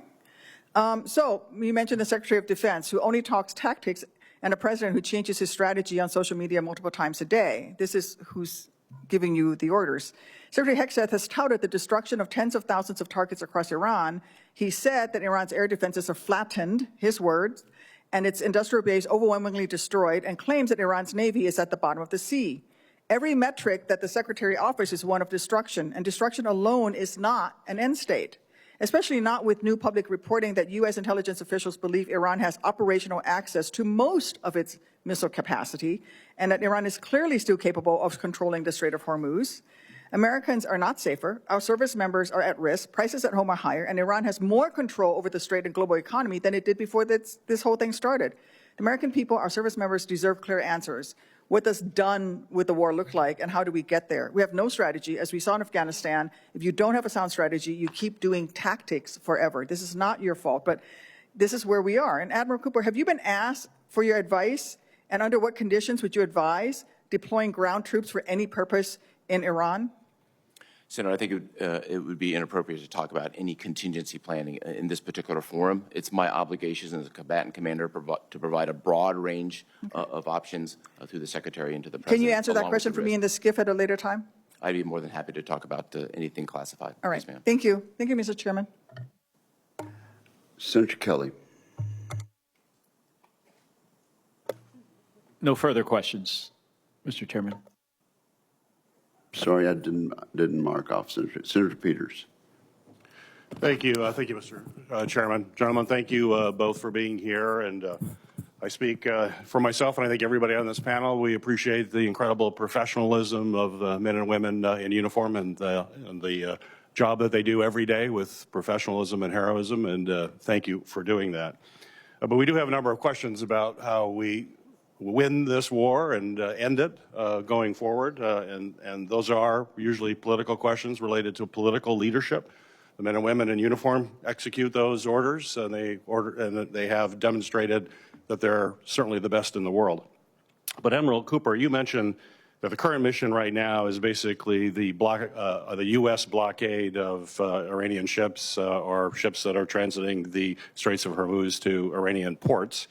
So you mentioned the Secretary of Defense, who only talks tactics, and a president who changes his strategy on social media multiple times a day. This is who's giving you the orders. Secretary Hegseth has touted the destruction of tens of thousands of targets across Iran. He said that Iran's air defenses are flattened, his words, and its industrial base overwhelmingly destroyed, and claims that Iran's Navy is at the bottom of the sea. Every metric that the Secretary offers is one of destruction, and destruction alone is not an end state, especially not with new public reporting that U.S. intelligence officials believe Iran has operational access to most of its missile capacity, and that Iran is clearly still capable of controlling the Strait of Hormuz. Americans are not safer, our service members are at risk, prices at home are higher, and Iran has more control over the Strait and global economy than it did before this whole thing started. The American people, our service members, deserve clear answers. What does done with the war look like, and how do we get there? We have no strategy. As we saw in Afghanistan, if you don't have a sound strategy, you keep doing tactics forever. This is not your fault, but this is where we are. And Admiral Cooper, have you been asked for your advice, and under what conditions would you advise deploying ground troops for any purpose in Iran? Senator, I think it would be inappropriate to talk about any contingency planning in this particular forum. It's my obligation as a combatant commander to provide a broad range of options through the Secretary and to the President. Can you answer that question for me in the skiff at a later time? I'd be more than happy to talk about anything classified. All right. Yes, ma'am. Thank you. Thank you, Mr. Chairman. Senator Kelly. No further questions, Mr. Chairman. Sorry, I didn't mark off Senator Peters. Thank you. Thank you, Mr. Chairman. Gentlemen, thank you both for being here. And I speak for myself, and I think everybody on this panel. We appreciate the incredible professionalism of the men and women in uniform and the job that they do every day with professionalism and heroism. And thank you for doing that. But we do have a number of questions about how we win this war and end it going forward. And those are usually political questions related to political leadership. The men and women in uniform execute those orders, and they have demonstrated that they're certainly the best in the world. But Admiral Cooper, you mentioned that the current mission right now is basically the U.S. blockade of Iranian ships or ships that are transiting the Straits of Hormuz to Iranian ports.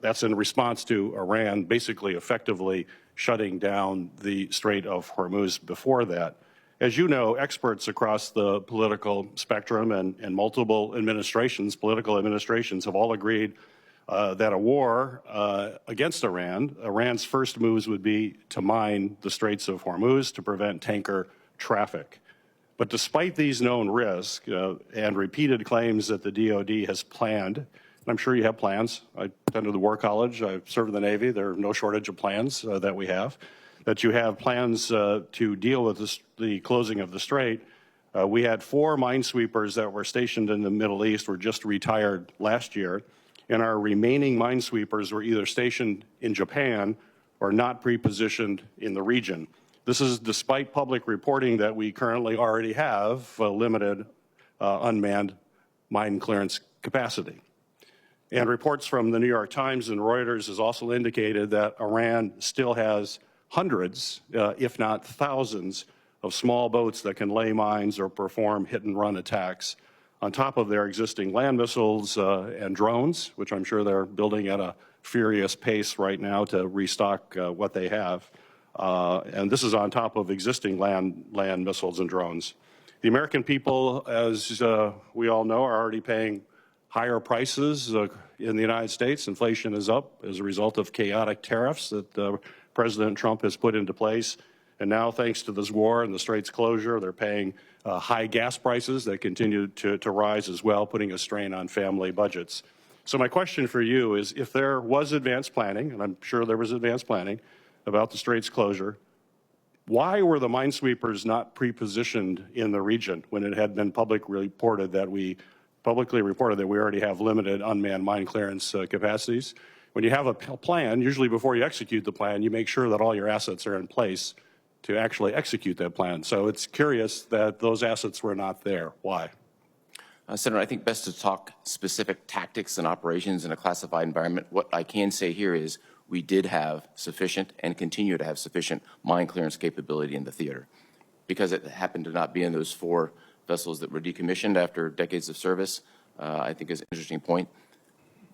That's in response to Iran basically effectively shutting down the Strait of Hormuz before that. As you know, experts across the political spectrum and multiple political administrations have all agreed that a war against Iran's first moves would be to mine the Straits of Hormuz to prevent tanker traffic. But despite these known risks and repeated claims that the DoD has planned, and I'm sure you have plans. I attended the War College. I served in the Navy. There are no shortage of plans that we have. That you have plans to deal with the closing of the strait. We had 4 minesweepers that were stationed in the Middle East were just retired last year, and our remaining minesweepers were either stationed in Japan or not pre-positioned in the region. This is despite public reporting that we currently already have limited unmanned mine clearance capacity. And reports from the New York Times and Reuters has also indicated that Iran still has hundreds, if not thousands, of small boats that can lay mines or perform hit-and-run attacks on top of their existing land missiles and drones, which I'm sure they're building at a furious pace right now to restock what they have. And this is on top of existing land missiles and drones. The American people, as we all know, are already paying higher prices in the United States. Inflation is up as a result of chaotic tariffs that President Trump has put into place. And now, thanks to this war and the Straits closure, they're paying high gas prices that continue to rise as well, putting a strain on family budgets. So my question for you is, if there was advanced planning, and I'm sure there was advanced planning about the Straits closure, why were the minesweepers not pre-positioned in the region when it had been publicly reported that we already have limited unmanned mine clearance capacities? When you have a plan, usually before you execute the plan, you make sure that all your assets are in place to actually execute that plan. So it's curious that those assets were not there. Why? Senator, I think best to talk specific tactics and operations in a classified environment. What I can say here is we did have sufficient and continue to have sufficient mine clearance capability in the theater. Because it happened to not be in those 4 vessels that were decommissioned after decades of service, I think is an interesting point.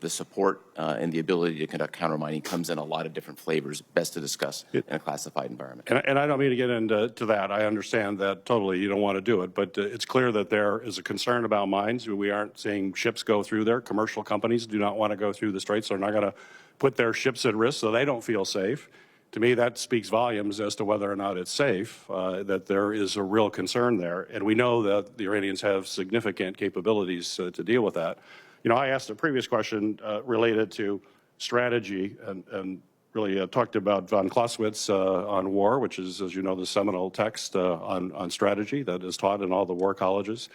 The support and the ability to conduct countermining comes in a lot of different flavors, best to discuss in a classified environment. And I don't mean to get into that. I understand that totally. You don't want to do it. But it's clear that there is a concern about mines. We aren't seeing ships go through there. Commercial companies do not want to go through the Straits. They're not going to put their ships at risk, so they don't feel safe. To me, that speaks volumes as to whether or not it's safe, that there is a real concern there. And we know that the Iranians have significant capabilities to deal with that. You know, I asked a previous question related to strategy and really talked about von Clausewitz on war, which is, as you know, the seminal text on strategy that is taught in all the war colleges.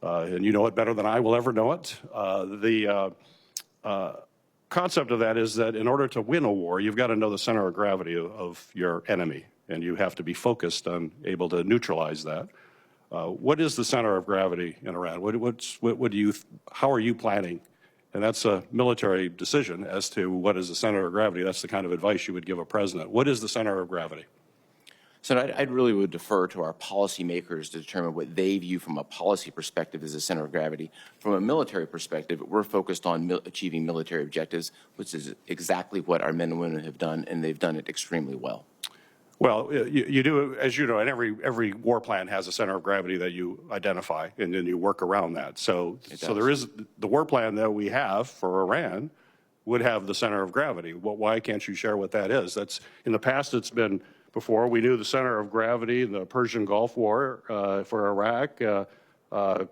And you know it better than I will ever know it. The concept of that is that in order to win a war, you've got to know the center of gravity of your enemy, and you have to be focused on able to neutralize that. What is the center of gravity in Iran? How are you planning? And that's a military decision as to what is the center of gravity. That's the kind of advice you would give a president. What is the center of gravity? So I really would defer to our policymakers to determine what they view from a policy perspective as the center of gravity. From a military perspective, we're focused on achieving military objectives, which is exactly what our men and women have done, and they've done it extremely well. Well, you do, as you know, and every war plan has a center of gravity that you identify, and then you work around that. So there is the war plan that we have for Iran would have the center of gravity. Why can't you share what that is? That's in the past. It's been before we knew the center of gravity in the Persian Gulf War for Iraq.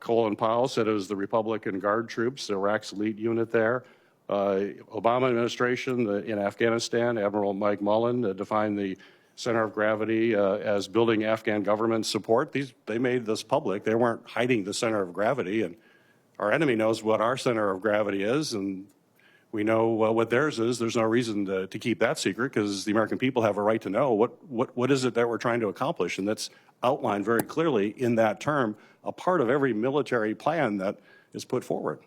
Colin Powell said it was the Republican Guard troops, Iraq's elite unit there. Obama administration in Afghanistan, Admiral Mike Mullen defined the center of gravity as building Afghan government support. They made this public. They weren't hiding the center of gravity, and our enemy knows what our center of gravity is, and we know what theirs is. There's no reason to keep that secret because the American people have a right to know what is it that we're trying to accomplish, and that's outlined very clearly in that term, a part of every military plan that is put forward.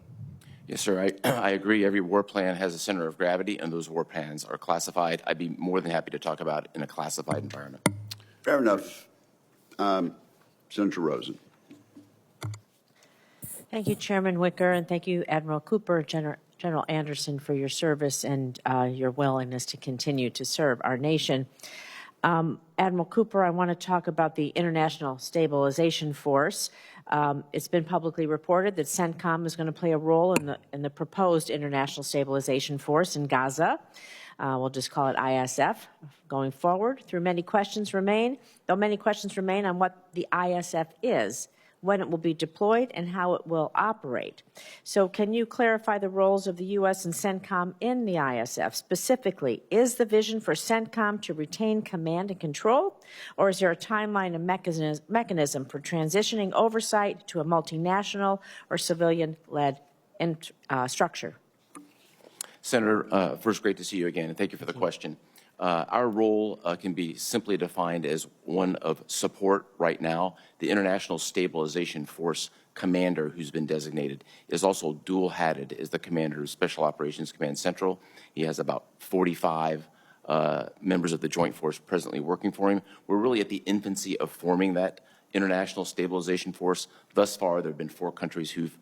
Yes, sir. I agree. Every war plan has a center of gravity, and those war plans are classified. I'd be more than happy to talk about it in a classified environment. Fair enough. Senator Rosen. Thank you, Chairman Wicker, and thank you, Admiral Cooper, General Anderson, for your service and your willingness to continue to serve our nation. Admiral Cooper, I want to talk about the International Stabilization Force. It's been publicly reported that CENTCOM is going to play a role in the proposed International Stabilization Force in Gaza. We'll just call it ISF going forward. Though many questions remain on what the ISF is, when it will be deployed, and how it will operate. So can you clarify the roles of the U.S. and CENTCOM in the ISF? Specifically, is the vision for CENTCOM to retain command and control, or is there a timeline and mechanism for transitioning oversight to a multinational or civilian-led structure? Senator, first, great to see you again, and thank you for the question. Our role can be simply defined as one of support right now. The International Stabilization Force commander who's been designated is also dual-hatted as the commander of Special Operations Command Central. He has about 45 members of the Joint Force presently working for him. We're really at the infancy of forming that international stabilization force. Thus far, there have been 4 countries who've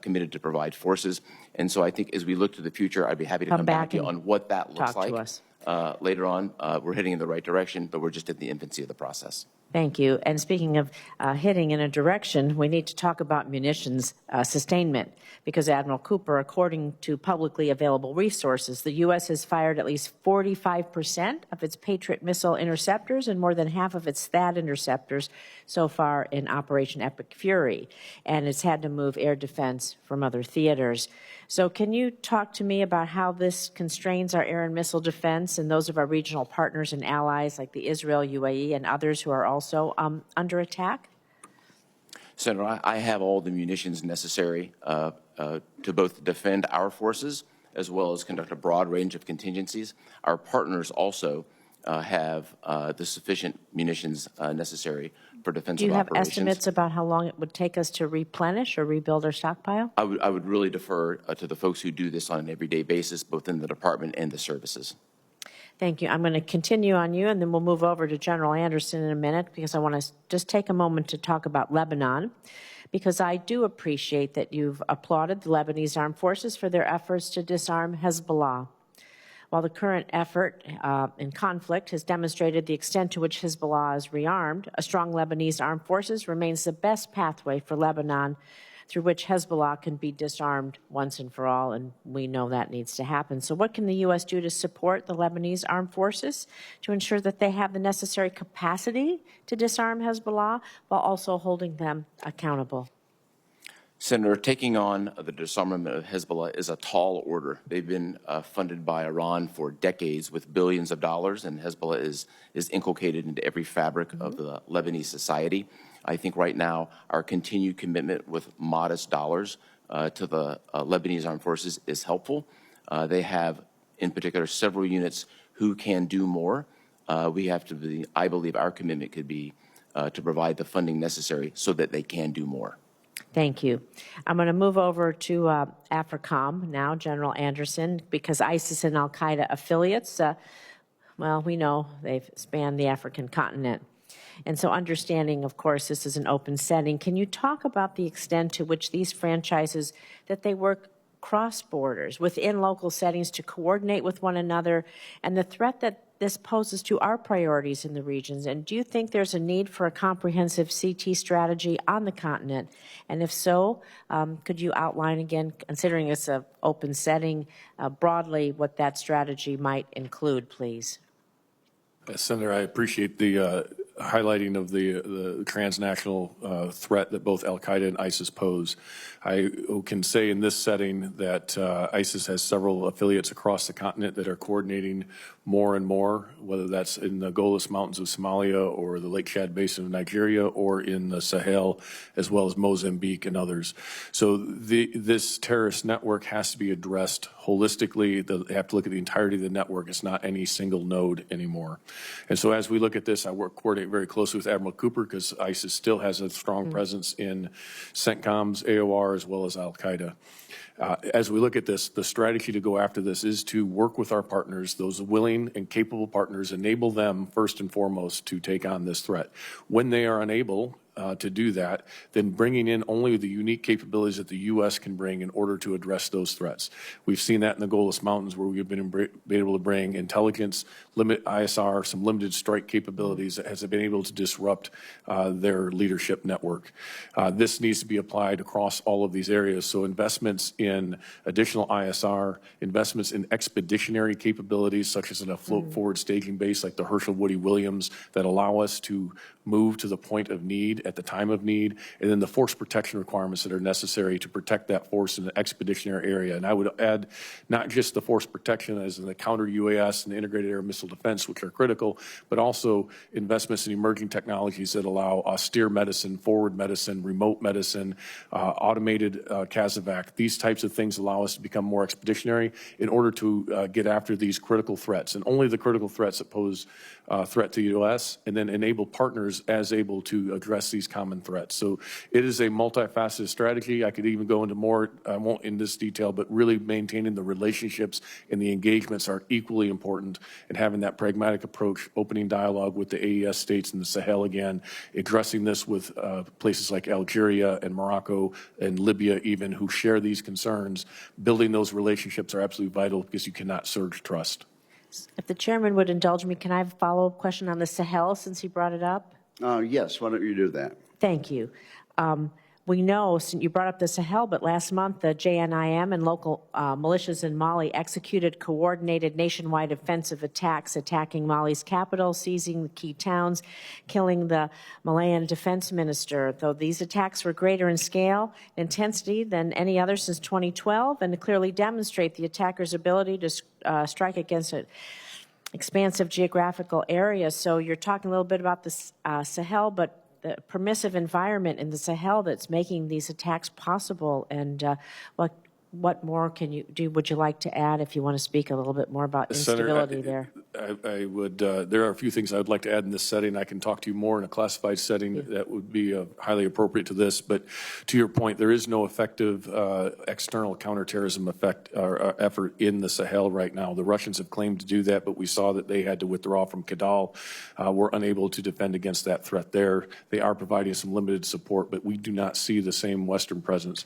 committed to provide forces. And so I think as we look to the future, I'd be happy to come back to you on what that looks like. Later on, we're heading in the right direction, but we're just at the infancy of the process. Thank you. And speaking of heading in a direction, we need to talk about munitions sustainment, because Admiral Cooper, according to publicly available resources, the U.S. has fired at least 45% of its Patriot missile interceptors and more than half of its THAAD interceptors so far in Operation Epic Fury, and it's had to move air defense from other theaters. So can you talk to me about how this constrains our air and missile defense and those of our regional partners and allies like the Israel, UAE, and others who are also under attack? Senator, I have all the munitions necessary to both defend our forces as well as conduct a broad range of contingencies. Our partners also have the sufficient munitions necessary for defensive Do you have operations. estimates about how long it would take us to replenish or rebuild our stockpile? I would really defer to the folks who do this on an everyday basis, both in the department and the services. Thank you. I'm going to continue on you, and then we'll move over to General Anderson in a minute, because I want to just take a moment to talk about Lebanon, because I do appreciate that you've applauded the Lebanese armed forces for their efforts to disarm Hezbollah. While the current effort in conflict has demonstrated the extent to which Hezbollah is rearmed, a strong Lebanese armed forces remains the best pathway for Lebanon through which Hezbollah can be disarmed once and for all, and we know that needs to happen. So what can the U.S. do to support the Lebanese armed forces to ensure that they have the necessary capacity to disarm Hezbollah while also holding them accountable? Senator, taking on the disarmament of Hezbollah is a tall order. They've been funded by Iran for decades with billions of dollars, and Hezbollah is inculcated into every fabric of the Lebanese society. I think right now our continued commitment with modest dollars to the Lebanese armed forces is helpful. They have, in particular, several units who can do more. We have to be, I believe our commitment could be to provide the funding necessary so that they can do more. Thank you. I'm going to move over to AFRICOM now, General Anderson, because ISIS and al-Qaeda affiliates, well, we know they've spanned the African continent. And so understanding, of course, this is an open setting, can you talk about the extent to which these franchises, that they work cross borders within local settings to coordinate with one another, and the threat that this poses to our priorities in the regions? And do you think there's a need for a comprehensive CT strategy on the continent? And if so, could you outline again, considering it's an open setting, broadly what that strategy might include, please? Senator, I appreciate the highlighting of the transnational threat that both al-Qaeda and ISIS pose. I can say in this setting that ISIS has several affiliates across the continent that are coordinating more and more, whether that's in the Golis Mountains of Somalia or the Lake Chad Basin of Nigeria or in the Sahel, as well as Mozambique and others. So this terrorist network has to be addressed holistically. They have to look at the entirety of the network. It's not any single node anymore. And so as we look at this, I coordinate very closely with Admiral Cooper, because ISIS still has a strong presence in CENTCOMs, AOR, as well as al-Qaeda. As we look at this, the strategy to go after this is to work with our partners, those willing and capable partners, enable them first and foremost to take on this threat. When they are unable to do that, then bringing in only the unique capabilities that the U.S. can bring in order to address those threats. We've seen that in the Golis Mountains, where we've been able to bring intelligence, ISR, some limited strike capabilities that has been able to disrupt their leadership network. This needs to be applied across all of these areas. So investments in additional ISR, investments in expeditionary capabilities, such as in a float forward staging base like the Herschel Woody Williams, that allow us to move to the point of need at the time of need, and then the force protection requirements that are necessary to protect that force in the expeditionary area. And I would add not just the force protection as in the counter UAS and the integrated air missile defense, which are critical, but also investments in emerging technologies that allow austere medicine, forward medicine, remote medicine, automated CASEVAC. These types of things allow us to become more expeditionary in order to get after these critical threats, and only the critical threats that pose threat to the U.S., and then enable partners partners as able to address these common threats. So it is a multifaceted strategy. I could even go into more, I won't in this detail, but really maintaining the relationships and the engagements are equally important, and having that pragmatic approach, opening dialogue with the AES states and the Sahel again, addressing this with places like Algeria and Morocco and Libya even, who share these concerns. Building those relationships are absolutely vital because you cannot surge trust. If the chairman would indulge me, can I have a follow-up question on the Sahel since he brought it up? Yes, why don't you do that? Thank you. We know, since you brought up the Sahel, but last month the JNIM and local militias in Mali executed coordinated nationwide offensive attacks, attacking Mali's capital, seizing the key towns, killing the Malian defense minister. Though these attacks were greater in scale and intensity than any other since 2012, and clearly demonstrate the attackers' ability to strike against an expansive geographical area. So you're talking a little bit about the Sahel, but the permissive environment in the Sahel that's making these attacks possible, and what more can you do? Would you like to add if you want to speak a little bit more about instability there? I would. There are a few things I would like to add in this setting. I can talk to you more in a classified setting that would be highly appropriate to this. But to your point, there is no effective external counterterrorism effort in the Sahel right now. The Russians have claimed to do that, but we saw that they had to withdraw from Kidal. We're unable to defend against that threat there. They are providing some limited support, but we do not see the same Western presence.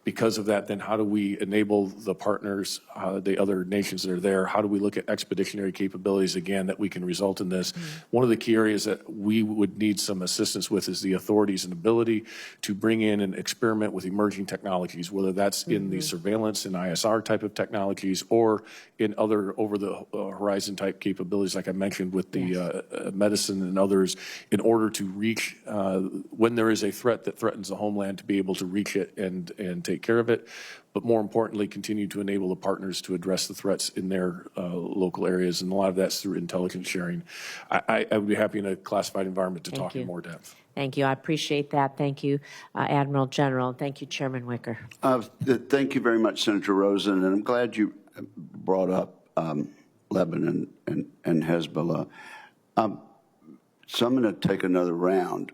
Because of that, then how do we enable the partners, the other nations that are there? How do we look at expeditionary capabilities again that we can result in this? One of the key areas that we would need some assistance with is the authorities and ability to bring in and experiment with emerging technologies, whether that's in the surveillance and ISR type of technologies or in other over-the-horizon type capabilities, like I mentioned with the medicine and others, in order to reach, when there is a threat that threatens the homeland, to be able to reach it and take care of it, but more importantly, continue to enable the partners to address the threats in their local areas, and a lot of that's through intelligence sharing. I would be happy in a classified environment to talk in more depth. Thank you. I appreciate that. Thank you, Admiral General. Thank you, Chairman Wicker. Thank you very much, Senator Rosen, and I'm glad you brought up Lebanon and Hezbollah. So I'm going to take another round,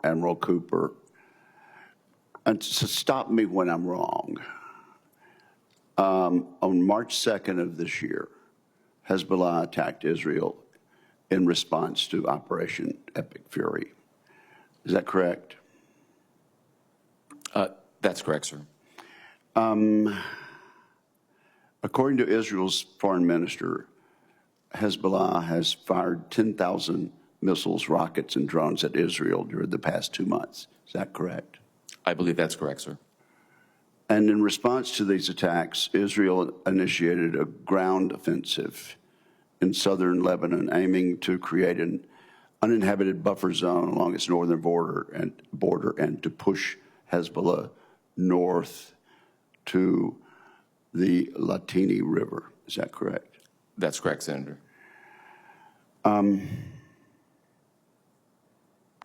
Admiral Cooper. And so stop me when I'm wrong. On March 2nd of this year, Hezbollah attacked Israel in response to Operation Epic Fury. Is that correct? That's correct, sir. According to Israel's foreign minister, Hezbollah has fired 10,000 missiles, rockets, and drones at Israel during the past 2 months. Is that correct? I believe that's correct, sir. And in response to these attacks, Israel initiated a ground offensive in southern Lebanon, aiming to create an uninhabited buffer zone along its northern border and to push Hezbollah north to the Latini River. Is that correct? That's correct, Senator.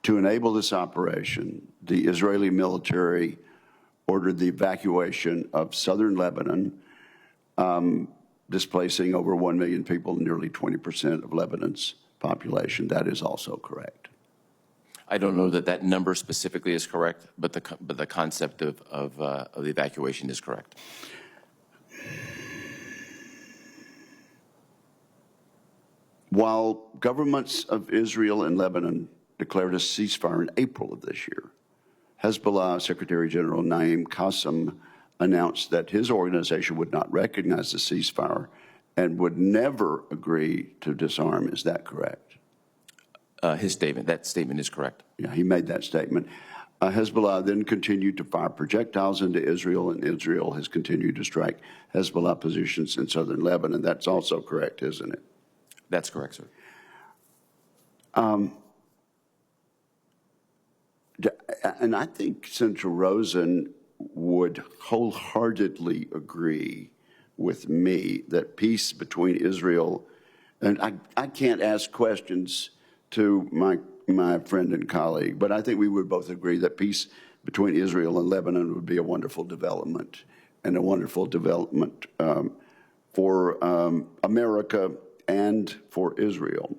To enable this operation, the Israeli military ordered the evacuation of southern Lebanon, displacing over 1 million people, nearly 20% of Lebanon's population. That is also correct. I don't know that that number specifically is correct, but the concept of the evacuation is correct. While governments of Israel and Lebanon declared a ceasefire in April of this year, Hezbollah Secretary General Naim Qassem announced that his organization would not recognize the ceasefire and would never agree to disarm. Is that correct? That statement is correct. Yeah, he made that statement. Hezbollah then continued to fire projectiles into Israel, and Israel has continued to strike Hezbollah positions in southern Lebanon. That's also correct, isn't it? That's correct, sir. And I think Senator Rosen would wholeheartedly agree with me that peace between Israel, and I can't ask questions to my friend and colleague, but I think we would both agree that peace between Israel and Lebanon would be a wonderful development, and a wonderful development for America and for Israel.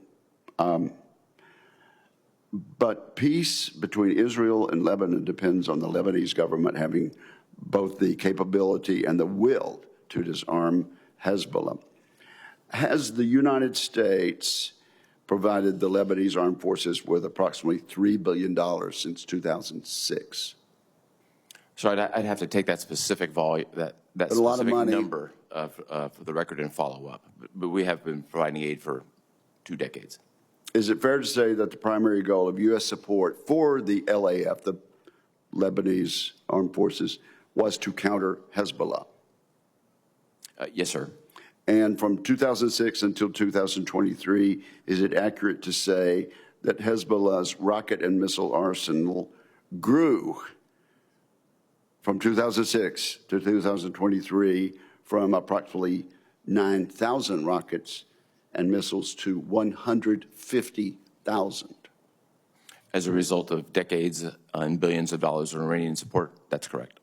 But peace between Israel and Lebanon depends on the Lebanese government having both the capability and the will to disarm Hezbollah. Has the United States provided the Lebanese armed forces with approximately $3 billion since 2006? So I'd have to take that specific volume, that A lot of specific money. number for the record and follow up. But we have been providing aid for 2 decades. Is it fair to say that the primary goal of U.S. support for the LAF, the Lebanese armed forces, was to counter Hezbollah? Yes, sir. And from 2006 until 2023, is it accurate to say that Hezbollah's rocket and missile arsenal grew from 2006 to 2023 from approximately 9,000 rockets and missiles to 150,000? As a result of decades and billions of dollars of Iranian support, that's correct.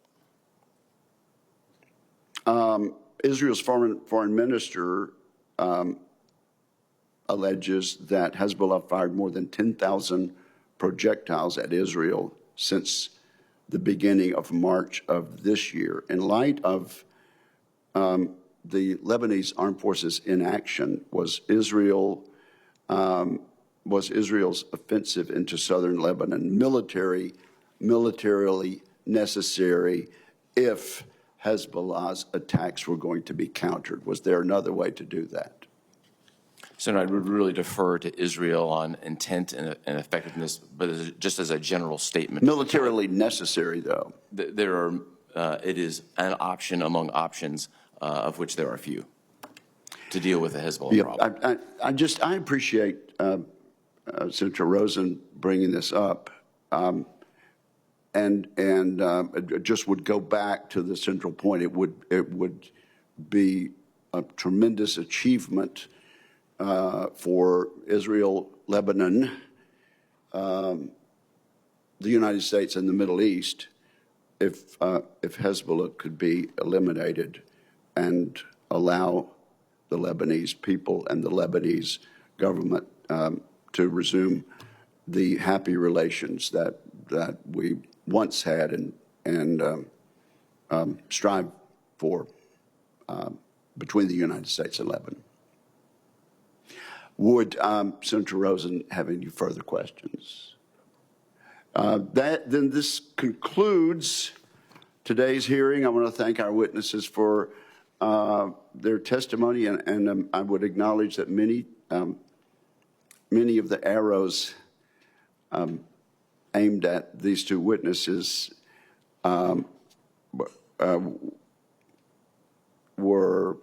Israel's foreign minister alleges that Hezbollah fired more than 10,000 projectiles at Israel since the beginning of March of this year. In light of the Lebanese armed forces in action, was Israel's offensive into southern Lebanon militarily necessary if Hezbollah's attacks were going to be countered? Was there another way to do that? So I would really defer to Israel on intent and effectiveness, but just as a general statement. Militarily necessary, though. There are, it is an option among options, of which there are few, to deal with the Hezbollah problem. I appreciate Senator Rosen bringing this up, and just would go back to the central point. It would be a tremendous achievement for Israel, Lebanon, the United States, and the Middle East if Hezbollah could be eliminated and allow the Lebanese people and the Lebanese government to resume the happy relations that we once had and strive for between the United States and Lebanon. Would Senator Rosen have any further questions? Then this concludes today's hearing. I want to thank our witnesses for their testimony, and I would acknowledge that many of the arrows aimed at these two witnesses were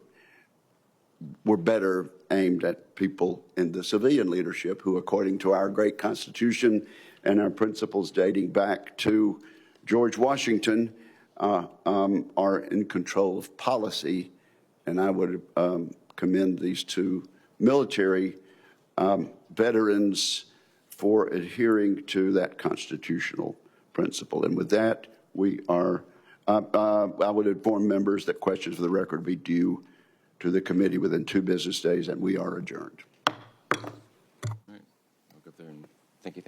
better aimed at people in the civilian leadership who, according to our great Constitution and our principles dating back to George Washington, are in control of policy. And I would commend these two military veterans for adhering to that constitutional principle. And with that, we are, I would inform members that questions for the record be due to the committee within 2 business days, and we are adjourned. All right. I'll go up there and thank you.